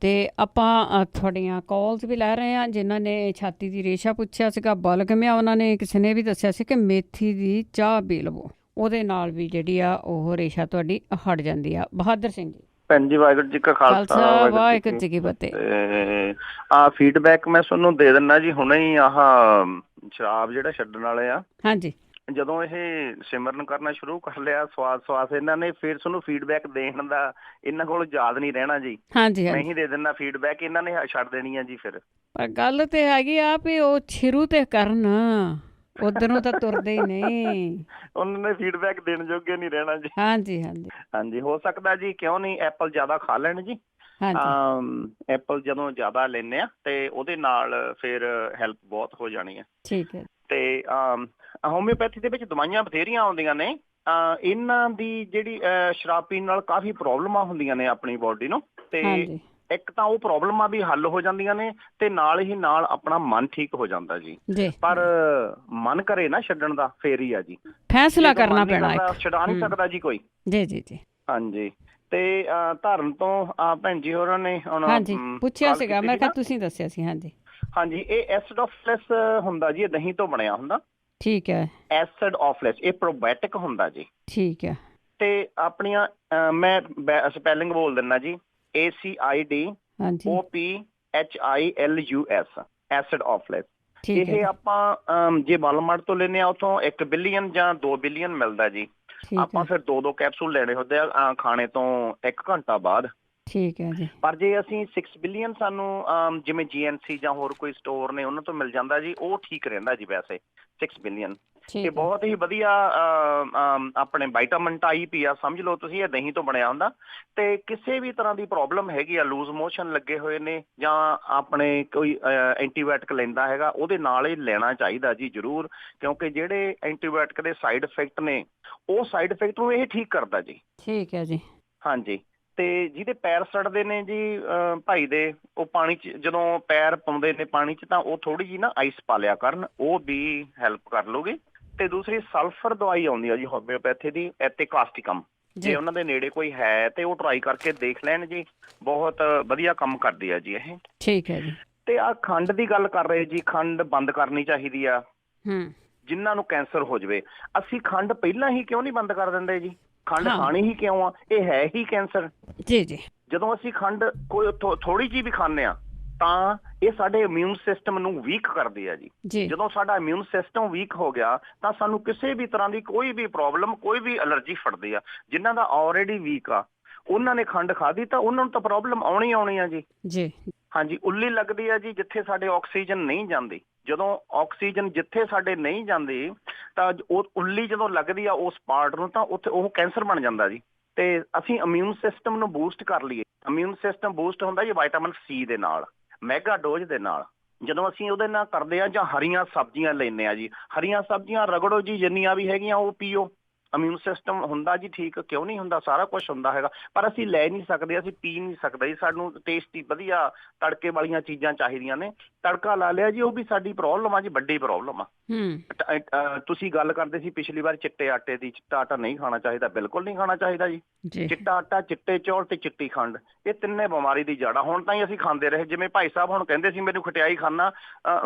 ਤੇ ਆਪਾਂ ਤੁਹਾਡੀਆਂ ਕਾਲਸ ਵੀ ਲੈ ਰਹੇ ਹਾਂ, ਜਿਨ੍ਹਾਂ ਨੇ ਛਾਤੀ ਦੀ ਰੇਸ਼ਾ ਪੁੱਛਿਆ ਸੀਗਾ, ਬਲਗਮਿਆ, ਉਹਨਾਂ ਨੇ ਕਿਸੇ ਨੇ ਵੀ ਦੱਸਿਆ ਸੀ ਕਿ ਮੇਥੀ ਦੀ ਚਾਹ ਪੀ ਲਵੋ, ਉਹਦੇ ਨਾਲ ਵੀ ਜਿਹੜੀ ਆ ਉਹ ਰੇਸ਼ਾ ਤੁਹਾਡੀ ਹਟ ਜਾਂਦੀ ਆ। ਬਹਾਦਰ ਸਿੰਘ ਜੀ। ਭੈਣ ਜੀ ਵਾਹਿਗੁਰੂ ਜੀ ਕਾ ਖਾਲਸਾ, ਵਾਹਿਗੁਰੂ ਜੀ ਕੀ ਫਤਿਹ। ਫੀਡਬੈਕ ਮੈਂ ਤੁਹਾਨੂੰ ਦੇ ਦਿੰਦਾ ਜੀ ਹੁਣੇ ਹੀ। ਆਹ ਸ਼ਰਾਬ ਜਿਹੜਾ ਛੱਡਣ ਵਾਲੇ ਆ, ਹਾਂਜੀ, ਜਦੋਂ ਇਹ ਸਿਮਰਨ ਕਰਨਾ ਸ਼ੁਰੂ ਕਰ ਲਿਆ ਸਵਾਸ ਇਹਨਾਂ ਨੇ, ਫਿਰ ਤੁਹਾਨੂੰ ਫੀਡਬੈਕ ਦੇਣ ਦਾ ਇਹਨਾਂ ਕੋਲ ਯਾਦ ਨਹੀਂ ਰਹਿਣਾ ਜੀ। ਮੈਂ ਹੀ ਦੇ ਦਿੰਦਾ ਫੀਡਬੈਕ, ਇਹਨਾਂ ਨੇ ਛੱਡ ਦੇਣੀ ਆ ਜੀ। ਫਿਰ ਪਰ ਗੱਲ ਤੇ ਹੈਗੀ ਆ ਵੀ ਉਹ ਸ਼ੁਰੂ ਤੇ ਕਰਨ, ਉਧਰੋਂ ਤਾਂ ਤੁਰਦੇ ਹੀ ਨਹੀਂ। ਉਹਨਾਂ ਨੇ ਫੀਡਬੈਕ ਦੇਣ ਜੋਗੇ ਨਹੀਂ ਰਹਿਣਾ ਜੀ। ਹਾਂਜੀ ਹੋ ਸਕਦਾ ਜੀ, ਕਿਉਂ ਨਹੀਂ, ਐਪਲ ਜ਼ਿਆਦਾ ਖਾ ਲੈਣ ਜੀ। ਐਪਲ ਜਦੋਂ ਜ਼ਿਆਦਾ ਲੈਂਦੇ ਆ ਤੇ ਉਹਦੇ ਨਾਲ ਫਿਰ ਹੈਲਪ ਬਹੁਤ ਹੋ ਜਾਣੀ ਹੈ। ਠੀਕ ਹੈ। ਤੇ ਹੋਮਿਓਪੈਥੀ ਦੇ ਵਿੱਚ ਦਵਾਈਆਂ ਬਥੇਰੀਆਂ ਆਉਂਦੀਆਂ ਨੇ। ਇਹਨਾਂ ਦੀ ਜਿਹੜੀ ਸ਼ਰਾਬ ਪੀਣ ਨਾਲ ਕਾਫੀ ਪ੍ਰੋਬਲਮਾਂ ਹੁੰਦੀਆਂ ਨੇ ਆਪਣੀ ਬੋਡੀ ਨੂੰ, ਤੇ ਇੱਕ ਤਾਂ ਉਹ ਪ੍ਰੋਬਲਮਾਂ ਵੀ ਹੱਲ ਹੋ ਜਾਂਦੀਆਂ ਨੇ ਤੇ ਨਾਲ ਹੀ ਨਾਲ ਆਪਣਾ ਮਨ ਠੀਕ ਹੋ ਜਾਂਦਾ ਜੀ। ਪਰ ਮਨ ਕਰੇ ਨਾ ਛੱਡਣ ਦਾ, ਫੇਰ ਹੀ ਆ ਜੀ ਫੈਸਲਾ ਕਰਨਾ ਪੈਣਾ, ਛਡਾ ਨਹੀਂ ਸਕਦਾ ਜੀ ਕੋਈ। ਜੀ ਹਾਂਜੀ। ਤੇ ਧਰਨ ਤੋਂ ਭੈਣ ਜੀ ਹੋਰਾਂ ਨੇ ਪੁੱਛਿਆ ਸੀਗਾ, ਮੈਂ ਕਿਹਾ ਤੁਸੀਂ ਦੱਸਿਆ ਸੀ। ਹਾਂਜੀ, ਇਹ ਐਸਿਡ ਆਫ ਫਲੈਸ਼ ਹੁੰਦਾ ਜੀ, ਇਹ ਦਹੀਂ ਤੋਂ ਬਣਿਆ ਹੁੰਦਾ। ਠੀਕ ਹੈ। ਐਸਿਡ ਆਫ ਫਲੈਸ਼, ਇਹ ਪ੍ਰੋਬਾਇਓਟਿਕ ਹੁੰਦਾ ਜੀ। ਠੀਕ ਹੈ। ਤੇ ਆਪਣੀਆਂ ਮੈਂ ਸਪੈਲਿੰਗ ਬੋਲ ਦਿੰਦਾ ਜੀ, ACIDOPHILUS, ਐਸਿਡ ਆਫ ਫਲੈਸ਼। ਇਹ ਆਪਾਂ ਜੇ ਵਾਲਮਾਰਟ ਤੋਂ ਲੈਂਦੇ ਆ, ਉੱਥੋਂ 1 ਬਿਲੀਅਨ ਜਾਂ 2 ਬਿਲੀਅਨ ਮਿਲਦਾ ਜੀ। ਆਪਾਂ ਫਿਰ 2 ਕੈਪਸੂਲ ਲੈਣੇ ਹੁੰਦੇ ਆ ਖਾਣੇ ਤੋਂ 1 ਘੰਟਾ ਬਾਅਦ। ਠੀਕ ਹੈ ਜੀ। ਪਰ ਜੇ ਅਸੀਂ 6 ਬਿਲੀਅਨ ਸਾਨੂੰ ਜਿਵੇਂ GNC ਜਾਂ ਹੋਰ ਕੋਈ ਸਟੋਰ ਨੇ ਉਹਨਾਂ ਤੋਂ ਮਿਲ ਜਾਂਦਾ ਜੀ, ਉਹ ਠੀਕ ਰਹਿੰਦਾ ਜੀ। ਵੈਸੇ 6 ਬਿਲੀਅਨ ਇਹ ਬਹੁਤ ਹੀ ਵਧੀਆ ਆਪਣੇ ਵਿਟਾਮਿਨ ਟਾਈਪ ਹੀ ਆ, ਸਮਝ ਲਓ ਤੁਸੀਂ। ਇਹ ਦਹੀਂ ਤੋਂ ਬਣਿਆ ਹੁੰਦਾ। ਤੇ ਕਿਸੇ ਵੀ ਤਰ੍ਹਾਂ ਦੀ ਪ੍ਰੋਬਲਮ ਹੈਗੀ ਆ, ਲੂਜ਼ ਮੋਸ਼ਨ ਲੱਗੇ ਹੋਏ ਨੇ ਜਾਂ ਆਪਣੇ ਕੋਈ ਐਂਟੀਬਾਇਓਟਿਕ ਲੈਂਦਾ ਹੈਗਾ, ਉਹਦੇ ਨਾਲ ਹੀ ਲੈਣਾ ਚਾਹੀਦਾ ਜੀ ਜ਼ਰੂਰ, ਕਿਉਂਕਿ ਜਿਹੜੇ ਐਂਟੀਬਾਇਓਟਿਕ ਦੇ ਸਾਈਡ ਇਫੈਕਟ ਨੇ, ਉਹ ਸਾਈਡ ਇਫੈਕਟ ਨੂੰ ਇਹ ਠੀਕ ਕਰਦਾ ਜੀ। ਠੀਕ ਹੈ ਜੀ। ਹਾਂਜੀ। ਤੇ ਜਿਹਦੇ ਪੈਰ ਸੜਦੇ ਨੇ ਜੀ ਭਾਈ ਦੇ, ਉਹ ਪਾਣੀ 'ਚ ਜਦੋਂ ਪੈਰ ਪਾਉਂਦੇ ਨੇ ਪਾਣੀ 'ਚ, ਤਾਂ ਉਹ ਥੋੜੀ ਜਿਹੀ ਨਾ ਆਈਸ ਪਾ ਲਿਆ ਕਰਨ, ਉਹ ਵੀ ਹੈਲਪ ਕਰ ਲੂਗੀ। ਤੇ ਦੂਸਰੀ ਸਲਫਰ ਦਵਾਈ ਆਉਂਦੀ ਆ ਜੀ ਹੋਮਿਓਪੈਥੀ ਦੀ, ਐਤੇਕਾਸਟਿਕਮ। ਜੇ ਉਹਨਾਂ ਦੇ ਨੇੜੇ ਕੋਈ ਹੈ ਤੇ ਉਹ ਟਰਾਈ ਕਰਕੇ ਦੇਖ ਲੈਣ ਜੀ, ਬਹੁਤ ਵਧੀਆ ਕੰਮ ਕਰਦੀ ਆ ਜੀ ਇਹ। ਠੀਕ ਹੈ ਜੀ। ਤੇ ਆ ਖੰਡ ਦੀ ਗੱਲ ਕਰ ਰਹੇ ਜੀ, ਖੰਡ ਬੰਦ ਕਰਨੀ ਚਾਹੀਦੀ ਆ ਜਿਨ੍ਹਾਂ ਨੂੰ ਕੈਂਸਰ ਹੋ ਜਾਵੇ। ਅਸੀਂ ਖੰਡ ਪਹਿਲਾਂ ਹੀ ਕਿਉਂ ਨਹੀਂ ਬੰਦ ਕਰ ਦਿੰਦੇ ਜੀ? ਖੰਡ ਖਾਣੀ ਹੀ ਕਿਉਂ ਆ? ਇਹ ਹੈ ਹੀ ਕੈਂਸਰ। ਜੀ। ਜਦੋਂ ਅਸੀਂ ਖੰਡ ਕੋਈ ਥੋੜੀ ਜਿਹੀ ਵੀ ਖਾਂਦੇ ਆ ਤਾਂ ਇਹ ਸਾਡੇ ਇਮਿਊਨ ਸਿਸਟਮ ਨੂੰ ਵੀਕ ਕਰਦੀ ਆ ਜੀ। ਜਦੋਂ ਸਾਡਾ ਇਮਿਊਨ ਸਿਸਟਮ ਵੀਕ ਹੋ ਗਿਆ ਤਾਂ ਸਾਨੂੰ ਕਿਸੇ ਵੀ ਤਰ੍ਹਾਂ ਦੀ ਕੋਈ ਵੀ ਪ੍ਰੋਬਲਮ, ਕੋਈ ਵੀ ਐਲਰਜੀ ਫੜਦੀ ਆ। ਜਿਨ੍ਹਾਂ ਦਾ ਆਲਰੇਡੀ ਵੀਕ ਆ, ਉਹਨਾਂ ਨੇ ਖੰਡ ਖਾਧੀ ਤਾਂ ਉਹਨਾਂ ਨੂੰ ਤਾਂ ਪ੍ਰੋਬਲਮ ਆਉਣੀ ਆ ਜੀ। ਹਾਂਜੀ। ਉੱਲੀ ਲੱਗਦੀ ਆ ਜੀ ਜਿੱਥੇ ਸਾਡੇ ਆਕਸੀਜਨ ਨਹੀਂ ਜਾਂਦੀ। ਜਦੋਂ ਆਕਸੀਜਨ ਜਿੱਥੇ ਸਾਡੇ ਨਹੀਂ ਜਾਂਦੀ ਤਾਂ ਉਹ ਉੱਲੀ ਜਦੋਂ ਲੱਗਦੀ ਆ ਉਸ ਪਾਰਟ ਨੂੰ, ਤਾਂ ਉੱਥੇ ਉਹ ਕੈਂਸਰ ਬਣ ਜਾਂਦਾ ਜੀ। ਤੇ ਅਸੀਂ ਇਮਿਊਨ ਸਿਸਟਮ ਨੂੰ ਬੂਸਟ ਕਰ ਲਈਏ। ਇਮਿਊਨ ਸਿਸਟਮ ਬੂਸਟ ਹੁੰਦਾ ਜੀ ਵਿਟਾਮਿਨ C ਦੇ ਨਾਲ, ਮੈਗਾ ਡੋਜ਼ ਦੇ ਨਾਲ। ਜਦੋਂ ਅਸੀਂ ਉਹਦੇ ਨਾਲ ਕਰਦੇ ਆ, ਜਾਂ ਹਰੀਆਂ ਸਬਜ਼ੀਆਂ ਲੈਂਦੇ ਆ ਜੀ, ਹਰੀਆਂ ਸਬਜ਼ੀਆਂ ਰਗੜੋ ਜੀ, ਜਿੰਨੀਆਂ ਵੀ ਹੈਗੀਆਂ ਉਹ ਪੀਓ। ਇਮਿਊਨ ਸਿਸਟਮ ਹੁੰਦਾ ਜੀ ਠੀਕ, ਕਿਉਂ ਨਹੀਂ ਹੁੰਦਾ? ਸਾਰਾ ਕੁਝ ਹੁੰਦਾ ਹੈਗਾ, ਪਰ ਅਸੀਂ ਲੈ ਨਹੀਂ ਸਕਦੇ, ਅਸੀਂ ਪੀ ਨਹੀਂ ਸਕਦੇ ਜੀ। ਸਾਨੂੰ ਟੇਸਟੀ ਵਧੀਆ ਤੜਕੇ ਵਾਲੀਆਂ ਚੀਜ਼ਾਂ ਚਾਹੀਦੀਆਂ ਨੇ। ਤੜਕਾ ਲਾ ਲਿਆ ਜੀ, ਉਹ ਵੀ ਸਾਡੀ ਪ੍ਰੋਬਲਮ ਆ ਜੀ, ਵੱਡੀ ਪ੍ਰੋਬਲਮ ਆ। ਤੁਸੀਂ ਗੱਲ ਕਰਦੇ ਸੀ ਪਿਛਲੀ ਵਾਰ ਚਿੱਟੇ ਆਟੇ ਦੀ। ਚਿੱਟਾ ਆਟਾ ਨਹੀਂ ਖਾਣਾ ਚਾਹੀਦਾ, ਬਿਲਕੁਲ ਨਹੀਂ ਖਾਣਾ ਚਾਹੀਦਾ ਜੀ। ਚਿੱਟਾ ਆਟਾ, ਚਿੱਟੇ ਚੌਲ ਤੇ ਚਿੱਟੀ ਖੰਡ, ਇਹ ਤਿੰਨੇ ਬਿਮਾਰੀ ਦੀ ਜੜ ਆ। ਹੁਣ ਤਾਂ ਹੀ ਅਸੀਂ ਖਾਂਦੇ ਰਹੇ। ਜਿਵੇਂ ਭਾਈ ਸਾਹਿਬ ਹੁਣ ਕਹਿੰਦੇ ਸੀ ਮੈਨੂੰ ਖਟਿਆਈ ਖਾਣਾ,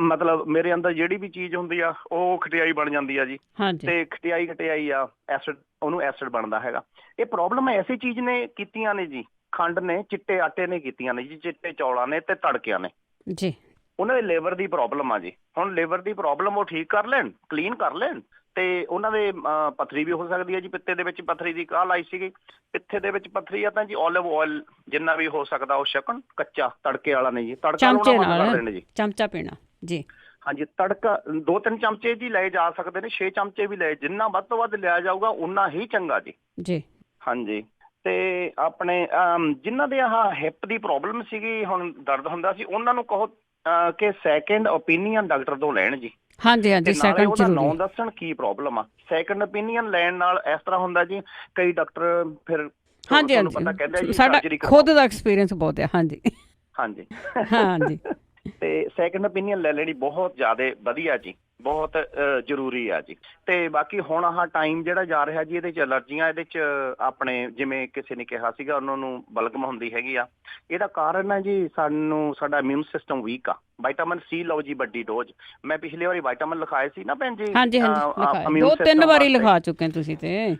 ਮਤਲਬ ਮੇਰੇ ਅੰਦਰ ਜਿਹੜੀ ਵੀ ਚੀਜ਼ ਹੁੰਦੀ ਆ ਉਹ ਖਟਿਆਈ ਬਣ ਜਾਂਦੀ ਆ ਜੀ। ਤੇ ਖਟਿਆਈ ਆ, ਐਸਿਡ, ਉਹਨੂੰ ਐਸਿਡ ਬਣਦਾ ਹੈਗਾ। ਇਹ ਪ੍ਰੋਬਲਮ ਐਸੀ ਚੀਜ਼ ਨੇ ਕੀਤੀਆਂ ਨੇ ਜੀ, ਖੰਡ ਨੇ, ਚਿੱਟੇ ਆਟੇ ਨੇ ਕੀਤੀਆਂ ਨੇ ਜੀ, ਚਿੱਟੇ ਚੌਲਾਂ ਨੇ ਤੇ ਤੜਕਿਆਂ ਨੇ ਜੀ। ਉਹਨਾਂ ਦੇ ਲੀਵਰ ਦੀ ਪ੍ਰੋਬਲਮ ਆ ਜੀ। ਹੁਣ ਲੀਵਰ ਦੀ ਪ੍ਰੋਬਲਮ ਉਹ ਠੀਕ ਕਰ ਲੈਣ, ਕਲੀਨ ਕਰ ਲੈਣ, ਤੇ ਉਹਨਾਂ ਦੇ ਪੱਥਰੀ ਵੀ ਹੋ ਸਕਦੀ ਹੈ ਜੀ। ਪਿੱਤੇ ਦੇ ਵਿੱਚ ਪੱਥਰੀ ਦੀ ਕਾਲ ਆਈ ਸੀਗੀ, ਪਿੱਤੇ ਦੇ ਵਿੱਚ ਪੱਥਰੀ ਆ ਤਾਂ ਜੀ ਓਲਿਵ ਆਇਲ ਜਿੰਨਾ ਵੀ ਹੋ ਸਕਦਾ ਉਹ ਛਕਣ, ਕੱਚਾ ਤੜਕੇ ਵਾਲਾ ਨਹੀਂ ਜੀ। ਤੜਕਾ ਲਾਉਣਾ ਬੰਦ ਕਰ ਦੇਣਾ ਜੀ, ਚਮਚਾ ਪੀਣਾ ਜੀ। ਹਾਂਜੀ। ਤੜਕਾ 2-3 ਚਮਚੇ ਜੀ ਲਏ ਜਾ ਸਕਦੇ ਨੇ, 6 ਚਮਚੇ ਵੀ ਲਏ, ਜਿੰਨਾ ਵੱਧ ਤੋਂ ਵੱਧ ਲਿਆ ਜਾਊਗਾ ਉਨਾ ਹੀ ਚੰਗਾ ਜੀ। ਹਾਂਜੀ। ਤੇ ਆਪਣੇ ਜਿਨ੍ਹਾਂ ਦੇ ਆਹ ਹਿੱਪ ਦੀ ਪ੍ਰੋਬਲਮ ਸੀਗੀ, ਹੁਣ ਦਰਦ ਹੁੰਦਾ ਸੀ, ਉਹਨਾਂ ਨੂੰ ਕਹੋ ਕਿ ਸੈਕਿੰਡ ਓਪੀਨੀਅਨ ਡਾਕਟਰ ਤੋਂ ਲੈਣ ਜੀ। ਹਾਂਜੀ। ਸੈਕਿੰਡ ਉਹਦਾ ਨਾਮ ਦੱਸਣ ਕੀ ਪ੍ਰੋਬਲਮ ਆ। ਸੈਕਿੰਡ ਓਪੀਨੀਅਨ ਲੈਣ ਨਾਲ ਇਸ ਤਰ੍ਹਾਂ ਹੁੰਦਾ ਜੀ, ਕਈ ਡਾਕਟਰ ਫਿਰ ਤੁਹਾਨੂੰ ਪਤਾ ਕਹਿੰਦੇ ਜੀ ਸਾਡਾ ਖੁਦ ਦਾ ਐਕਸਪੀਰੀਅੰਸ ਬਹੁਤ ਹੈ। ਹਾਂਜੀ। ਤੇ ਸੈਕਿੰਡ ਓਪੀਨੀਅਨ ਲੈ ਲੈਣੀ ਬਹੁਤ ਜ਼ਿਆਦਾ ਵਧੀਆ ਜੀ, ਬਹੁਤ ਜ਼ਰੂਰੀ ਆ ਜੀ। ਤੇ ਬਾਕੀ ਹੁਣ ਆਹ ਟਾਈਮ ਜਿਹੜਾ ਜਾ ਰਿਹਾ ਜੀ, ਇਹਦੇ 'ਚ ਐਲਰਜੀਆਂ, ਇਹਦੇ 'ਚ ਆਪਣੇ ਜਿਵੇਂ ਕਿਸੇ ਨੇ ਕਿਹਾ ਸੀਗਾ ਉਹਨਾਂ ਨੂੰ ਬਲਗਮ ਹੁੰਦੀ ਹੈਗੀ ਆ। ਇਹਦਾ ਕਾਰਨ ਹੈ ਜੀ ਸਾਡਾ ਇਮਿਊਨ ਸਿਸਟਮ ਵੀਕ ਆ। ਵਿਟਾਮਿਨ C ਲਓ ਜੀ ਵੱਡੀ ਡੋਜ਼। ਮੈਂ ਪਿਛਲੀ ਵਾਰੀ ਵਿਟਾਮਿਨ ਲਿਖਾਏ ਸੀ ਨਾ ਭੈਣ ਜੀ। 2-3 ਵਾਰੀ ਲਿਖਾ ਚੁੱਕੇ ਤੁਸੀਂ ਤੇ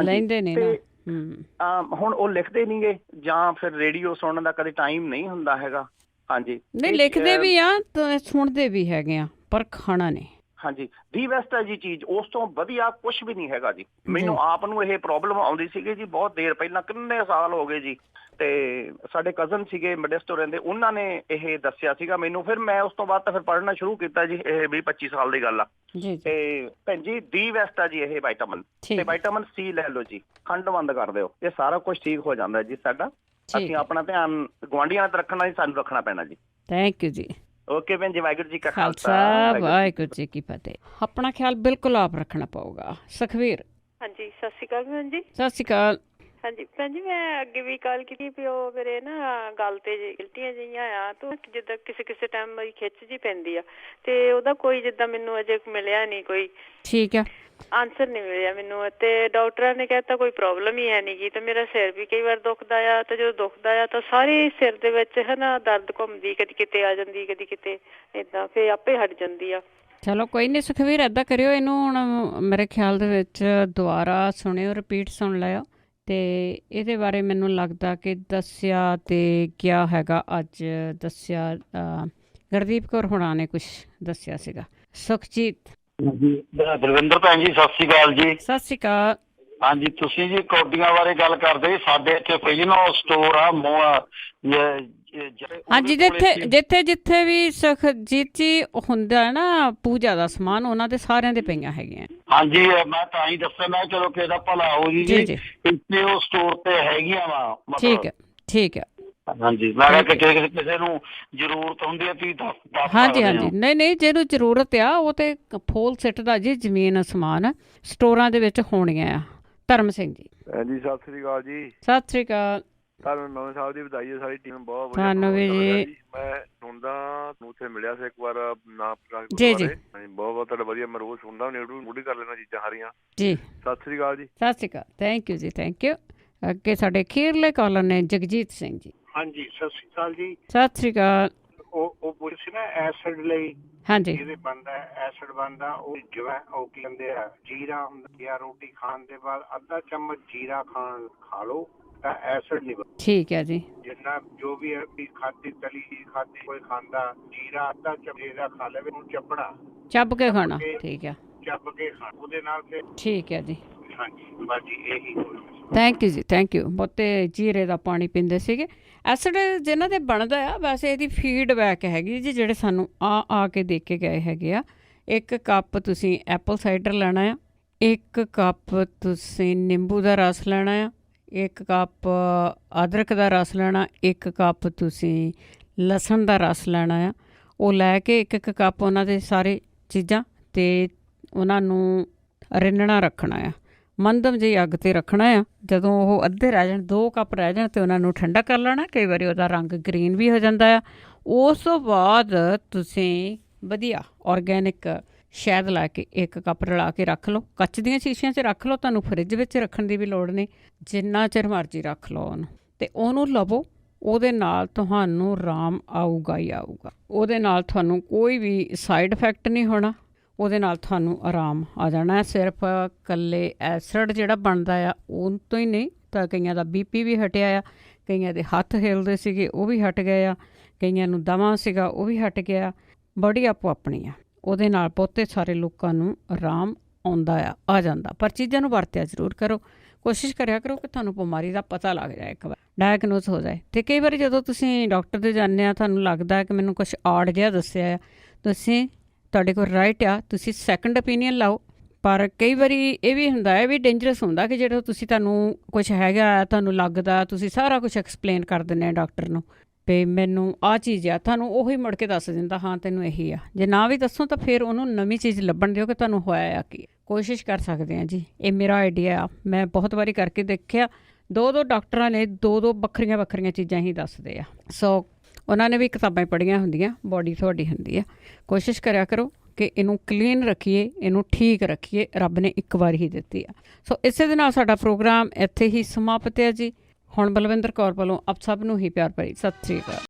ਲੈਂਦੇ ਨੇ ਨਾ। ਹੁਣ ਉਹ ਲਿਖਦੇ ਨਹੀਂਗੇ, ਜਾਂ ਫਿਰ ਰੇਡੀਓ ਸੁਣਨ ਦਾ ਕਦੇ ਟਾਈਮ ਨਹੀਂ ਹੁੰਦਾ ਹੈਗਾ। ਹਾਂਜੀ। ਨਹੀਂ, ਲਿਖਦੇ ਵੀ ਆ ਤੇ ਸੁਣਦੇ ਵੀ ਹੈਗੇ ਆ, ਪਰ ਖਾਣਾ ਨਹੀਂ। ਹਾਂਜੀ ਦੀ ਬੈਸਟ ਹੈ ਜੀ ਚੀਜ਼, ਉਸ ਤੋਂ ਵਧੀਆ ਕੁਝ ਵੀ ਨਹੀਂ ਹੈਗਾ ਜੀ। ਮੈਨੂੰ ਆਪ ਨੂੰ ਇਹ ਪ੍ਰੋਬਲਮ ਆਉਂਦੀ ਸੀਗੀ ਜੀ ਬਹੁਤ ਦੇਰ ਪਹਿਲਾਂ, ਕਿੰਨੇ ਸਾਲ ਹੋ ਗਏ ਜੀ। ਤੇ ਸਾਡੇ ਕਜ਼ਨ ਸੀਗੇ ਮੈਡਿਸਟੋ ਰਹਿੰਦੇ, ਉਹਨਾਂ ਨੇ ਇਹ ਦੱਸਿਆ ਸੀਗਾ ਮੈਨੂੰ। ਫਿਰ ਮੈਂ ਉਸ ਤੋਂ ਬਾਅਦ ਤਾਂ ਫਿਰ ਪੜ੍ਹਨਾ ਸ਼ੁਰੂ ਕੀਤਾ ਜੀ। ਇਹ 20-25 ਸਾਲ ਦੀ ਗੱਲ ਆ। ਤੇ ਭੈਣ ਜੀ ਦੀ ਬੈਸਟ ਆ ਜੀ ਇਹ ਵਿਟਾਮਿਨ। ਤੇ ਵਿਟਾਮਿਨ ਸੀ ਲੈ ਲਓ ਜੀ, ਖੰਡ ਬੰਦ ਕਰ ਦਿਓ, ਇਹ ਸਾਰਾ ਕੁਝ ਠੀਕ ਹੋ ਜਾਂਦਾ ਜੀ ਸਾਡਾ। ਅਸੀਂ ਆਪਣਾ ਧਿਆਨ ਗੁਆਂਢੀਆਂ ਨਾਲ ਰੱਖਣਾ ਜੀ, ਸਾਨੂੰ ਰੱਖਣਾ ਪੈਣਾ ਜੀ। ਥੈਂਕ ਯੂ ਜੀ। ਓਕੇ ਭੈਣ ਜੀ, ਵਾਹਿਗੁਰੂ ਜੀ ਕਾ ਖਾਲਸਾ ਵਾਹਿਗੁਰੂ ਜੀ ਕੀ ਫਤਿਹ। ਆਪਣਾ ਖਿਆਲ ਬਿਲਕੁਲ ਆਪ ਰੱਖਣਾ ਪਊਗਾ। ਸੁਖਵੀਰ। ਹਾਂਜੀ ਸਤਿ ਸ਼੍ਰੀ ਅਕਾਲ ਭੈਣ ਜੀ। ਸਤਿ ਸ਼੍ਰੀ ਅਕਾਲ। ਹਾਂਜੀ ਭੈਣ ਜੀ, ਮੈਂ ਅੱਗੇ ਵੀ ਕਾਲ ਕੀਤੀ ਵੀ ਉਹ ਮੇਰੇ ਨਾ ਗੱਲ ਤੇ ਗਿਲਟੀਆਂ ਜਿਹੀਆਂ ਆ, ਤੇ ਜਿੱਦਾਂ ਕਿਸੇ ਟਾਈਮ ਮੇਰੀ ਖਿੱਚ ਜੀ ਪੈਂਦੀ ਆ, ਤੇ ਉਹਦਾ ਕੋਈ ਜਿੱਦਾਂ ਮੈਨੂੰ ਅਜੇ ਮਿਲਿਆ ਨਹੀਂ, ਕੋਈ ਠੀਕ ਆ ਆਨਸਰ ਨਹੀਂ ਮਿਲਿਆ ਮੈਨੂੰ। ਤੇ ਡਾਕਟਰਾਂ ਨੇ ਕਹਿਤਾ ਕੋਈ ਪ੍ਰੋਬਲਮ ਹੀ ਹੈ ਨੀ ਗੀ। ਤੇ ਮੇਰਾ ਸਿਰ ਵੀ ਕਈ ਵਾਰ ਦੁਖਦਾ ਆ, ਤੇ ਜਦੋਂ ਦੁਖਦਾ ਆ ਤਾਂ ਸਾਰੇ ਸਿਰ ਦੇ ਵਿੱਚ ਹੈ ਨਾ ਦਰਦ ਘੁੰਮਦੀ, ਕਦੀ ਕਿਤੇ ਆ ਜਾਂਦੀ, ਕਦੀ ਕਿਤੇ ਏਦਾਂ, ਫਿਰ ਆਪੇ ਹਟ ਜਾਂਦੀ ਆ। ਚਲੋ ਕੋਈ ਨਹੀਂ ਸੁਖਵੀਰ, ਏਦਾਂ ਕਰਿਓ, ਇਹਨੂੰ ਹੁਣ ਮੇਰੇ ਖਿਆਲ ਦੇ ਵਿੱਚ ਦੁਬਾਰਾ ਸੁਣਿਓ, ਰਿਪੀਟ ਸੁਣ ਲਿਓ। ਤੇ ਇਹਦੇ ਬਾਰੇ ਮੈਨੂੰ ਲੱਗਦਾ ਕਿ ਦੱਸਿਆ ਤੇ ਕਿਆ ਹੈਗਾ, ਅੱਜ ਦੱਸਿਆ ਗੁਰਦੀਪ ਕੌਰ ਹੁਣਾਂ ਨੇ ਕੁਛ ਦੱਸਿਆ ਸੀਗਾ। ਸੁਖਜੀਤ। ਦਲਵਿੰਦਰ ਭੈਣ ਜੀ ਸਤਿ ਸ਼੍ਰੀ ਅਕਾਲ ਜੀ। ਸਤਿ ਸ਼੍ਰੀ ਅਕਾਲ। ਹਾਂਜੀ ਤੁਸੀਂ ਜੀ ਕੌਡੀਆਂ ਬਾਰੇ ਗੱਲ ਕਰਦੇ। ਸਾਡੇ ਇੱਥੇ ਪਹਿਲਾਂ ਸਟੋਰ ਆ ਹਾਂਜੀ, ਜਿੱਥੇ ਵੀ ਸੁਖਜੀਤ ਜੀ ਹੁੰਦਾ ਨਾ ਪੂਜਾ ਦਾ ਸਮਾਨ, ਉਹਨਾਂ ਦੇ ਸਾਰਿਆਂ ਦੇ ਪਈਆਂ ਹੈਗੀਆਂ। ਹਾਂਜੀ ਮੈਂ ਤਾਂ ਹੀ ਦੱਸਿਆ, ਮੈਂ ਚਲੋ ਕਿਸੇ ਦਾ ਭਲਾ ਹੋ ਜੀ। ਇੱਥੇ ਉਹ ਸਟੋਰ ਤੇ ਹੈਗੀਆਂ ਵਾ। ਠੀਕ ਹੈ ਠੀਕ ਹੈ। ਹਾਂਜੀ ਮੈਂ ਕਿਹਾ ਕਿ ਕਿਸੇ ਨੂੰ ਜ਼ਰੂਰਤ ਹੁੰਦੀ ਹੈ ਤੁਸੀਂ ਦੱਸ। ਹਾਂਜੀ ਹਾਂਜੀ, ਨਹੀਂ ਜਿਹਨੂੰ ਜ਼ਰੂਰਤ ਆ ਉਹ ਤੇ ਫੋਲ ਸਿੱਟਦਾ ਜੀ, ਜ਼ਮੀਨ ਸਮਾਨ ਸਟੋਰਾਂ ਦੇ ਵਿੱਚ ਹੋਣੀਆਂ ਆ। ਧਰਮ ਸਿੰਘ ਜੀ। ਜੀ ਸਤਿ ਸ੍ਰੀ ਅਕਾਲ ਜੀ। ਸਤਿ ਸ੍ਰੀ ਅਕਾਲ। ਤੁਹਾਨੂੰ ਨਵੇਂ ਸਾਲ ਦੀ ਵਧਾਈ ਹੈ। ਸਾਡੀ ਟੀਮ ਬਹੁਤ ਵਧੀਆ। ਤੁਹਾਨੂੰ ਵੀ ਜੀ। ਮੈਂ ਸੁਣਦਾ ਉੱਥੇ ਮਿਲਿਆ ਸੀ ਇੱਕ ਵਾਰ ਨਾ ਜੀ ਜੀ, ਬਹੁਤ ਤੁਹਾਡਾ ਵਧੀਆ। ਮੈਂ ਰੋਜ਼ ਸੁਣਦਾ, ਮੂਡੀ ਕਰ ਲੈਣਾ ਚੀਜ਼ਾਂ ਸਾਰੀਆਂ ਜੀ। ਸਤਿ ਸ੍ਰੀ ਅਕਾਲ ਜੀ। ਸਤਿ ਸ੍ਰੀ ਅਕਾਲ। ਥੈਂਕ ਯੂ ਜੀ, ਥੈਂਕ ਯੂ। ਅੱਗੇ ਸਾਡੇ ਅਖੀਰਲੇ ਕਾਲਰ ਨੇ ਜਗਜੀਤ ਸਿੰਘ ਜੀ। ਹਾਂਜੀ ਸਤਿ ਸ੍ਰੀ ਅਕਾਲ ਜੀ। ਸਤਿ ਸ੍ਰੀ ਅਕਾਲ। ਉਹ ਪੁੱਛ ਸੀ ਨਾ ਐਸਿਡ ਲਈ। ਹਾਂਜੀ ਇਹਦੇ ਬਣਦਾ ਐਸਿਡ ਬਣਦਾ, ਉਹ ਜਿਵੇਂ ਉਹ ਕੀ ਕਹਿੰਦੇ ਆ ਜੀਰਾ ਹੁੰਦਾ, ਜਾਂ ਰੋਟੀ ਖਾਣ ਦੇ ਬਾਅਦ ਅੱਧਾ ਚਮਚ ਜੀਰਾ ਖਾ ਲਓ ਤਾਂ ਐਸਿਡ ਨਹੀਂ ਬਣਦਾ। ਠੀਕ ਹੈ ਜੀ। ਜਿੰਨਾ ਜੋ ਵੀ ਖਾਦੀ ਤਲੀ ਖਾਦੀ ਕੋਈ ਖਾਂਦਾ, ਜੀਰਾ ਅੱਧਾ ਚਮਚਾ ਖਾ ਲਵੇ, ਉਹਨੂੰ ਚੱਬ ਕੇ ਖਾਣਾ। ਠੀਕ ਹੈ, ਚੱਬ ਕੇ ਖਾਣਾ, ਉਹਦੇ ਨਾਲ ਫਿਰ ਠੀਕ ਹੈ ਜੀ। ਹਾਂਜੀ ਬਸ ਜੀ ਇਹੀ। ਥੈਂਕ ਯੂ ਜੀ, ਥੈਂਕ ਯੂ। ਬਹੁਤੇ ਜੀਰੇ ਦਾ ਪਾਣੀ ਪੀਂਦੇ ਸੀਗੇ। ਐਸਿਡ ਜਿਨ੍ਹਾਂ ਦੇ ਬਣਦਾ ਆ, ਵੈਸੇ ਇਹਦੀ ਫੀਡਬੈਕ ਹੈਗੀ ਜੀ, ਜਿਹੜੇ ਸਾਨੂੰ ਆ ਕੇ ਦੇਖ ਕੇ ਗਏ ਹੈਗੇ ਆ। 1 ਕੱਪ ਤੁਸੀਂ ਐਪਲ ਸਾਈਡਰ ਲੈਣਾ ਆ, 1 ਕੱਪ ਤੁਸੀਂ ਨਿੰਬੂ ਦਾ ਰਸ ਲੈਣਾ ਆ, 1 ਕੱਪ ਅਦਰਕ ਦਾ ਰਸ ਲੈਣਾ, 1 ਕੱਪ ਤੁਸੀਂ ਲਸਣ ਦਾ ਰਸ ਲੈਣਾ ਆ। ਉਹ ਲੈ ਕੇ 1 ਕੱਪ ਉਹਨਾਂ ਦੇ ਸਾਰੇ ਚੀਜ਼ਾਂ ਅਤੇ ਉਹਨਾਂ ਨੂੰ ਰਿੰਨਣਾ ਰੱਖਣਾ ਆ। ਮੰਦਮ ਜਿਹੀ ਅੱਗ 'ਤੇ ਰੱਖਣਾ ਆ। ਜਦੋਂ ਉਹ ਅੱਧੇ ਰਹਿ ਜਾਣ, 2 ਕੱਪ ਰਹਿ ਜਾਣ, ਅਤੇ ਉਹਨਾਂ ਨੂੰ ਠੰਡਾ ਕਰ ਲੈਣਾ। ਕਈ ਵਾਰੀ ਉਹਦਾ ਰੰਗ ਗ੍ਰੀਨ ਵੀ ਹੋ ਜਾਂਦਾ ਆ। ਉਸ ਤੋਂ ਬਾਅਦ ਤੁਸੀਂ ਵਧੀਆ ਔਰਗੈਨਿਕ ਸ਼ਹਿਦ ਲਾ ਕੇ 1 ਕੱਪ ਰਲਾ ਕੇ ਰੱਖ ਲਓ। ਕੱਚ ਦੀਆਂ ਸ਼ੀਸ਼ੀਆਂ 'ਚ ਰੱਖ ਲਓ, ਤੁਹਾਨੂੰ ਫਰਿੱਜ ਵਿੱਚ ਰੱਖਣ ਦੀ ਵੀ ਲੋੜ ਨਹੀਂ, ਜਿੰਨਾ ਚਿਰ ਮਰਜ਼ੀ ਰੱਖ ਲਓ ਉਹਨੂੰ, ਅਤੇ ਉਹਨੂੰ ਲਵੋ। ਉਹਦੇ ਨਾਲ ਤੁਹਾਨੂੰ ਆਰਾਮ ਆਊਗਾ ਹੀ ਆਊਗਾ। ਉਹਦੇ ਨਾਲ ਤੁਹਾਨੂੰ ਕੋਈ ਵੀ ਸਾਈਡ ਇਫੈਕਟ ਨਹੀਂ ਹੋਣਾ। ਉਹਦੇ ਨਾਲ ਤੁਹਾਨੂੰ ਆਰਾਮ ਆ ਜਾਣਾ। ਸਿਰਫ ਇਕੱਲੇ ਐਸਿਡ ਜਿਹੜਾ ਬਣਦਾ ਆ ਉਹ ਤੋਂ ਹੀ ਨਹੀਂ, ਤਾਂ ਕਈਆਂ ਦਾ BP ਵੀ ਹਟਿਆ ਆ, ਕਈਆਂ ਦੇ ਹੱਥ ਹਿਲਦੇ ਸੀਗੇ ਉਹ ਵੀ ਹਟ ਗਏ ਆ, ਕਈਆਂ ਨੂੰ ਦਮਾ ਸੀਗਾ ਉਹ ਵੀ ਹਟ ਗਿਆ। ਬੜੀ ਆਪੋ ਆਪਣੀ ਆ। ਉਹਦੇ ਨਾਲ ਬਹੁਤੇ ਸਾਰੇ ਲੋਕਾਂ ਨੂੰ ਆਰਾਮ ਆਉਂਦਾ ਆ ਜਾਂਦਾ। ਪਰ ਚੀਜ਼ਾਂ ਨੂੰ ਵਰਤਿਆ ਜ਼ਰੂਰ ਕਰੋ। ਕੋਸ਼ਿਸ਼ ਕਰਿਆ ਕਰੋ ਕਿ ਤੁਹਾਨੂੰ ਬਿਮਾਰੀ ਦਾ ਪਤਾ ਲੱਗ ਜਾਏ, ਇੱਕ ਵਾਰ ਡਾਇਗਨੋਸ ਹੋ ਜਾਏ। ਅਤੇ ਕਈ ਵਾਰੀ ਜਦੋਂ ਤੁਸੀਂ ਡਾਕਟਰ ਦੇ ਜਾਂਦੇ ਆ, ਤੁਹਾਨੂੰ ਲੱਗਦਾ ਕਿ ਮੈਨੂੰ ਕੁਛ ਆੜ ਜਿਹਾ ਦੱਸਿਆ ਆ, ਤੁਸੀਂ ਤੁਹਾਡੇ ਕੋਲ ਰਾਈਟ ਆ, ਤੁਸੀਂ ਸੈਕੰਡ ਓਪੀਨੀਅਨ ਲਾਓ। ਪਰ ਕਈ ਵਾਰੀ ਇਹ ਵੀ ਹੁੰਦਾ, ਇਹ ਵੀ ਡੇਂਜਰਸ ਹੁੰਦਾ ਕਿ ਜਿਹੜਾ ਤੁਹਾਨੂੰ ਕੁਛ ਹੈਗਾ, ਤੁਹਾਨੂੰ ਲੱਗਦਾ, ਤੁਸੀਂ ਸਾਰਾ ਕੁਛ ਐਕਸਪਲੇਨ ਕਰ ਦਿੰਦੇ ਆ ਡਾਕਟਰ ਨੂੰ ਵੀ ਮੈਨੂੰ ਆਹ ਚੀਜ਼ ਆ, ਤੁਹਾਨੂੰ ਉਹੀ ਮੁੜ ਕੇ ਦੱਸ ਦਿੰਦਾ ਹਾਂ ਤੈਨੂੰ ਇਹੀ ਆ। ਜੇ ਨਾ ਵੀ ਦੱਸੋ ਤਾਂ ਫਿਰ ਉਹਨੂੰ ਨਵੀਂ ਚੀਜ਼ ਲੱਭਣ ਦਿਓ ਕਿ ਤੁਹਾਨੂੰ ਹੋਇਆ ਆ ਕੀ। ਕੋਸ਼ਿਸ਼ ਕਰ ਸਕਦੇ ਹਾਂ ਜੀ। ਇਹ ਮੇਰਾ ਆਈਡੀਆ ਆ, ਮੈਂ ਬਹੁਤ ਵਾਰੀ ਕਰਕੇ ਦੇਖਿਆ। 2 ਡਾਕਟਰਾਂ ਨੇ 2 ਵੱਖਰੀਆਂ ਚੀਜ਼ਾਂ ਹੀ ਦੱਸਦੇ ਆ। ਸੋ ਉਹਨਾਂ ਨੇ ਵੀ ਕਿਤਾਬਾਂ ਪੜ੍ਹੀਆਂ ਹੁੰਦੀਆਂ, ਬੋਡੀ ਤੁਹਾਡੀ ਹੁੰਦੀ ਆ। ਕੋਸ਼ਿਸ਼ ਕਰਿਆ ਕਰੋ ਕਿ ਇਹਨੂੰ ਕਲੀਨ ਰੱਖੀਏ, ਇਹਨੂੰ ਠੀਕ ਰੱਖੀਏ। ਰੱਬ ਨੇ ਇੱਕ ਵਾਰ ਹੀ ਦਿੱਤੀ ਆ। ਸੋ ਇਸੇ ਦੇ ਨਾਲ ਸਾਡਾ ਪ੍ਰੋਗਰਾਮ ਇੱਥੇ ਹੀ ਸਮਾਪਤ ਹੈ ਜੀ। ਹੁਣ ਬਲਵਿੰਦਰ ਕੌਰ ਵੱਲੋਂ ਆਪ ਸਭ ਨੂੰ ਹੀ ਪਿਆਰ ਭਰੀ ਸਤਿ ਸ਼੍ਰੀ ਅਕਾਲ।